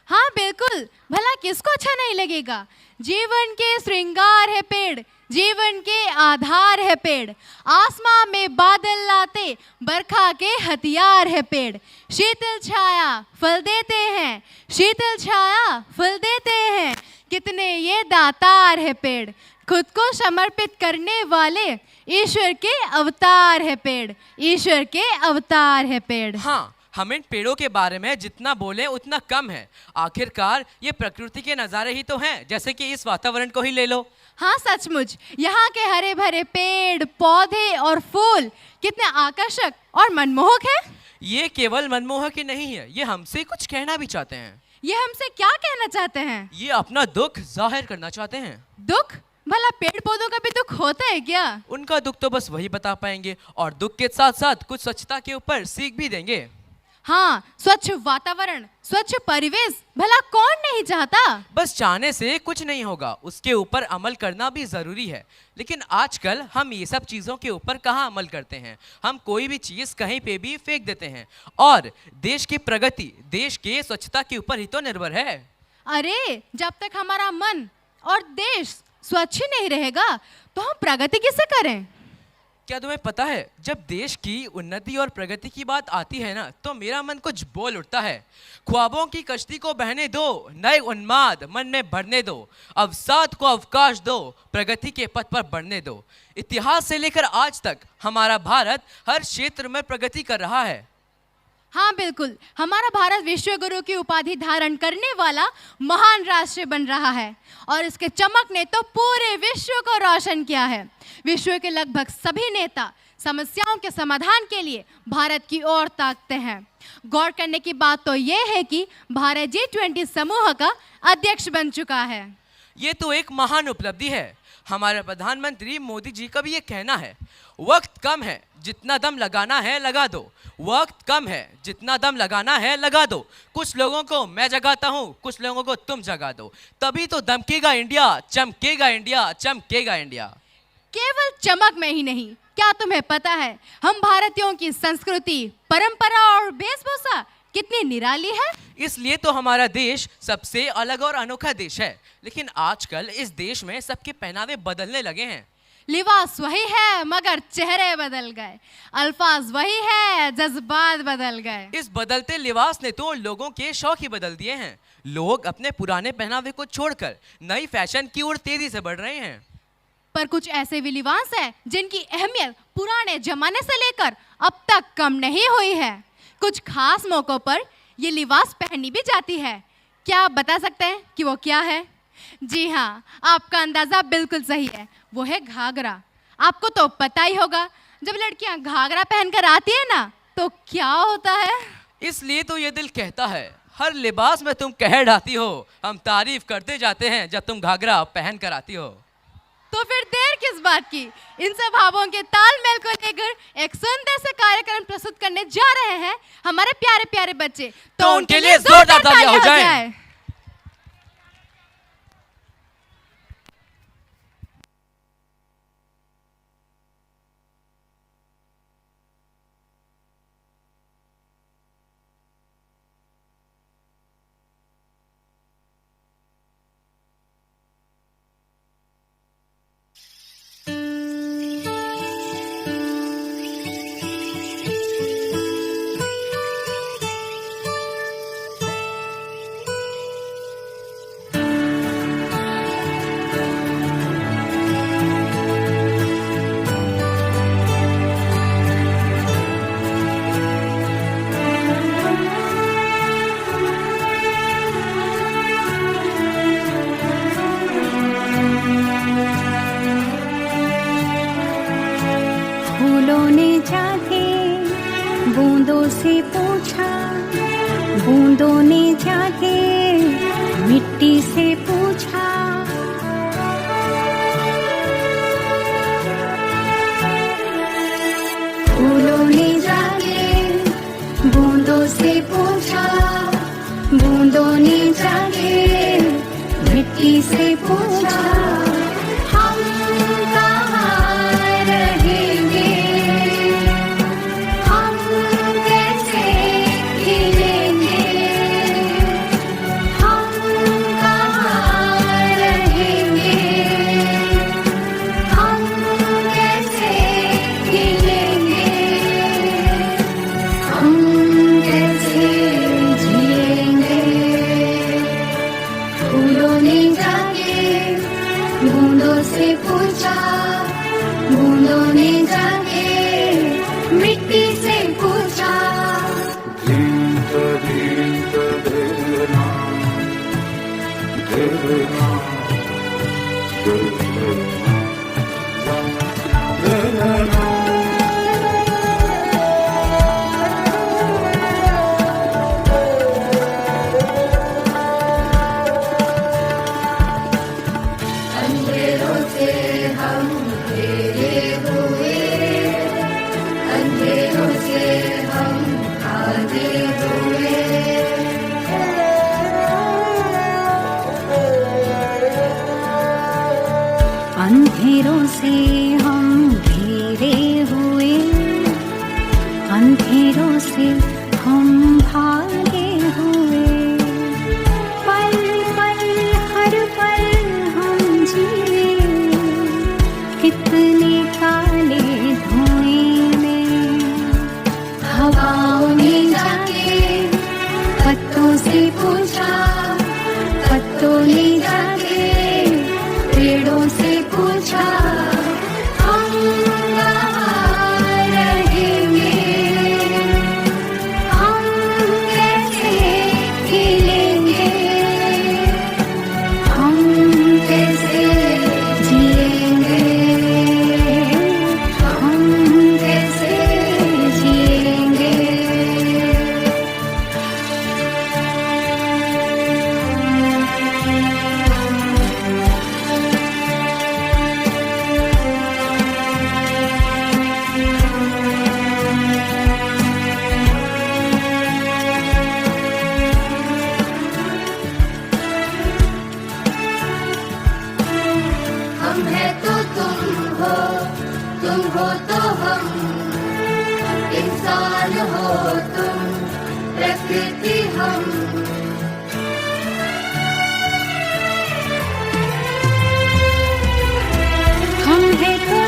हाँ बिल्कुल, भला किसको अच्छा नहीं लगेगा। जीवन के श्रृंगार है पेड़, जीवन के आधार है पेड़, आसमां में बादल लाते बरखा के हथियार है पेड़। शीतल छाया फल देते हैं, शीतल छाया फल देते हैं, कितने ये दातार है पेड़। खुद को समर्पित करने वाले ईश्वर के अवतार है पेड़, ईश्वर के अवतार है पेड़। हाँ, हम इन पेड़ों के बारे में जितना बोलें उतना कम है। आखिरकार ये प्रकृति के नज़ारे ही तो हैं, जैसे कि इस वातावरण को ही ले लो। हाँ सचमुच, यहाँ के हरे भरे पेड़ पौधे और फूल कितने आकर्षक और मनमोहक हैं। ये केवल मनमोहक ही नहीं है, ये हमसे कुछ कहना भी चाहते हैं। ये हमसे क्या कहना चाहते हैं? ये अपना दुख जाहिर करना चाहते हैं। दुख? भला पेड़ पौधों का भी दुख होता है क्या? उनका दुख तो बस वही बता पाएंगे, और दुख के साथ साथ कुछ स्वच्छता के ऊपर सीख भी देंगे। हाँ, स्वच्छ वातावरण, स्वच्छ परिवेश भला कौन नहीं चाहता। बस चाहने से कुछ नहीं होगा, उसके ऊपर अमल करना भी जरूरी है। लेकिन आजकल हम ये सब चीज़ों के ऊपर कहाँ अमल करते हैं। हम कोई भी चीज़ कहीं पे भी फेंक देते हैं, और देश की प्रगति देश के स्वच्छता के ऊपर ही तो निर्भर है। अरे जब तक हमारा मन और देश स्वच्छ नहीं रहेगा तो हम प्रगति किससे करें? क्या तुम्हें पता है, जब देश की उन्नति और प्रगति की बात आती है ना, तो मेरा मन कुछ बोल उठता है। ख्वाबों की कश्ती को बहने दो, नए उन्माद मन में भरने दो, अवसाद को अवकाश दो, प्रगति के पथ पर बढ़ने दो। इतिहास से लेकर आज तक हमारा भारत हर क्षेत्र में प्रगति कर रहा है। हाँ बिल्कुल, हमारा भारत विश्व गुरु की उपाधि धारण करने वाला महान राष्ट्र बन रहा है, और इसके चमक ने तो पूरे विश्व को रोशन किया है। विश्व के लगभग सभी नेता समस्याओं के समाधान के लिए भारत की ओर ताकते हैं। गौर करने की बात तो ये है कि भारत G20 समूह का अध्यक्ष बन चुका है। ये तो एक महान उपलब्धि है। हमारे प्रधानमंत्री मोदी जी का भी ये कहना है, वक्त कम है, जितना दम लगाना है लगा दो। वक्त कम है, जितना दम लगाना है लगा दो। कुछ लोगों को मैं जगाता हूँ, कुछ लोगों को तुम जगा दो, तभी तो दमकेगा इंडिया, चमकेगा इंडिया, चमकेगा इंडिया। केवल चमक में ही नहीं, क्या तुम्हें पता है हम भारतीयों की संस्कृति, परंपरा और वेशभूषा कितनी निराली है। इसलिए तो हमारा देश सबसे अलग और अनोखा देश है। लेकिन आजकल इस देश में सबके पहनावे बदलने लगे हैं। लिबास वही है मगर चेहरे बदल गए, अल्फाज वही है जज्बात बदल गए। इस बदलते लिबास ने तो लोगों के शौक ही बदल दिए हैं। लोग अपने पुराने पहनावे को छोड़कर नई फैशन की ओर तेजी से बढ़ रहे हैं। पर कुछ ऐसे भी लिबास हैं जिनकी अहमियत पुराने जमाने से लेकर अब तक कम नहीं हुई है। कुछ खास मौकों पर ये लिबास पहनी भी जाती है। क्या आप बता सकते हैं कि वो क्या है? जी हाँ, आपका अंदाजा बिल्कुल सही है, वो है घाघरा। आपको तो पता ही होगा, जब लड़कियां घाघरा पहनकर आती है ना तो क्या होता है। इसलिए तो ये दिल कहता है, हर लिबास में तुम कह ढाती हो, हम तारीफ करते जाते हैं जब तुम घाघरा पहन कर आती हो। तो फिर देर किस बात की, इन सब भावों के तालमेल को लेकर एक सुंदर से कार्यक्रम प्रस्तुत करने जा रहे हैं हमारे प्यारे प्यारे बच्चे। तो उनके लिए जोरदार तालियां हो जाए। से पूछा, बूंदों ने जाके मिट्टी से पूछा। फूलों ने जाके बूंदों से पूछा, बूंदों ने जाके मिट्टी से पूछा, हम कहाँ रहेंगे, हम कैसे खिलेंगे, हम कहाँ रहेंगे, हम कैसे खिलेंगे, हम कैसे जिएंगे। फूलों ने जाके बूंदों से पूछा, बूंदों ने जाके मिट्टी से पूछा। अंधेरों से हम घिरे हुए, अंधेरों से हम भागे हुए, अंधेरों से हम घिरे हुए, अंधेरों से हम भागे हुए, पल पल हर पल हम जिए, कितने काले धुएं में। हवाओं ने जाके पत्तों से पूछा, पत्तों ने जाके पेड़ों से पूछा, हम कहाँ रहेंगे, हम कैसे खिलेंगे, हम कैसे जिएंगे, हम कैसे जिएंगे। हम है तो तुम हो तो हम, इंसान हो तुम, प्रकृति हम। हम है तो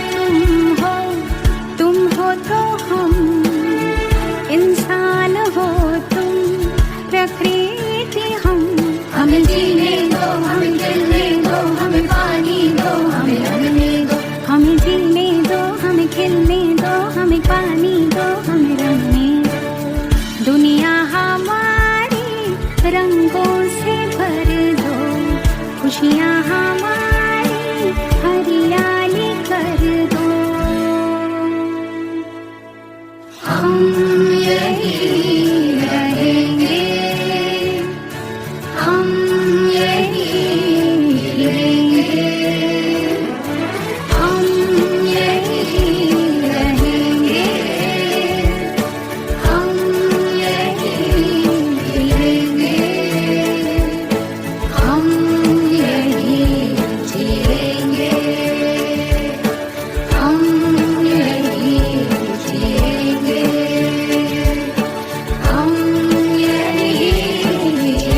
तुम हो तो हम, इंसान हो तुम, प्रकृति हम। हमें जीने दो, हमें खेलने दो, हमें पानी दो, हमें रंगने दो, हमें जीने दो, हमें खेलने दो, हमें पानी दो, हमें रंगने दो। दुनिया हमारी रंगों से भर दो, खुशियाँ हमारी हरियाली कर दो। हम यही रहेंगे, हम यही रहेंगे, हम यही रहेंगे, हम यही रहेंगे, हम यही जिएंगे, हम यही जिएंगे, हम यही जिएंगे।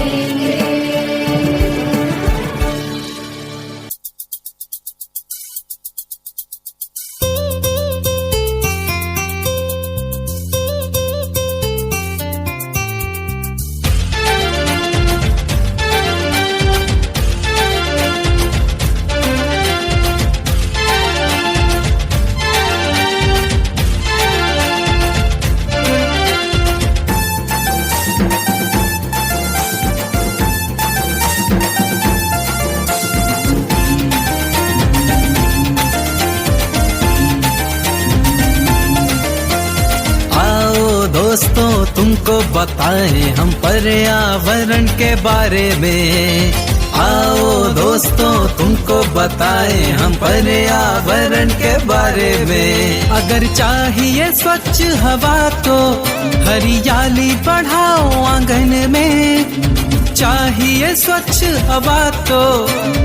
दोस्तों तुमको बताएं हम पर्यावरण के बारे में। आओ दोस्तों तुमको बताएं हम पर्यावरण के बारे में। अगर चाहिए स्वच्छ हवा तो हरियाली बढ़ाओ आंगन में। चाहिए स्वच्छ हवा तो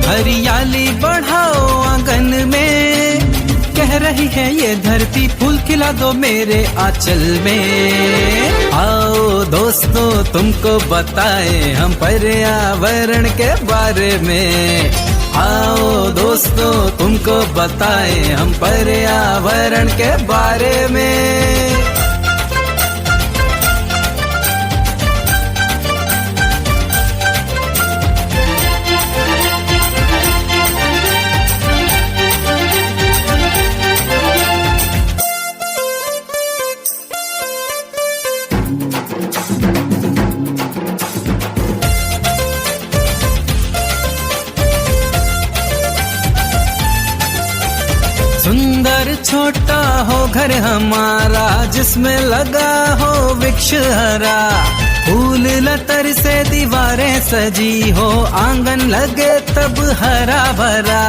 हरियाली बढ़ाओ आंगन में। कह रही है ये धरती फूल खिला दो मेरे आंचल में। आओ दोस्तों तुमको बताएं हम पर्यावरण के बारे में। आओ दोस्तों तुमको बताएं हम पर्यावरण के बारे में। सुंदर छोटा हो घर हमारा जिसमें लगा हो वृक्ष हरा। फूल लतर से दीवारें सजी हो आंगन लगे तब हरा भरा।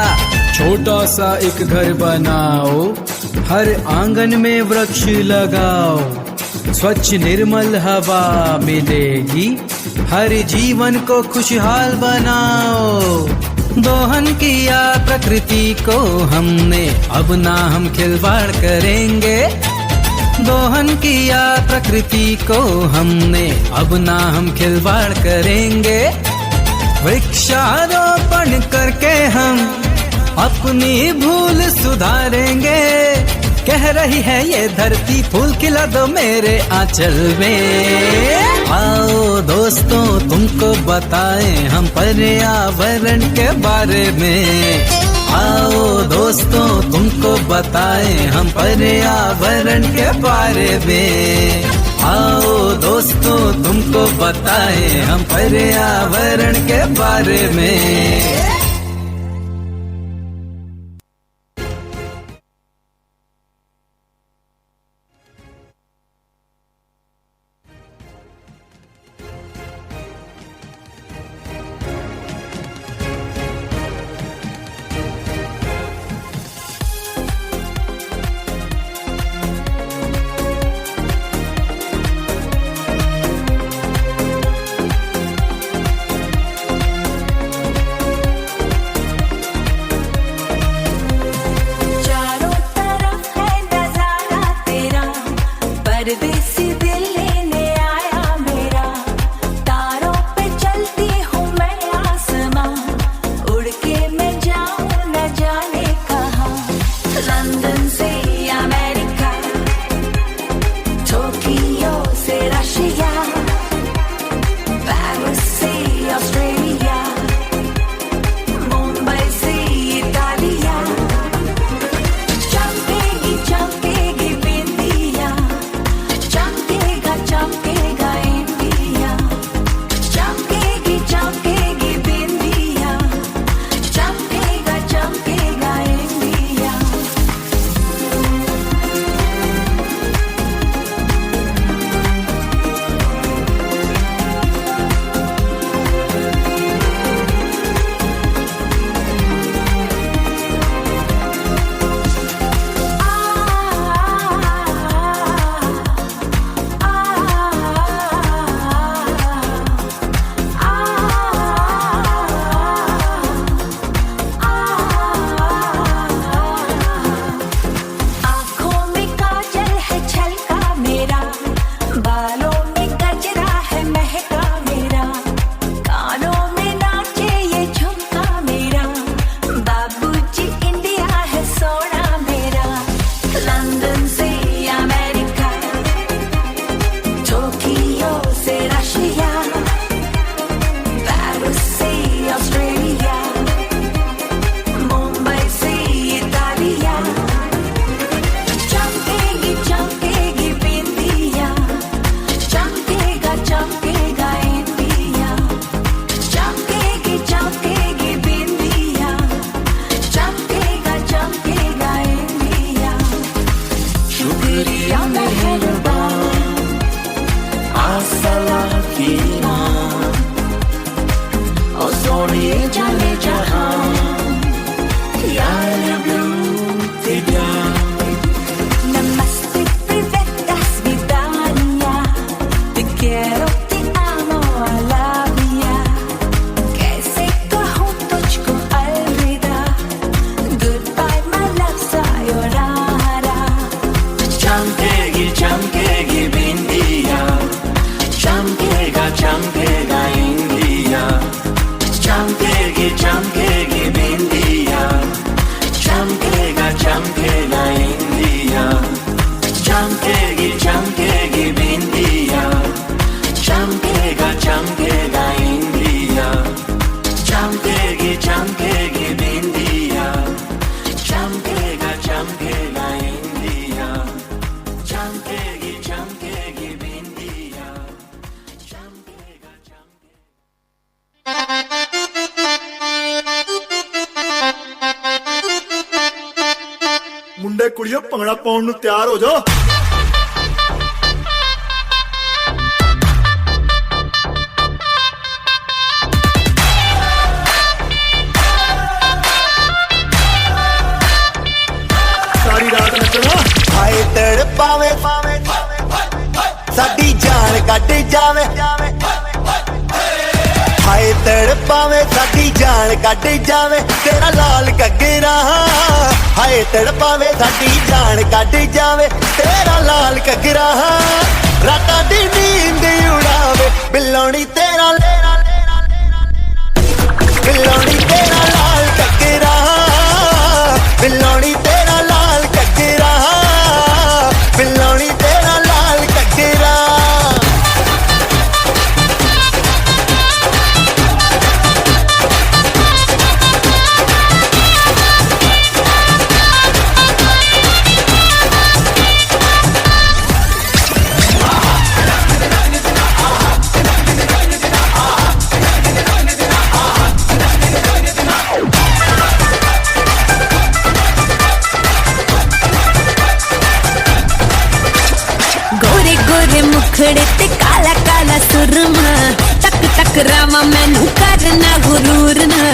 छोटा सा एक घर बनाओ हर आंगन में वृक्ष लगाओ। स्वच्छ निर्मल हवा मिलेगी हर जीवन को खुशहाल बनाओ। दोहन किया प्रकृति को हमने अब ना हम खिलवाड़ करेंगे। दोहन किया प्रकृति को हमने अब ना हम खिलवाड़ करेंगे। वृक्षारोपण करके हम अपनी भूल सुधारेंगे। कह रही है ये धरती फूल खिला दो मेरे आंचल में। आओ दोस्तों तुमको बताएं हम पर्यावरण के बारे में। आओ दोस्तों तुमको बताएं हम पर्यावरण के बारे में। आओ दोस्तों तुमको बताएं हम पर्यावरण के बारे में। छोड़िए चले जहाँ यार blue Namaste, privet, das vidania. Te quiero, te amo, I love ya. कैसे कहूँ तुझको अलविदा. Goodbye, my love, sayonara. चमकेगी बिंदिया चमकेगा इंडिया चमकेगी बिंदिया चमकेगा इंडिया चमकेगी बिंदिया चमकेगा इंडिया चमकेगी बिंदिया चमकेगा इंडिया चमकेगी बिंदिया ਮੁੰਡੇ ਕੁੜੀਓ ਭੰਗੜਾ ਪਾਉਣ ਨੂੰ ਤਿਆਰ ਹੋ ਜਾਓ ਸਾਰੀ ਰਾਤ ਨੱਚਣਾ ਹਾਏ ਤੜ ਪਾਵੇ ਸਾਡੀ ਜਾਨ ਕੱਢ ਜਾਵੇ ਹਾਏ ਤੜ ਪਾਵੇ ਸਾਡੀ ਜਾਨ ਕੱਢ ਜਾਵੇ ਤੇਰਾ ਲਾਲ ਘੱਗਰਾ ਹਾਏ ਤੜ ਪਾਵੇ ਸਾਡੀ ਜਾਨ ਕੱਢ ਜਾਵੇ ਤੇਰਾ ਲਾਲ ਘੱਗਰਾ ਰਾਤਾਂ ਦੀ ਨੀਂਦ ਉਡਾਵੇ ਬਿੱਲੋਣੀ ਤੇਰਾ ਬਿੱਲੋਣੀ ਤੇਰਾ ਲਾਲ ਘੱਗਰਾ ਬਿੱਲੋਣੀ ਤੇਰਾ ਲਾਲ ਘੱਗਰਾ ਬਿੱਲੋਣੀ ਤੇਰਾ ਲਾਲ ਘੱਗਰਾ मुखड़े ते काला काला सुरमा टक टक रामा मैनू करना गुरूर ना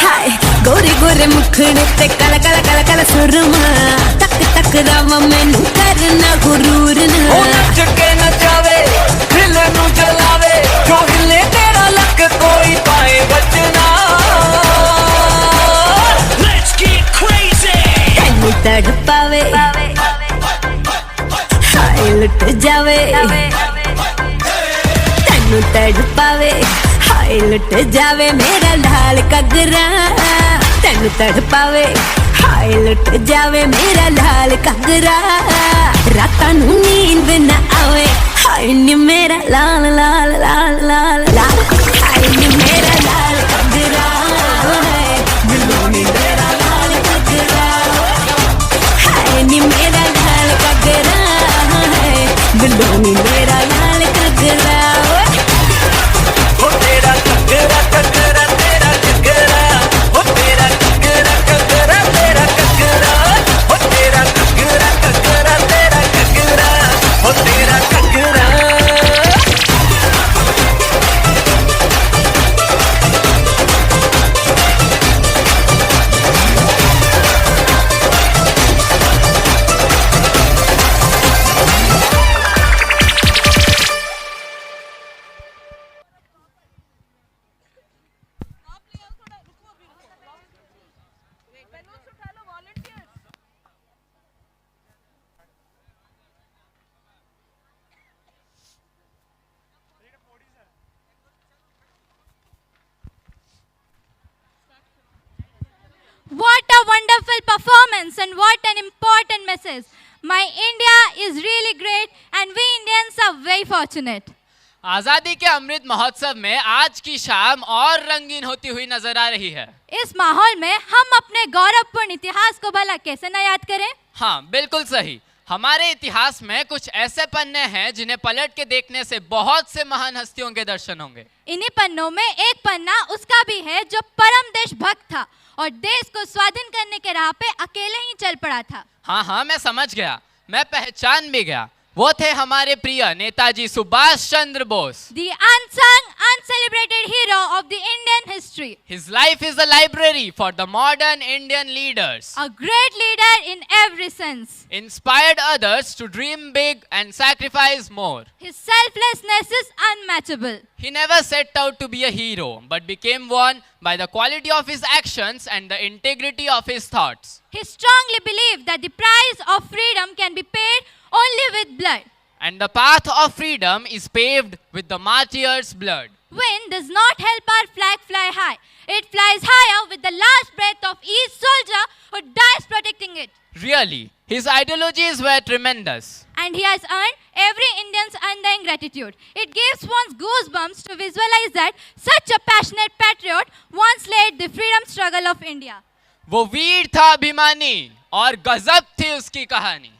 हाय गोरे गोरे मुखड़े ते काला काला काला काला सुरमा टक टक रामा मैनू करना गुरूर ना नच के नचावे दिल नू जलावे जो हिले तेरा लक कोई पाए बचना तड़पावे हाय लुट जावे तेनू तड़पावे हाय लुट जावे मेरा लाल घग्गरा तेनू तड़पावे हाय लुट जावे मेरा लाल घग्गरा रातां नू नींद न आवे हाय नी मेरा लाल लाल लाल लाल लाल हाय नी मेरा लाल घग्गरा बिलोनी मेरा लाल घग्गरा नी मेरा लाल घग्गरा है बिलोनी मेरा लाल घग्गरा ओ तेरा घग्गरा घग्गरा तेरा घग्गरा ओ तेरा घग्गरा घग्गरा तेरा घग्गरा ओ तेरा घग्गरा घग्गरा तेरा घग्गरा ओ तेरा घग्गरा What a wonderful performance and what an important message. My India is really great and we Indians are very fortunate. आजादी के अमृत महोत्सव में आज की शाम और रंगीन होती हुई नजर आ रही है। इस माहौल में हम अपने गौरवपूर्ण इतिहास को भला कैसे न याद करें? हाँ बिल्कुल सही। हमारे इतिहास में कुछ ऐसे पन्ने हैं जिन्हें पलट के देखने से बहुत से महान हस्तियों के दर्शन होंगे। इन्हीं पन्नों में एक पन्ना उसका भी है जो परम देशभक्त था और देश को स्वाधीन करने के राह पे अकेले ही चल पड़ा था। हाँ हाँ मैं समझ गया, मैं पहचान भी गया। वो थे हमारे प्रिय Netaji Subhash Chandra Bose. The unsung, uncelebrated hero of the Indian history. His life is a library for the modern Indian leaders. A great leader in every sense. Inspired others to dream big and sacrifice more. His selflessness is unmatchable. He never set out to be a hero, but became one by the quality of his actions and the integrity of his thoughts. He strongly believed that the price of freedom can be paid only with blood. And the path of freedom is paved with the martyrs' blood. Wind does not help our flag fly high. It flies higher with the last breath of each soldier who dies protecting it. Really, his ideologies were tremendous. And he has earned every Indian's undying gratitude. It gives one's goosebumps to visualize that such a passionate patriot once led the freedom struggle of India. वो वीर था अभिमानी और गजब थी उसकी कहानी.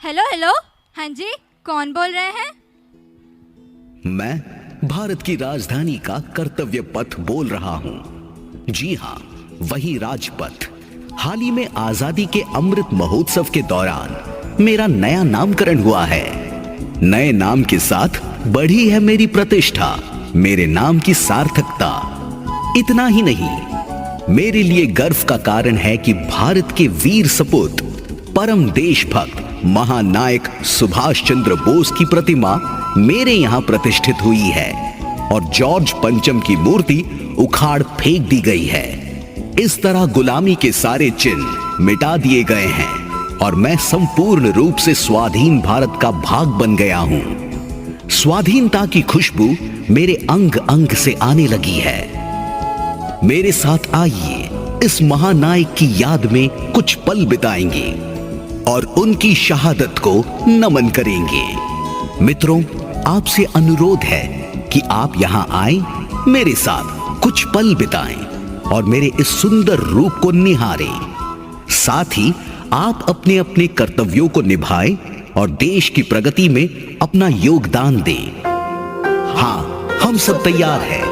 Hello hello, हाँ जी, कौन बोल रहे हैं? मैं भारत की राजधानी का कर्तव्य पथ बोल रहा हूं. जी हां, वही राजपथ. हाल ही में आजादी के अमृत महोत्सव के दौरान मेरा नया नामकरण हुआ है. नए नाम के साथ बढ़ी है मेरी प्रतिष्ठा, मेरे नाम की सार्थकता. इतना ही नहीं, मेरे लिए गर्व का कारण है कि भारत के वीर सपूत, परम देशभक्त महानायक सुभाष चंद्र बोस की प्रतिमा मेरे यहां प्रतिष्ठित हुई है और जॉर्ज पंचम की मूर्ति उखाड़ फेंक दी गई है. इस तरह गुलामी के सारे चिन्ह मिटा दिए गए हैं और मैं संपूर्ण रूप से स्वाधीन भारत का भाग बन गया हूं. स्वाधीनता की खुशबू मेरे अंग अंग से आने लगी है. मेरे साथ आइए, इस महानायक की याद में कुछ पल बिताएंगे और उनकी शहादत को नमन करेंगे. मित्रों, आपसे अनुरोध है कि आप यहां आए, मेरे साथ कुछ पल बिताएं और मेरे इस सुंदर रूप को निहारें. साथ ही आप अपने अपने कर्तव्यों को निभाएं और देश की प्रगति में अपना योगदान दें. हां, हम सब तैयार हैं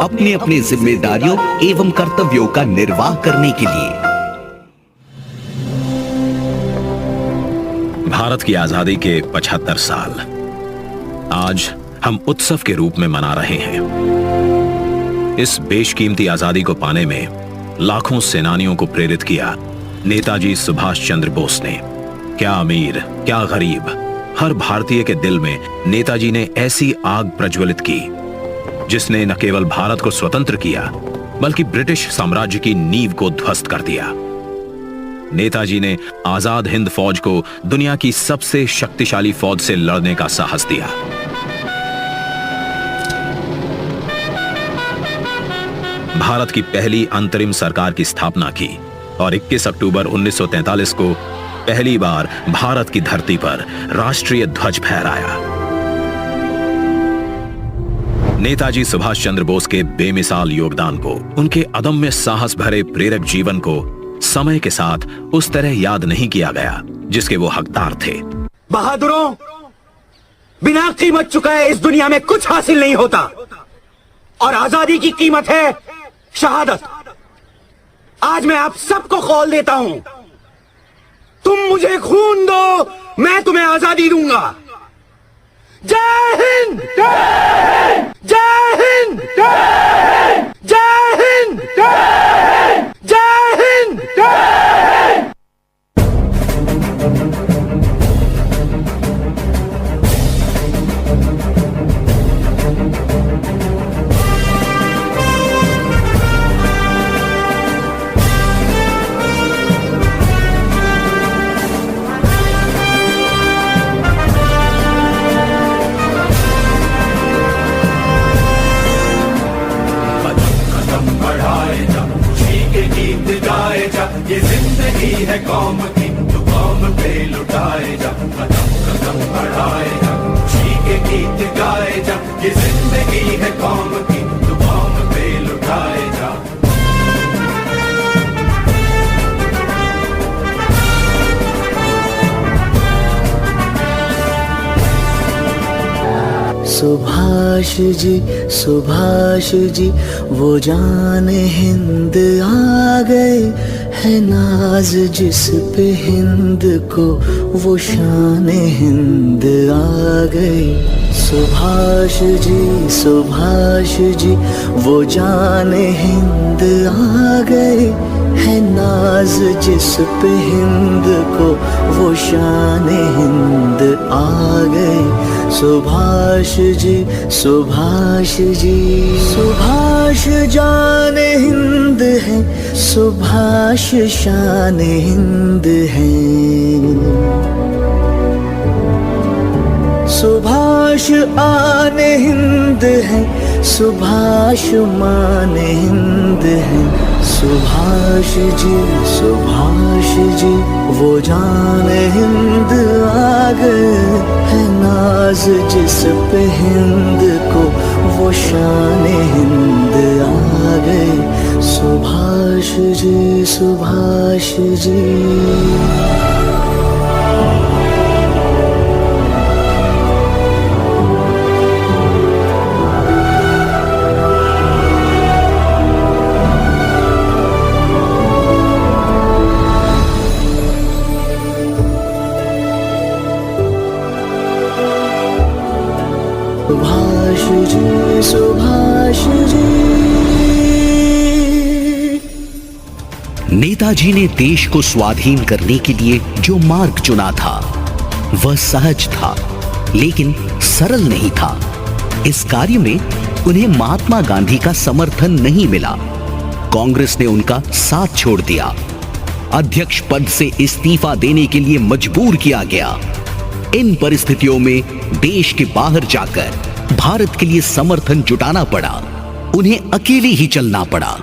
अपनी अपनी जिम्मेदारियों एवं कर्तव्यों का निर्वाह करने के लिए. भारत की आजादी के 75 साल आज हम उत्सव के रूप में मना रहे हैं. इस बेशकीमती आजादी को पाने में लाखों सेनानियों को प्रेरित किया नेताजी सुभाष चंद्र बोस ने. क्या अमीर, क्या गरीब, हर भारतीय के दिल में नेताजी ने ऐसी आग प्रज्वलित की जिसने न केवल भारत को स्वतंत्र किया बल्कि ब्रिटिश साम्राज्य की नींव को ध्वस्त कर दिया. नेताजी ने आजाद हिंद फौज को दुनिया की सबसे शक्तिशाली फौज से लड़ने का साहस दिया. भारत की पहली अंतरिम सरकार की स्थापना की और 21 अक्टूबर 1943 को पहली बार भारत की धरती पर राष्ट्रीय ध्वज फहराया. नेताजी सुभाष चंद्र बोस के बेमिसाल योगदान को, उनके अदम्य साहस भरे प्रेरक जीवन को समय के साथ उस तरह याद नहीं किया गया जिसके वो हकदार थे. बहादुरों, बिना कीमत चुकाए इस दुनिया में कुछ हासिल नहीं होता और आजादी की कीमत है शहादत. आज मैं आप सबको कॉल देता हूं, तुम मुझे खून दो, मैं तुम्हें आजादी दूंगा. जय हिंद, जय हिंद, जय हिंद, जय हिंद, जय हिंद, जय हिंद, जय हिंद. ये जिंदगी है कौम की, तो कौम पे लुटाए जा. कदम कदम बढ़ाए जा, खुशी के गीत गाए जा. ये जिंदगी है कौम की, तो कौम पे लुटाए जा. सुभाष जी वो जान हिंद आ गए, है नाज जिस पे हिंद को वो शान हिंद आ गए। सुभाष जी वो जान हिंद आ गए, है नाज जिस पे हिंद को वो शान हिंद आ गए। सुभाष जी सुभाष जान हिंद है, सुभाष शान हिंद है। सुभाष आन हिंद है, सुभाष मान हिंद है। सुभाष जी वो जान हिंद आ गए, है नाज जिस पे हिंद को वो शान हिंद आ गए। सुभाष जी नेताजी ने देश को स्वाधीन करने के लिए जो मार्ग चुना था वह सहज था, लेकिन सरल नहीं था। इस कार्य में उन्हें महात्मा गांधी का समर्थन नहीं मिला। कांग्रेस ने उनका साथ छोड़ दिया। अध्यक्ष पद से इस्तीफा देने के लिए मजबूर किया गया। इन परिस्थितियों में देश के बाहर जाकर भारत के लिए समर्थन जुटाना पड़ा। उन्हें अकेले ही चलना पड़ा।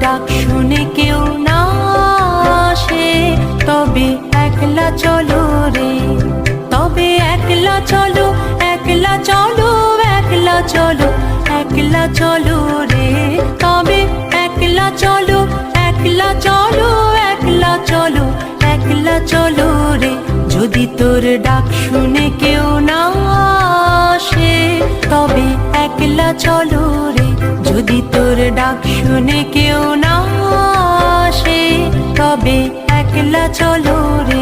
ডাক শুনে কেউ না আসে, তবে একলা চলো রে, তবে একলা চলো, একলা চলো, একলা চলো, একলা চলো রে, তবে একলা চলো, একলা চলো, একলা চলো, একলা চলো রে। যদি তোর ডাক শুনে কেউ না আসে, তবে একলা চলো রে, যদি তোর ডাক শুনে কেউ না আসে, তবে একলা চলো রে।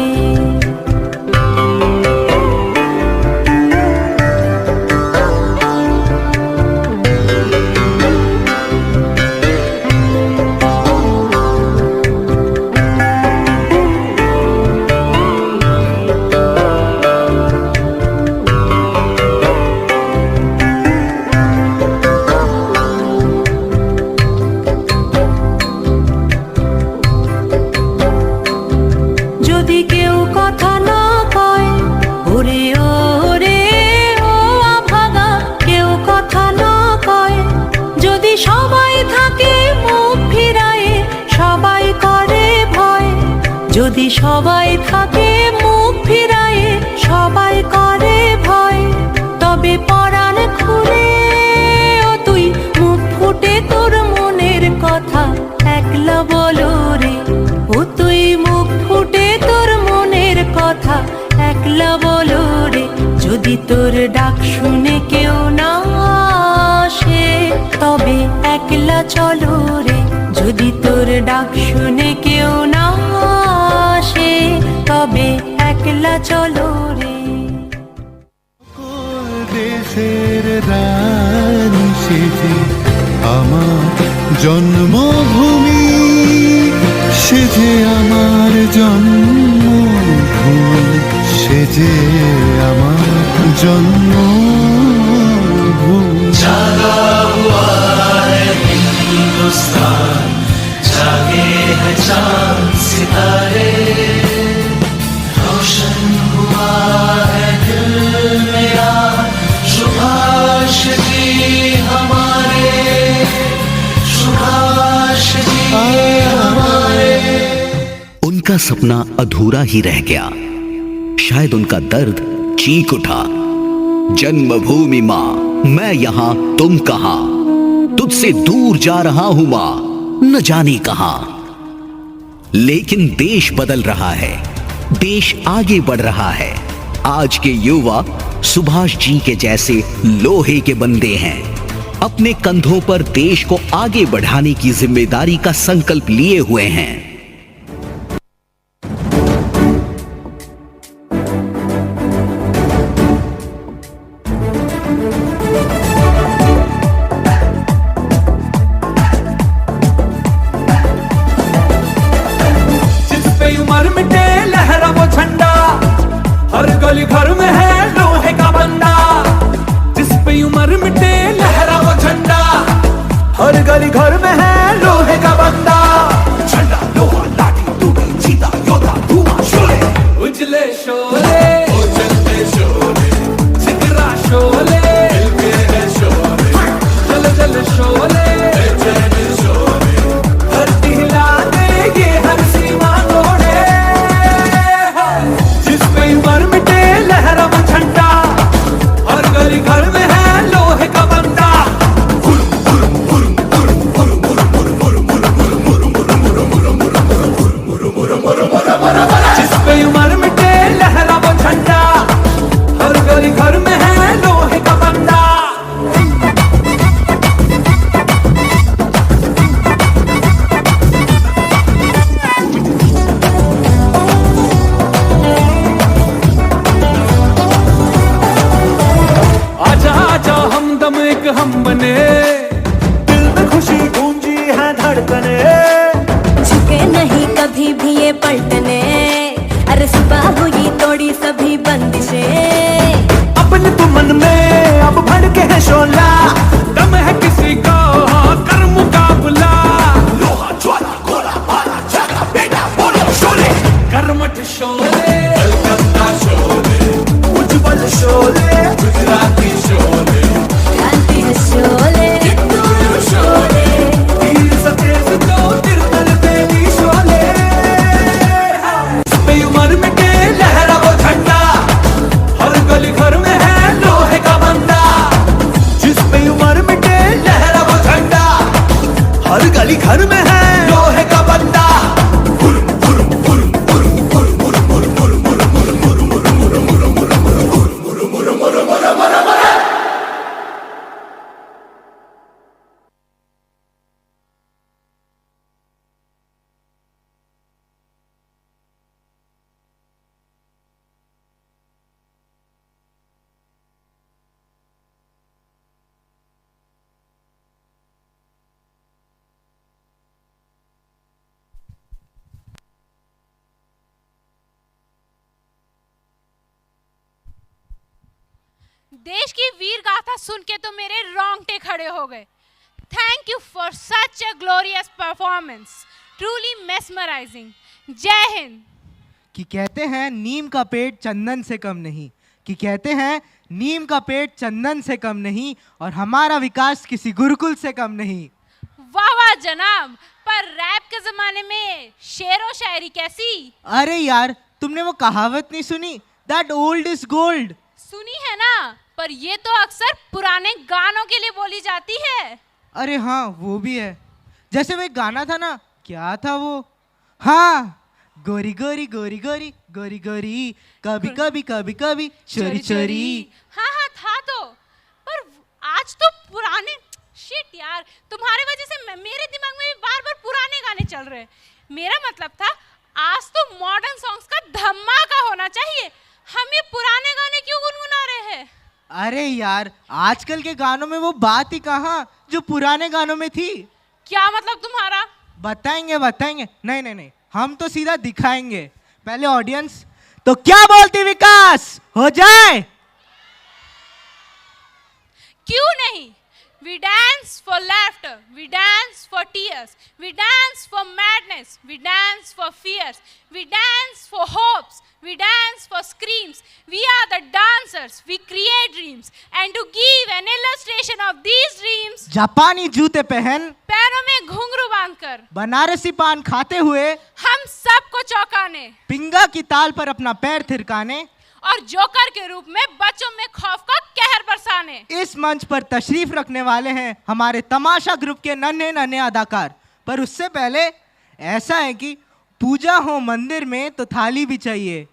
যদি সবাই থাকে মুখ ফিরায়ে, সবাই করে ভয়, তবে পরাণ খুলে ও তুই মুখ ফুটে তোর মনের কথা একলা বলো রে, ও তুই মুখ ফুটে তোর মনের কথা একলা বলো রে। যদি তোর ডাক শুনে কেউ না আসে, তবে একলা চলো রে, যদি তোর ডাক শুনে কেউ না আসে, তবে একলা চলো রে। দেশের রানী সেজে আমার জন্মভূমি সে যে আমার জন্মভূমি, সে যে আমার জন্মভূমি। জাগা হুয়া है हिंदुस्तान, जागे हैं चांद सितारे, रोशन हुआ है दिल मेरा, सुभाष जी हमारे, सुभाष जी हमारे। उनका सपना अधूरा ही रह गया, शायद उनका दर्द चीख उठा। जन्मभूमि मां, मैं यहां तुम कहां, तुझसे दूर जा रहा हूं मां, न जाने कहां। लेकिन देश बदल रहा है, देश आगे बढ़ रहा है। आज के युवा सुभाष जी के जैसे लोहे के बंदे हैं। अपने कंधों पर देश को आगे बढ़ाने की जिम्मेदारी का संकल्प लिए हुए हैं। गली घर में है लोहे का बंदा, जिस पे उम्र मिटे लहरा वो झंडा। हर गली घर में है लोहे का बंदा, झंडा लोहा लाठी टूटी चीता योद्धा धुआं शोले, उजले शोले उजलते शोले, जिगरा शोले मिलके है शोले, जल जल शोले बेचैन शोले, धरती हिला देंगे हर सीमा तोड़े। जिस पे उम्र मिटे लहरा वो झंडा, हर गली घर में है लोहे का बंदा। जिस पे उम्र मिटे लहरा वो झंडा, हर गली घर में है लोहे का बंदा। आजा आजा हमदम एक हम बने, दिल में खुशी गूंजी है धड़कने, झुके नहीं कभी भी ये पलटने, अरे सुबह हुई तोड़ी सभी बंदिशें। अपने तो मन में अब भड़के है शोला, दम है किसी का कर मुकाबला। लोहा ज्वाला गोला बाला जागा बेटा बोलो शोले, कर्मठ शोले कलकत्ता शोले, उज्जवल शोले गुजराती शोले, क्रांति है शोले कित्तूर शोले, वीर सतेज तो तिरतल देवी शोले। जिस पे उम्र मिटे लहरा वो झंडा, हर गली घर में है लोहे का बंदा। जिस पे उम्र मिटे लहरा वो झंडा, हर गली घर में है लोहे का बंदा। देश की वीर गाथा सुन के तो मेरे रोंगटे खड़े हो गए। Thank you for such a glorious performance, truly mesmerising. जय हिंद। कि कहते हैं नीम का पेट चंदन से कम नहीं, कि कहते हैं नीम का पेट चंदन से कम नहीं, और हमारा विकास किसी गुरुकुल से कम नहीं। वाह वाह जनाब, पर रैप के जमाने में शेर और शायरी कैसी? अरे यार, तुमने वो कहावत नहीं सुनी, दैट ओल्ड इज गोल्ड? सुनी है ना, पर ये तो अक्सर पुराने गानों के लिए बोली जाती है। अरे हाँ, वो भी है। जैसे वो एक गाना था ना, क्या था वो? हाँ, गोरी गोरी गोरी गोरी गोरी गोरी, कभी कभी कभी कभी चोरी चोरी। हाँ हाँ था तो, पर आज तो पुराने। शिट यार, तुम्हारे वजह से मेरे दिमाग में भी बार बार पुराने गाने चल रहे हैं। मेरा मतलब था आज तो मॉडर्न सॉन्ग्स का धमाका होना चाहिए। हम ये पुराने गाने क्यों गुनगुना रहे हैं? अरे यार, आजकल के गानों में वो बात ही कहाँ जो पुराने गानों में थी। क्या मतलब तुम्हारा? बताएंगे बताएंगे। नहीं नहीं नहीं, हम तो सीधा दिखाएंगे। पहले ऑडियंस तो क्या बोलती विकास, हो जाए? क्यों नहीं? We dance for laughter, we dance for tears, we dance for madness, we dance for fears, we dance for hopes, we dance for screams. We are the dancers, we create dreams. And to give an illustration of these dreams, जापानी जूते पहन, पैरों में घुंघरू बांधकर, बनारसी पान खाते हुए हम सबको चौंकाने, पिंगा की ताल पर अपना पैर थिरकाने और जोकर के रूप में बच्चों में खौफ का कहर बरसाने इस मंच पर तशरीफ रखने वाले हैं हमारे तमाशा ग्रुप के नन्हे नन्हे अदाकार। पर उससे पहले ऐसा है कि पूजा हो मंदिर में तो थाली भी चाहिए,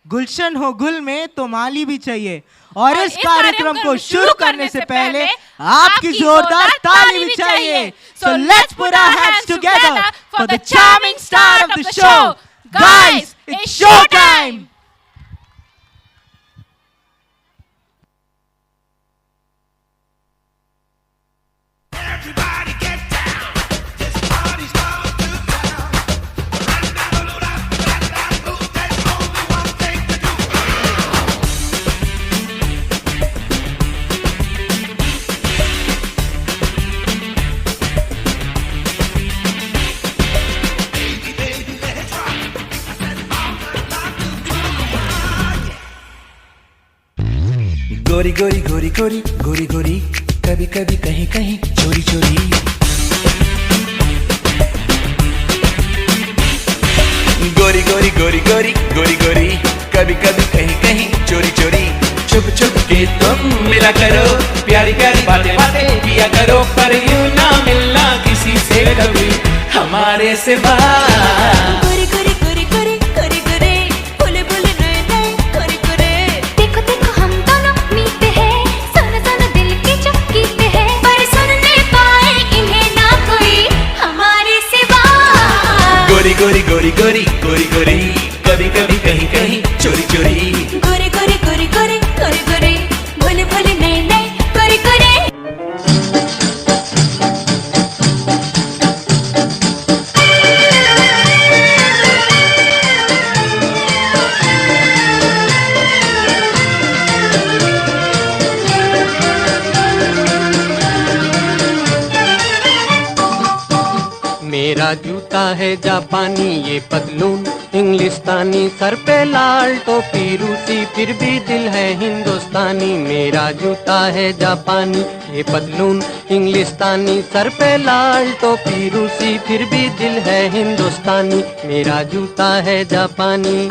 गुलशन हो गुल में तो माली भी चाहिए। और इस कार्यक्रम को शुरू करने से पहले आपकी जोरदार ताली भी चाहिए। So let's put our hands together for the charming star of the show. Guys, it's show time. गोरी गोरी गोरी गोरी गोरी गोरी, कभी कभी कहीं कहीं चोरी चोरी। गोरी गोरी गोरी गोरी गोरी गोरी, कभी कभी कहीं कहीं चोरी चोरी। छुप छुप के तुम मिला करो, प्यारी प्यारी बातें बातें किया करो, पर यूं ना मिलना किसी से कभी हमारे सिवा। गोरी गोरी गोरी गोरी गोरी गोरी, बोले बोले नए नए गोरी गोरी। देखो देखो हम दोनों मीते हैं, सुन सुन दिल की चुपकीते हैं, पर सुन नहीं पाए इन्हें ना कोई हमारे सिवा। गोरी गोरी गोरी गोरी गोरी गोरी, कभी कभी कहीं कहीं चोरी चोरी। गोरी गोरी गोरी गोरी गोरी गोरी, भोले भोले नए नए गोरी गोरी। मेरा जूता है जापानी ये पतलून इंग्लिस्तानी, सर पे लाल टोपी रूसी फिर भी दिल है हिंदुस्तानी। मेरा जूता है जापानी ये पतलून इंग्लिस्तानी, सर पे लाल टोपी रूसी फिर भी दिल है हिंदुस्तानी। मेरा जूता है जापानी।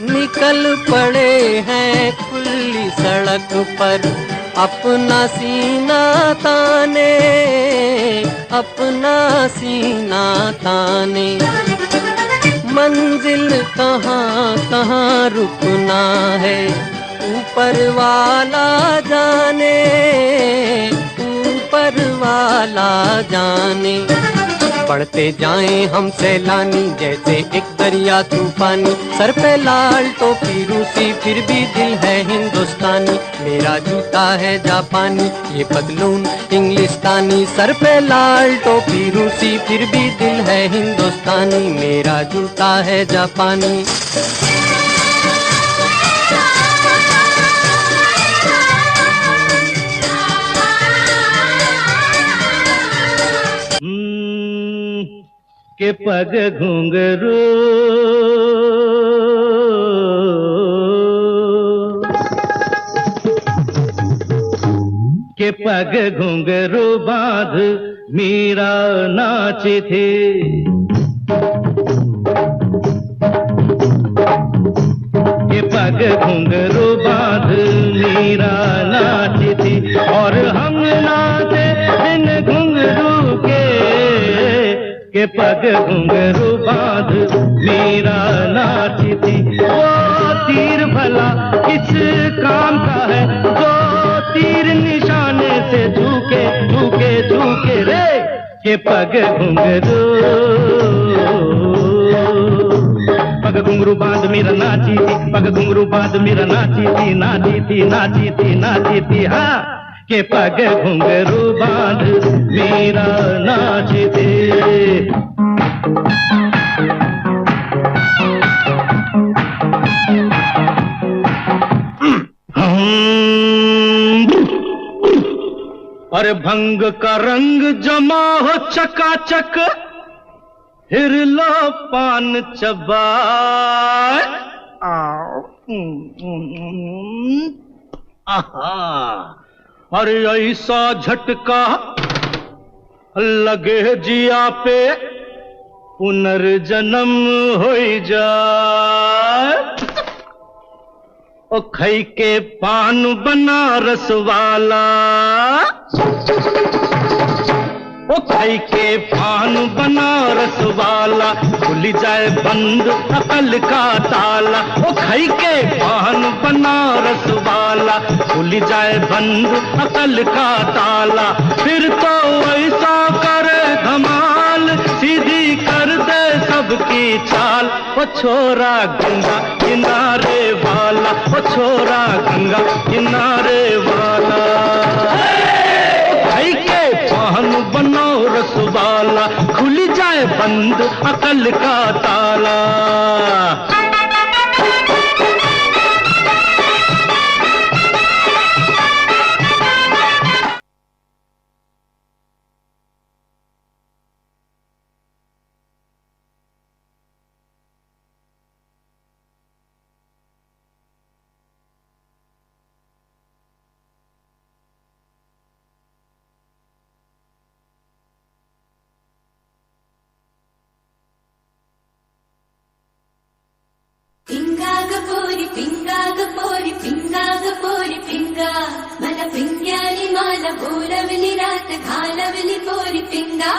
निकल पड़े हैं खुली सड़क पर अपना सीना ताने, अपना सीना ताने। मंजिल कहाँ कहाँ रुकना है ऊपर वाला जाने, ऊपर वाला जाने। बढ़ते जाएं हम सैलानी जैसे एक दरिया तूफानी, सर पे लाल टोपी रूसी फिर भी दिल है हिंदुस्तानी। मेरा जूता है जापानी ये पतलून इंग्लिस्तानी, सर पे लाल टोपी रूसी फिर भी दिल है हिंदुस्तानी। मेरा जूता है जापानी। के पग घुंघरू के पग घुंघरू बांध मीरा नाची थी। के पग घुंघरू बांध मीरा नाची थी, और हम नाचे बिन घुंघरू के पग घुंघरू बांध मीरा नाची थी। वो तीर भला किस काम का है जो तीर निशाने से झुके झुके झुके रे, के पग घुंघरू। मेरा नाची थी, पग घुंघरू बांध मेरा नाची थी, नाची थी, नाची थी, नाची थी, हाँ के पग घुंघरू बांध मेरा नाची थी। अरे भंग का रंग जमा हो चकाचक, फिर लो पान चबाए। अरे ऐसा झटका लगे जिया पे, पुनर्जन्म हो जाए। ओ खई के पान बनारस वाला, ओ खई के पान बनारस वाला, खुल जाए बंद अकल का ताला। ओ खई के पान बनारस वाला, खुल जाए बंद अकल का ताला। फिर तो ऐसा करे धमाल, सीधी कर दे सबकी चाल। ओ छोरा गंगा किनारे वाला, ओ छोरा गंगा किनारे वाला। भाई के पान बनारस वाला, खुल जाए बंद अकल का ताला। పింగాగపోరి పింగా మన పింగాని మాల బోరవలి రాత కాలవలి పోరి పింగా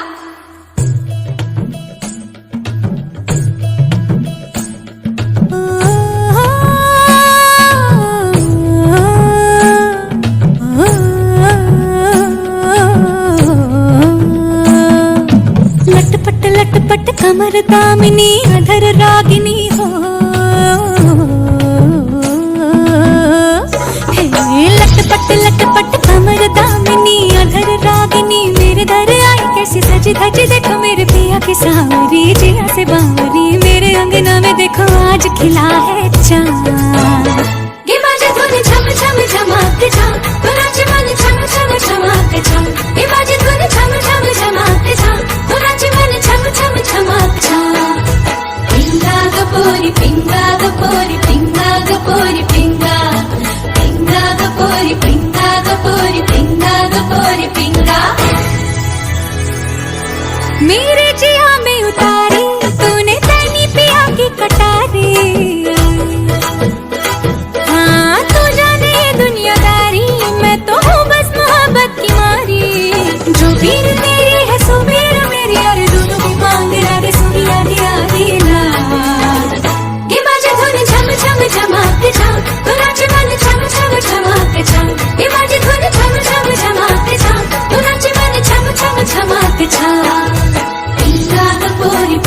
लटपट कमर दामिनी अधर रागिनी हो, लटपट कमर दामिनी अधर रागिनी, मेरे दर आई कैसी सजी धजी, देखो मेरे पिया की सांवरी, जिया से बावरी, मेरे अंगना में देखो आज खिला है चांद। ये बाजे धुन झम झम झमाके झम, तो नाचे मन झम झम झमाके झम। ये बाजे धुन झम झम झमाके झम, तो नाचे मन झम झम झमाके झम। పింగాగపోరి పింగాగపోరి పింగాగపోరి పింగా, పింగాగపోరి పింగాగపోరి పింగాగపోరి పింగా। मेरे जिया में उतारी तूने तैनी पिया की कटारी, हाँ तू जाने दुनियादारी, मैं तो हूँ बस मोहब्बत की मारी। जो वीर तेरी है सो वीर मेरी, अरे दोनों की मांग राधे सुनी आधी आधी ला। ये बाजे धुन झम झम झमाके झम, तो नाचे मन झम झम झमाके झम। ये बाजे धुन झम झम झमाके झम, तो नाचे मन झम झम झमाके झम। పింగాగపోరి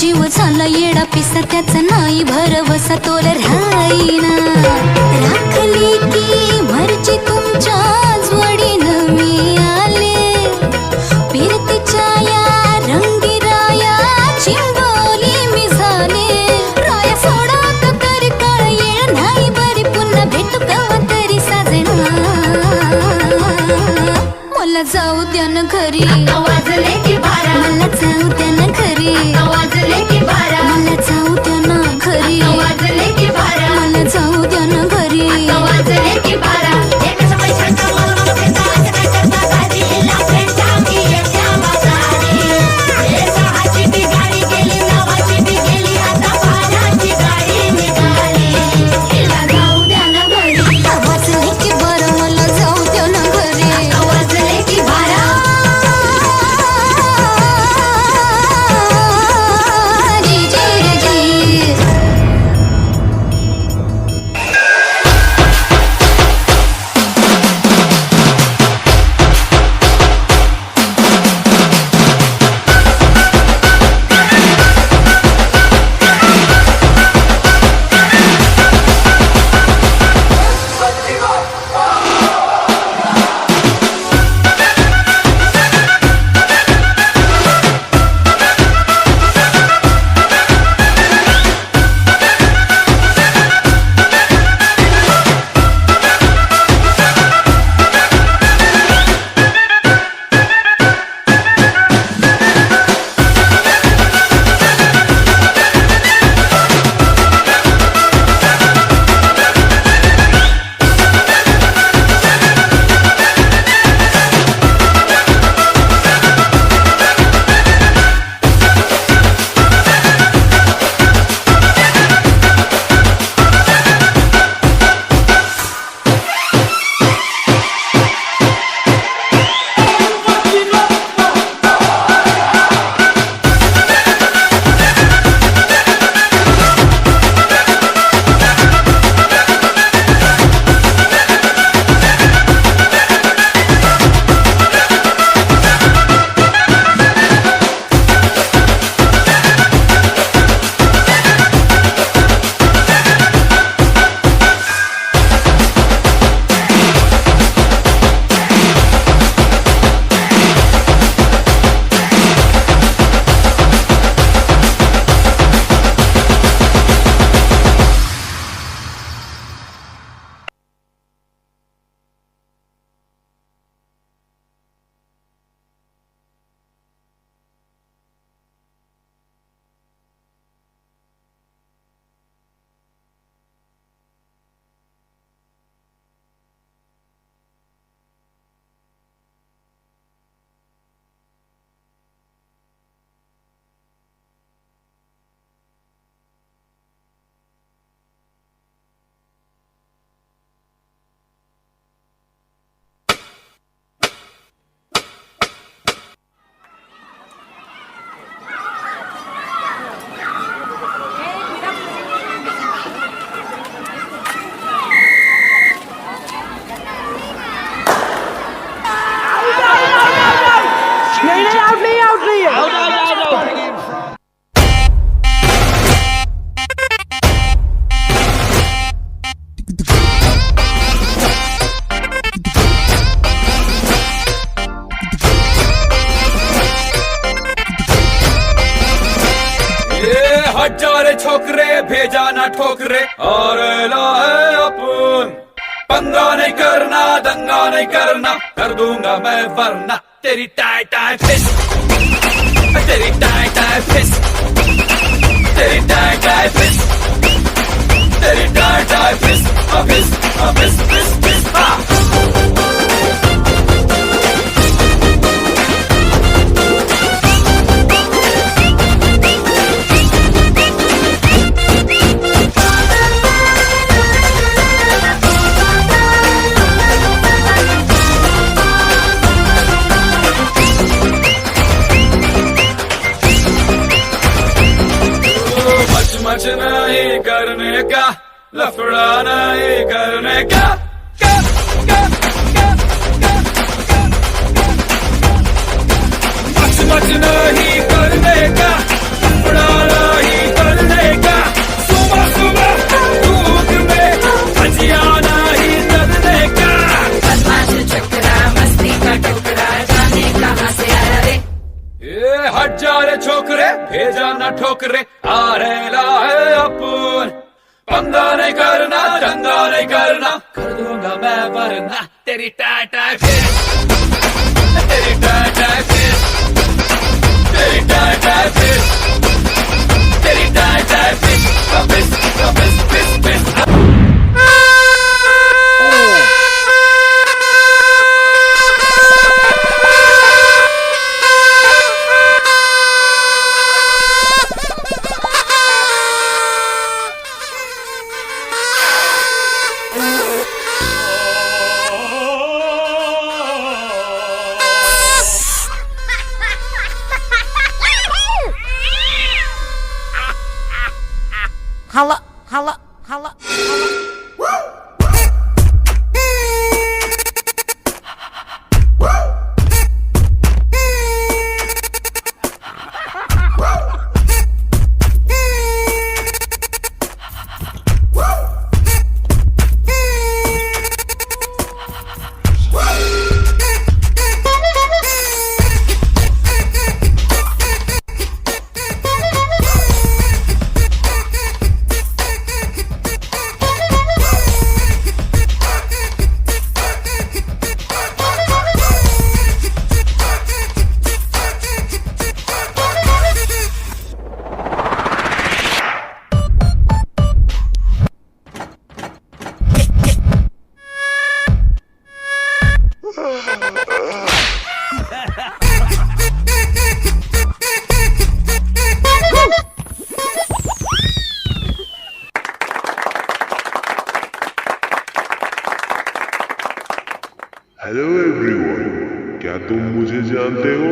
जीव झाला येडा पिसा त्याचा नाही भरवसा तोल राहीना राखली की मर्जी तुमच्या जोडीन मी आले फिरतीच्या या रंगी राया चिंबोली मी झाले राया सोडत तरी काळ येळ नाही बरी पुन्हा भेटू कवा तरी साजना मला जाऊ द्या ना घरी वाजले की बारा मला जाऊ द्या ना घरी वाजले की बारा मला जाऊ द्या ना घरी वाजले की बारा मला जाऊ द्या ना घरी वाजले की बारा एक समय छंटा मला भेटा करता गाडीला भेटा की येत्या बाजारी हे सहाची ती गाडी गेली नावाची ती गेली आता पाण्याची गाडी निघाली हिला जाऊ द्या ना घरी वाजले की बारा मला जाऊ द्या ना घरी वाजले की बारा छोकरे भेजा ना ठोकरे और ला है अपन पंगा नहीं करना दंगा नहीं करना कर दूंगा मैं वरना तेरी टाई टाई फिस तेरी टाई टाई फिस तेरी टाई टाई फिस तेरी टाई टाई फिस फिस फिस फिस फिस मच नहीं करने का लफड़ा नहीं करने का मच नहीं करने का लफड़ा पंगा नहीं करना, दंगा नहीं करना, कर दूंगा मैं वरना तेरी टाई टाई फिश, तेरी टाई टाई फिश, तेरी टाई टाई फिश, तेरी tie tie fish, fish fish fish fish. Hala, hala, hala, hello everyone, क्या तुम मुझे जानते हो?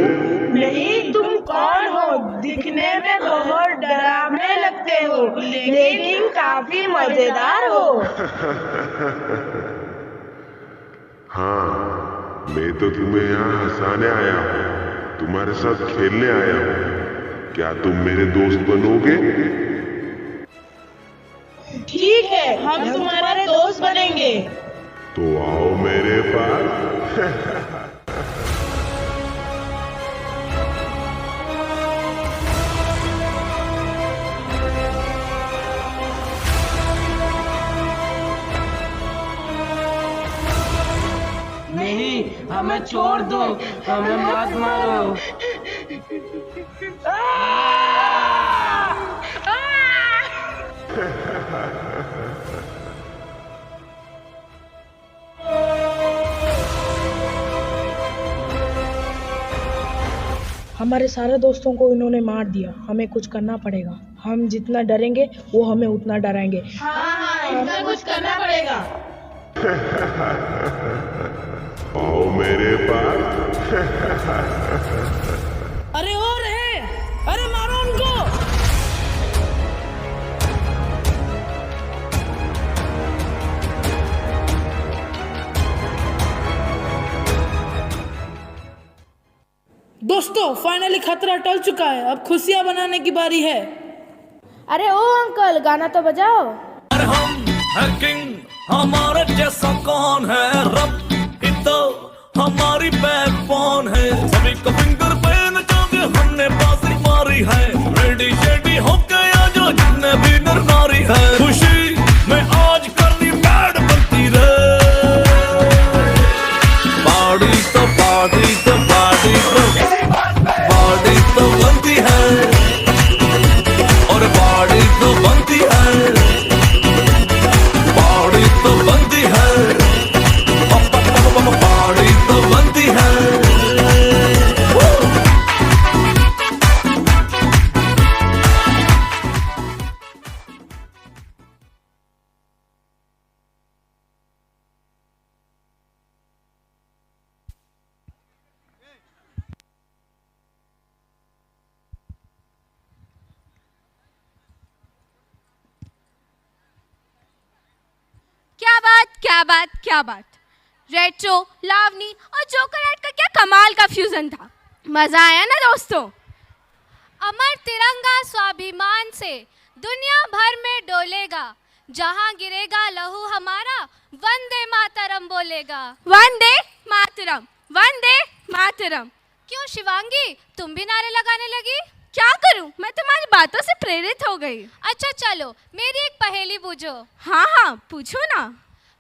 नहीं, तुम कौन हो? दिखने में बहुत डरावने लगते हो, लेकिन काफी मजेदार हो। हाँ, मैं तो तुम्हें यहाँ हंसाने आया हूँ, तुम्हारे साथ खेलने आया हूँ। क्या तुम मेरे दोस्त बनोगे? ठीक है, हम तुम्हारे दोस्त बनेंगे। तो आओ मेरे पास। नहीं, हमें छोड़ दो, हमें मत मारो। हमारे सारे दोस्तों को इन्होंने मार दिया, हमें कुछ करना पड़ेगा। हम जितना डरेंगे वो हमें उतना डराएंगे। हाँ, इतना कुछ करना पड़ेगा। आओ मेरे पास। अरे और है, अरे मारो उनको। दोस्तों, फाइनली खतरा टल चुका है, अब खुशियां बनाने की बारी है। अरे ओ अंकल, गाना तो बजाओ। हम है किंग, हमारे जैसा कौन है? रब ही तो हमारी बैकबोन है। सभी को फिंगर पे नचाके हमने बाजी मारी है। रेडी शेडी हो गया जो जितने भी नर नारी है। खुशी में आज करनी बैड बनती रे। पार्टी तो पार्टी तो पार्टी तो पार्टी तो बनती है, और पार्टी तो बनती है, पार्टी तो बनती है, पार्टी तो बनती है। क्या बात, क्या बात। रेट्रो, लावनी और जोकराट का क्या कमाल का फ्यूजन था। मजा आया ना दोस्तों? अमर तिरंगा स्वाभिमान से दुनिया भर में डोलेगा। जहां गिरेगा लहू हमारा, वंदे मातरम बोलेगा। वंदे मातरम, वंदे मातरम। क्यों शिवांगी, तुम भी नारे लगाने लगी? क्या करूं? मैं तुम्हारी बातों से प्रेरित हो गई। अच्छा चलो, मेरी एक पहेली बूझो। हाँ हाँ, पूछो ना।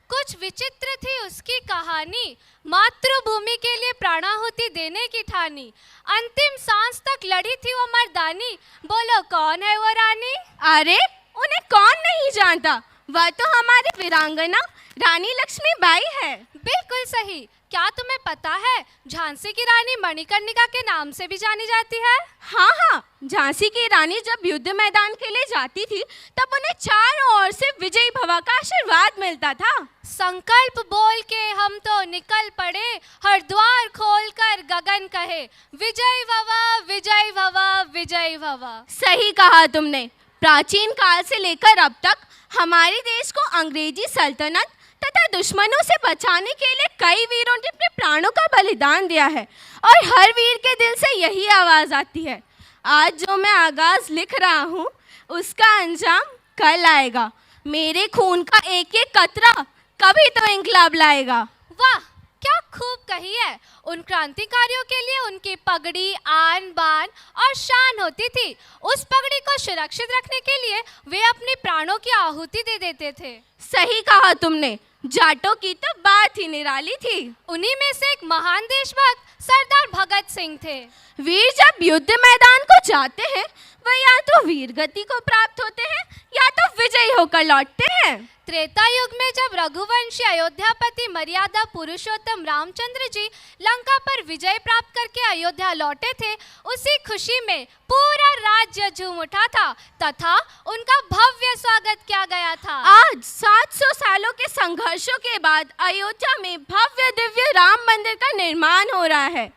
कुछ विचित्र थी उसकी कहानी, मातृभूमि के लिए प्राणाहुति देने की ठानी, अंतिम सांस तक लड़ी थी वो मर्दानी, बोलो कौन है वो रानी? अरे उन्हें कौन नहीं जानता, वह तो हमारी वीरांगना रानी लक्ष्मीबाई है। बिल्कुल सही। क्या तुम्हें पता है झांसी की रानी मणिकर्णिका के नाम से भी जानी जाती है? हाँ हाँ, झांसी की रानी जब युद्ध मैदान के लिए जाती थी तब उन्हें चारों ओर से विजयी भव का आशीर्वाद मिलता था। संकल्प बोल के हम तो निकल पड़े, हर द्वार खोल कर गगन कहे, विजय भव विजय भव विजय भव। सही कहा तुमने। प्राचीन काल से लेकर अब तक हमारे देश को अंग्रेजी सल्तनत तथा दुश्मनों से बचाने के लिए कई वीरों ने अपने प्राणों का बलिदान दिया है और हर वीर के दिल से यही आवाज आती है, आज जो मैं आगाज लिख रहा हूँ उसका अंजाम कल आएगा। मेरे खून का एक एक कतरा कभी तो इंकलाब लाएगा। वाह, क्या खूब कही है। उन क्रांतिकारियों के लिए उनकी पगड़ी आन बान और शान होती थी। उस पगड़ी को सुरक्षित रखने के लिए वे अपने प्राणों की आहुति दे देते थे। सही कहा तुमने। जाटों की तो बात ही निराली थी। उन्हीं में से एक महान देशभक्त सरदार भगत सिंह थे। वीर जब युद्ध मैदान को जाते हैं वह या तो वीर गति को प्राप्त होते हैं या तो विजयी होकर लौटते हैं। त्रेता युग में जब रघुवंशी अयोध्यापति मर्यादा पुरुषोत्तम रामचंद्र जी लंका पर विजय प्राप्त करके अयोध्या लौटे थे, उसी खुशी में पूरा राज्य झूम उठा था तथा उनका भव्य स्वागत किया गया था। आज 700 सालों के संघर्षों के बाद अयोध्या में भव्य दिव्य राम मंदिर का निर्माण हो रहा है।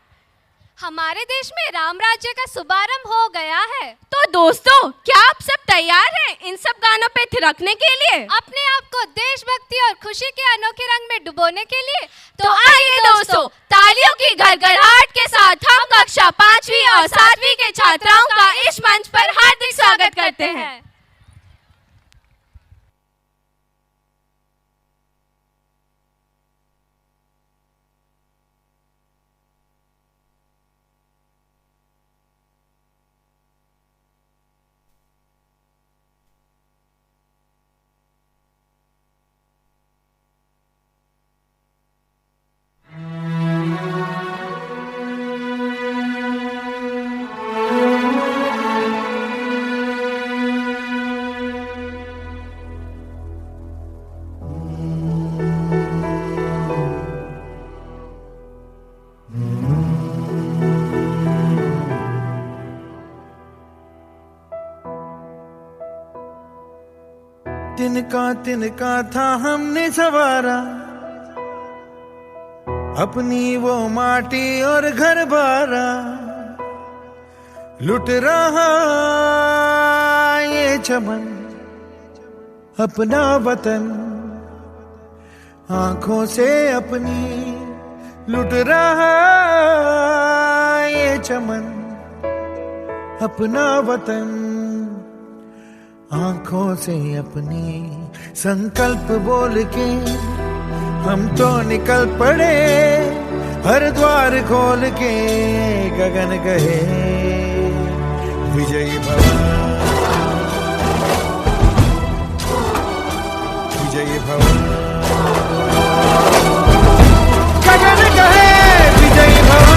हमारे देश में राम राज्य का शुभारंभ हो गया है। तो दोस्तों, क्या आप सब तैयार हैं इन सब गानों पे थिरकने के लिए, अपने आप को देशभक्ति और खुशी के अनोखे रंग में डुबोने के लिए? तो आइए दोस्तों, तालियों की गड़गड़ाहट के साथ हम कक्षा 5वीं और 7वीं के छात्राओं का इस मंच पर हार्दिक स्वागत करते हैं। तिनका था हमने सवारा, अपनी वो माटी और घर बारा, लुट रहा ये चमन अपना वतन, आंखों से अपनी लुट रहा ये चमन अपना वतन, आंखों से अपनी संकल्प बोल के हम तो निकल पड़े, हर द्वार खोल के गगन गए विजयी भव विजयी भव, गगन गए विजयी भव।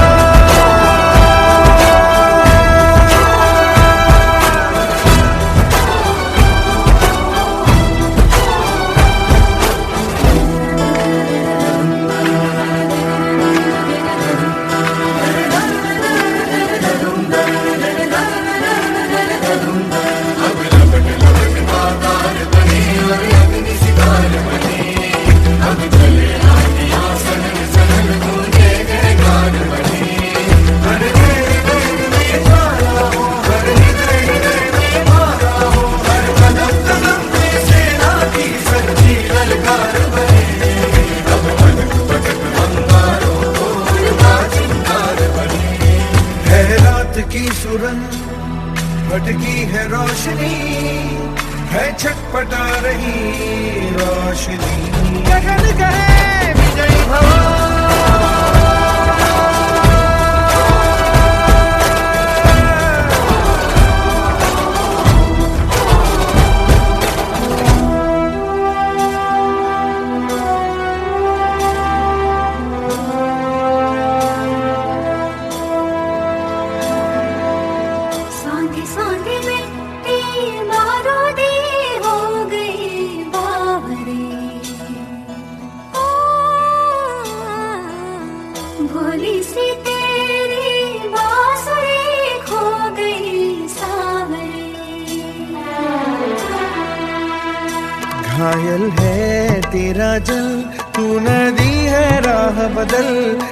की सुरंग भटकी है रोशनी, है छटपटा रही रोशनी, गगन गए विजयी भव। घायल है तेरा जल, तू नदी है राह बदल,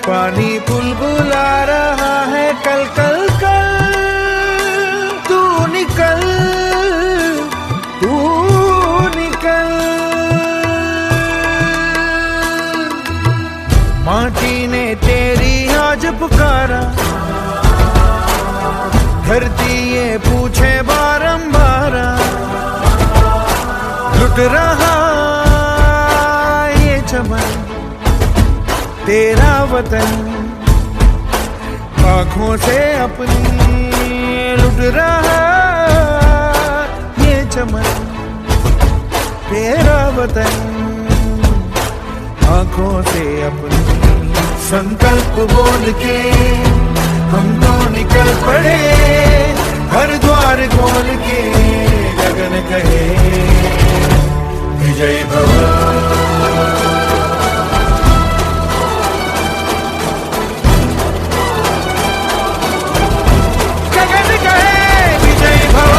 पानी बुलबुला रहा है कल कल कल। तू निकल, तू निकल। माटी ने तेरी आज पुकारा, धरती ये पूछे बारंबार, लुट रहा ये चमन तेरा वतन, आँखों से अपनी लुट रहा ये चमन तेरा वतन, आँखों से अपनी। संकल्प बोल के हम तो निकल पड़े, हर द्वार खोल के गगन कहे विजय भव। गगन कहे विजय भव।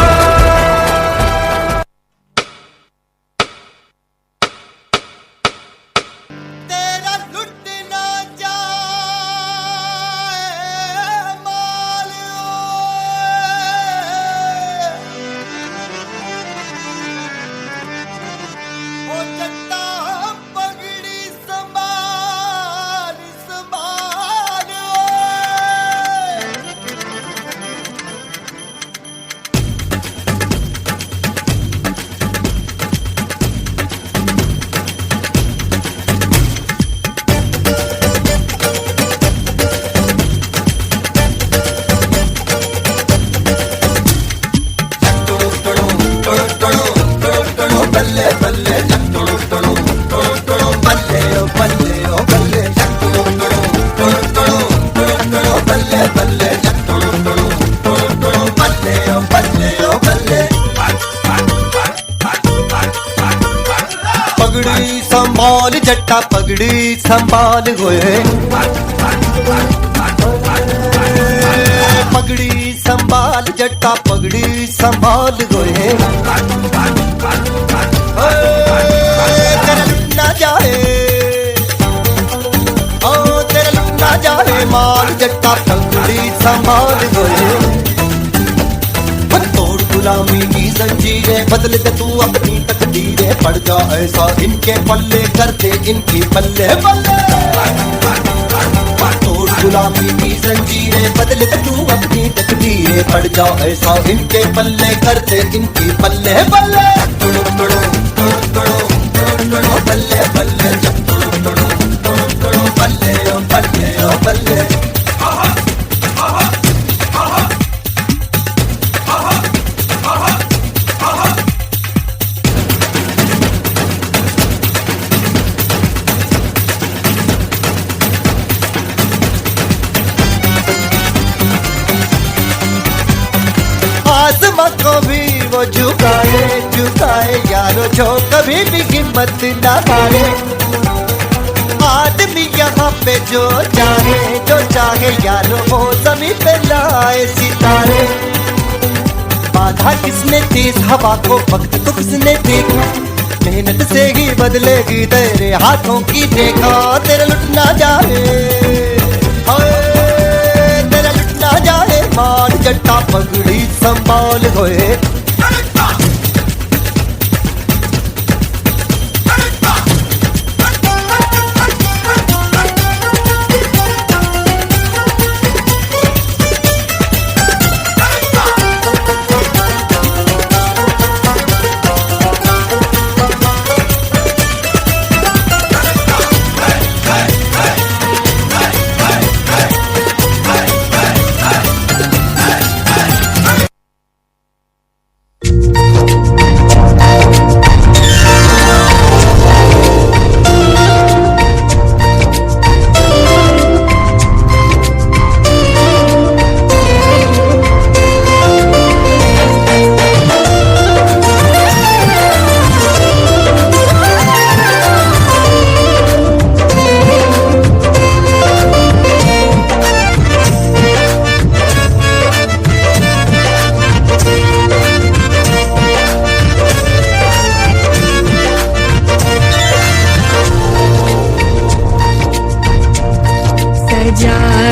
पगड़ी संभाल जट्टा पगड़ी संभाल होए, पगड़ी संभाल जट्टा पगड़ी संभाल होए, तेरा लुटना जाए, ओ तेरा लुटना जाए माल जट्टा पगड़ी संभाल होए। तोड़ गुलामी की जंजीरें, बदल दे तू अपनी तकदीरें, पड़ जा ऐसा इनके पल्ले, कर दे इनकी पल्ले पल्ले। तोड़ गुलामी की जंजीरें, बदल दे तू अपनी तकदीरें, पड़ जा ऐसा इनके पल्ले, कर दे इनकी पल्ले पल्ले। बल्ले बल्ले बल्ले बल्ले बल्ले। आसमां को भी वो झुकाए झुकाए यारो, जो कभी भी हिम्मत ना हारे। आदमी यहाँ पे जो चाहे यारो, वो जमीन पे लाए सितारे। बाधा किसने तेज हवा को, वक्त तो किसने देखा, मेहनत से ही बदलेगी तेरे हाथों की देखा। तेरा लुटना जाए, तेरा लुटना जाए मार जट्टा पगड़ी संभाल होए।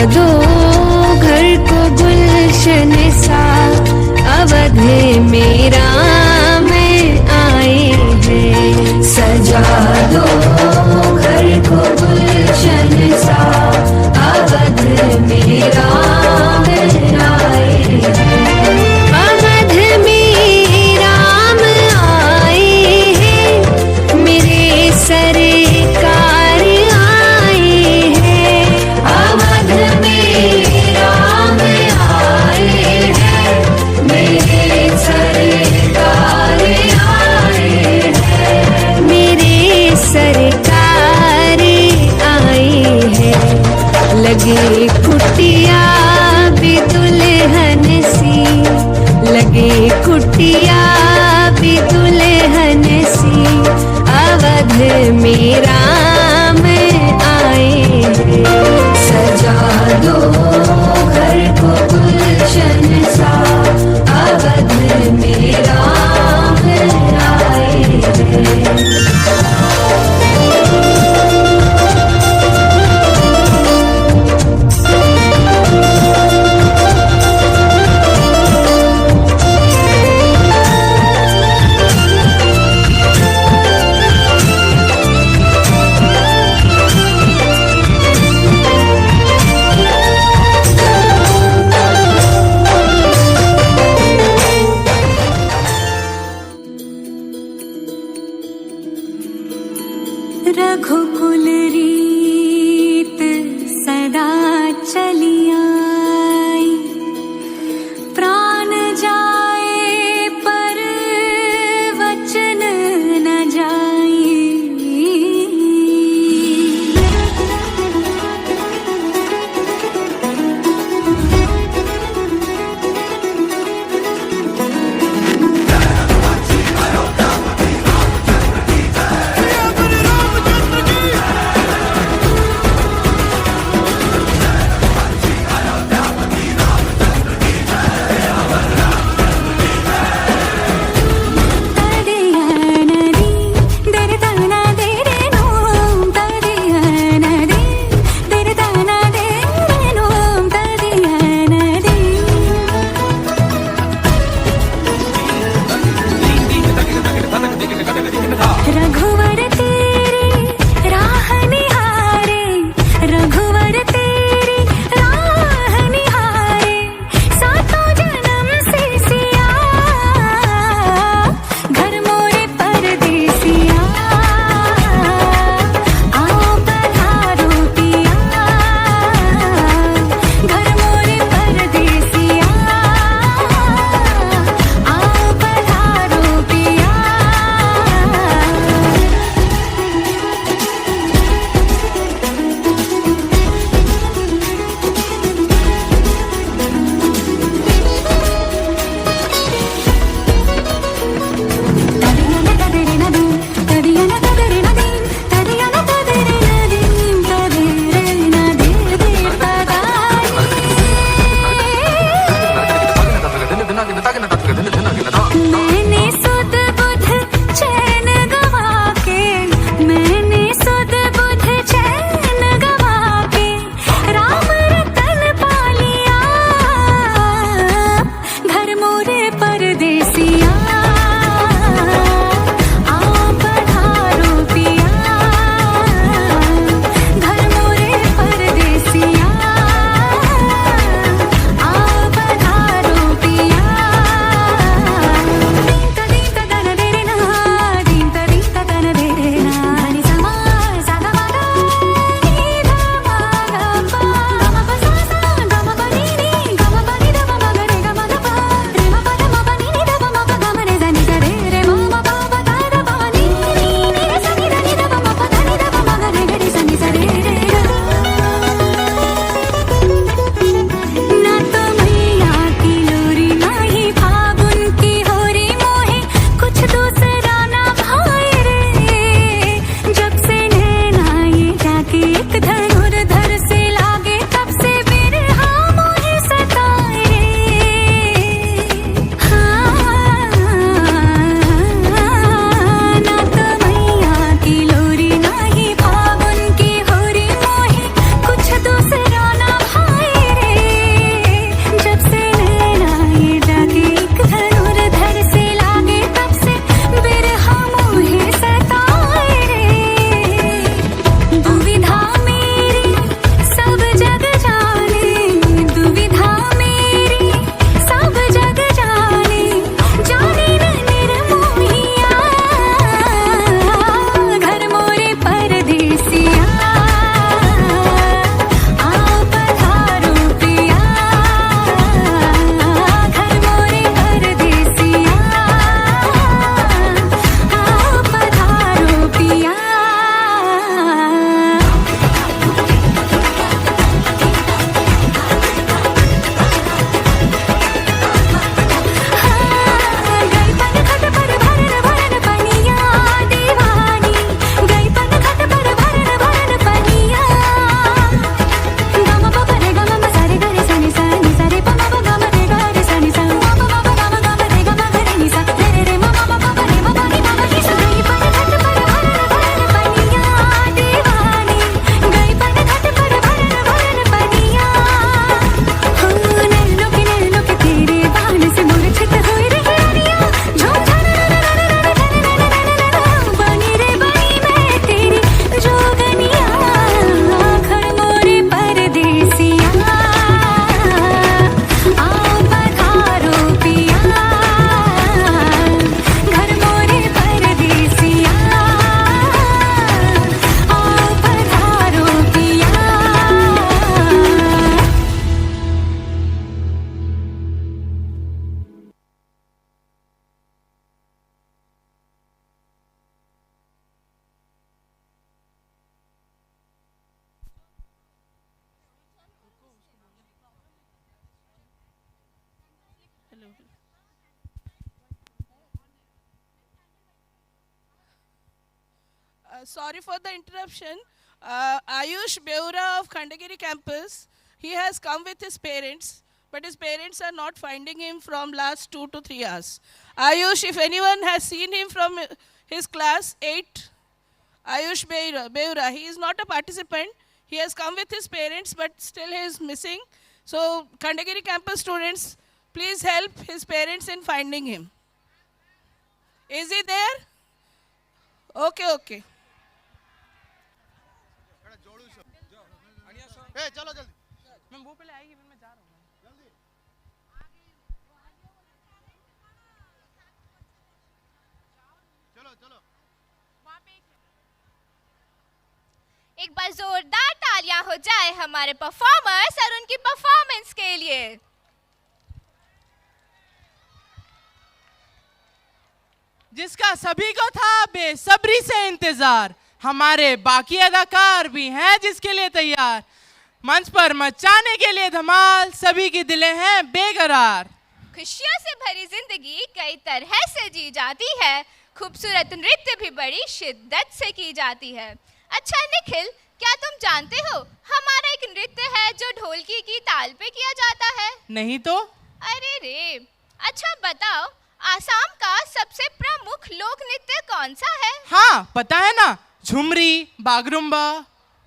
दो घर को गुलशन सा, अवध में राम आए हैं। सजा दो घर को गुलशन सा, अवध में राम आए हैं। अवध में राम आए हैं, मेरे सरकार आए हैं। अवध में राम आए हैं, मेरे सरकार आए हैं। मेरे सरकार आए हैं। लगे कुटिया भी दुल्हन सी, लगे कुटिया भी दुल्हन सी, अवध में राम आए हैं। सजा दो घर को गुलशन सा, अवध में राम आए हैं। रघुकुल रीत सदा चली आई, प्राण जाए पर वचन न जाए। Sorry for the interruption. Ayush Beura of Khandagiri campus, he has come with his parents, but his parents are not finding him from last 2 to 3 hours. Ayush, if anyone has seen him from his class 8, Ayush Beura, he is not a participant. He has come with his parents, but still he is missing. So, Khandagiri campus students, please help his parents in finding him. Is he there? Okay, okay. चलो जल्दी, मैं वो पहले आएगी फिर मैं जा रहा हूँ जल्दी। चलो चलो वहाँ पे एक बार जोरदार तालियां हो जाए हमारे परफॉर्मर्स और उनकी परफॉर्मेंस के लिए। जिसका सभी को था बेसब्री से इंतजार, हमारे बाकी अदाकार भी हैं जिसके लिए तैयार। मंच पर मचाने के लिए धमाल, सभी की दिलें हैं बेकरार। खुशियों से भरी जिंदगी कई तरह से जी जाती है, खूबसूरत नृत्य भी बड़ी शिद्दत से की जाती है। अच्छा निखिल, क्या तुम जानते हो हमारा एक नृत्य है जो ढोलकी की ताल पे किया जाता है? नहीं तो? अरे रे, अच्छा बताओ, आसाम का सबसे प्रमुख लोक नृत्य कौन सा है? हाँ पता है ना, झुमरी, बागरुम्बा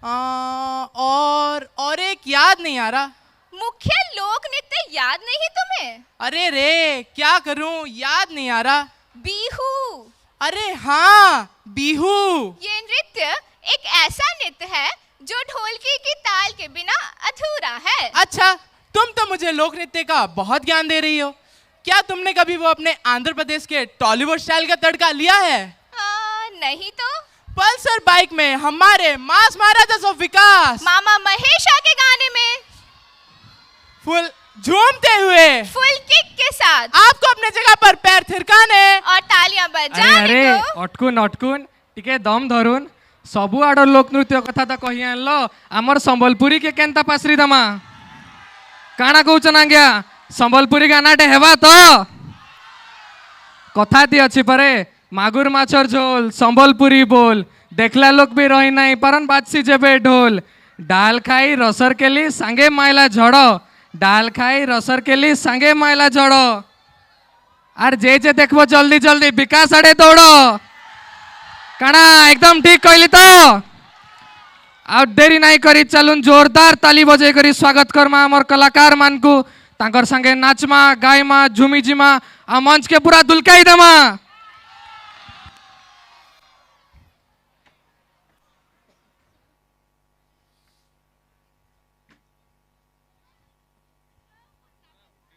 और एक याद नहीं आ रहा। मुख्य लोक नृत्य याद नहीं तुम्हें? अरे रे, क्या करूं, याद नहीं आ रहा। बिहू। अरे हाँ, बिहू। ये नृत्य एक ऐसा नृत्य है जो ढोलकी की ताल के बिना अधूरा है। अच्छा, तुम तो मुझे लोक नृत्य का बहुत ज्ञान दे रही हो। क्या तुमने कभी वो अपने आंध्र प्रदेश के टॉलीवुड स्टाइल का तड़का लिया है? नहीं तो। पल्सर बाइक में हमारे मास महाराजा विकास मामा महेशा के गाने में फुल झूमते हुए, फुल किक के साथ आपको अपने जगह पर पैर थिरकाने और तालियां बजाने को। अटकुन अटकुन टिके दम धरुन, सबु आड़ लोक नृत्य कथा तो कही आनलो, आमर संबलपुरी के केनता पासरी दमा काना कहउछन आज्ञा? संबलपुरी गानाटे हेबा तो कथा ती अछि परे, मागुर माछर झोल संबलपुरी बोल, देखला लोक भी रही नहीं परन बादसी जेबे ढोल, डाल खाई रसर केली सांगे माइला झड़, डाल खाई रसर केली सांगे माइला झड़। आर जे देखबो जल्दी जल्दी विकास आड़े दौड़। काना एकदम ठीक कहली तो? आ देरी नहीं करी, चलुन जोरदार ताली बजे करी स्वागत करमा हमर कलाकार मान को, तांकर संगे नाचमा, गायमा, झुमीजिमा आ मंच के पूरा दुलकाई देमा।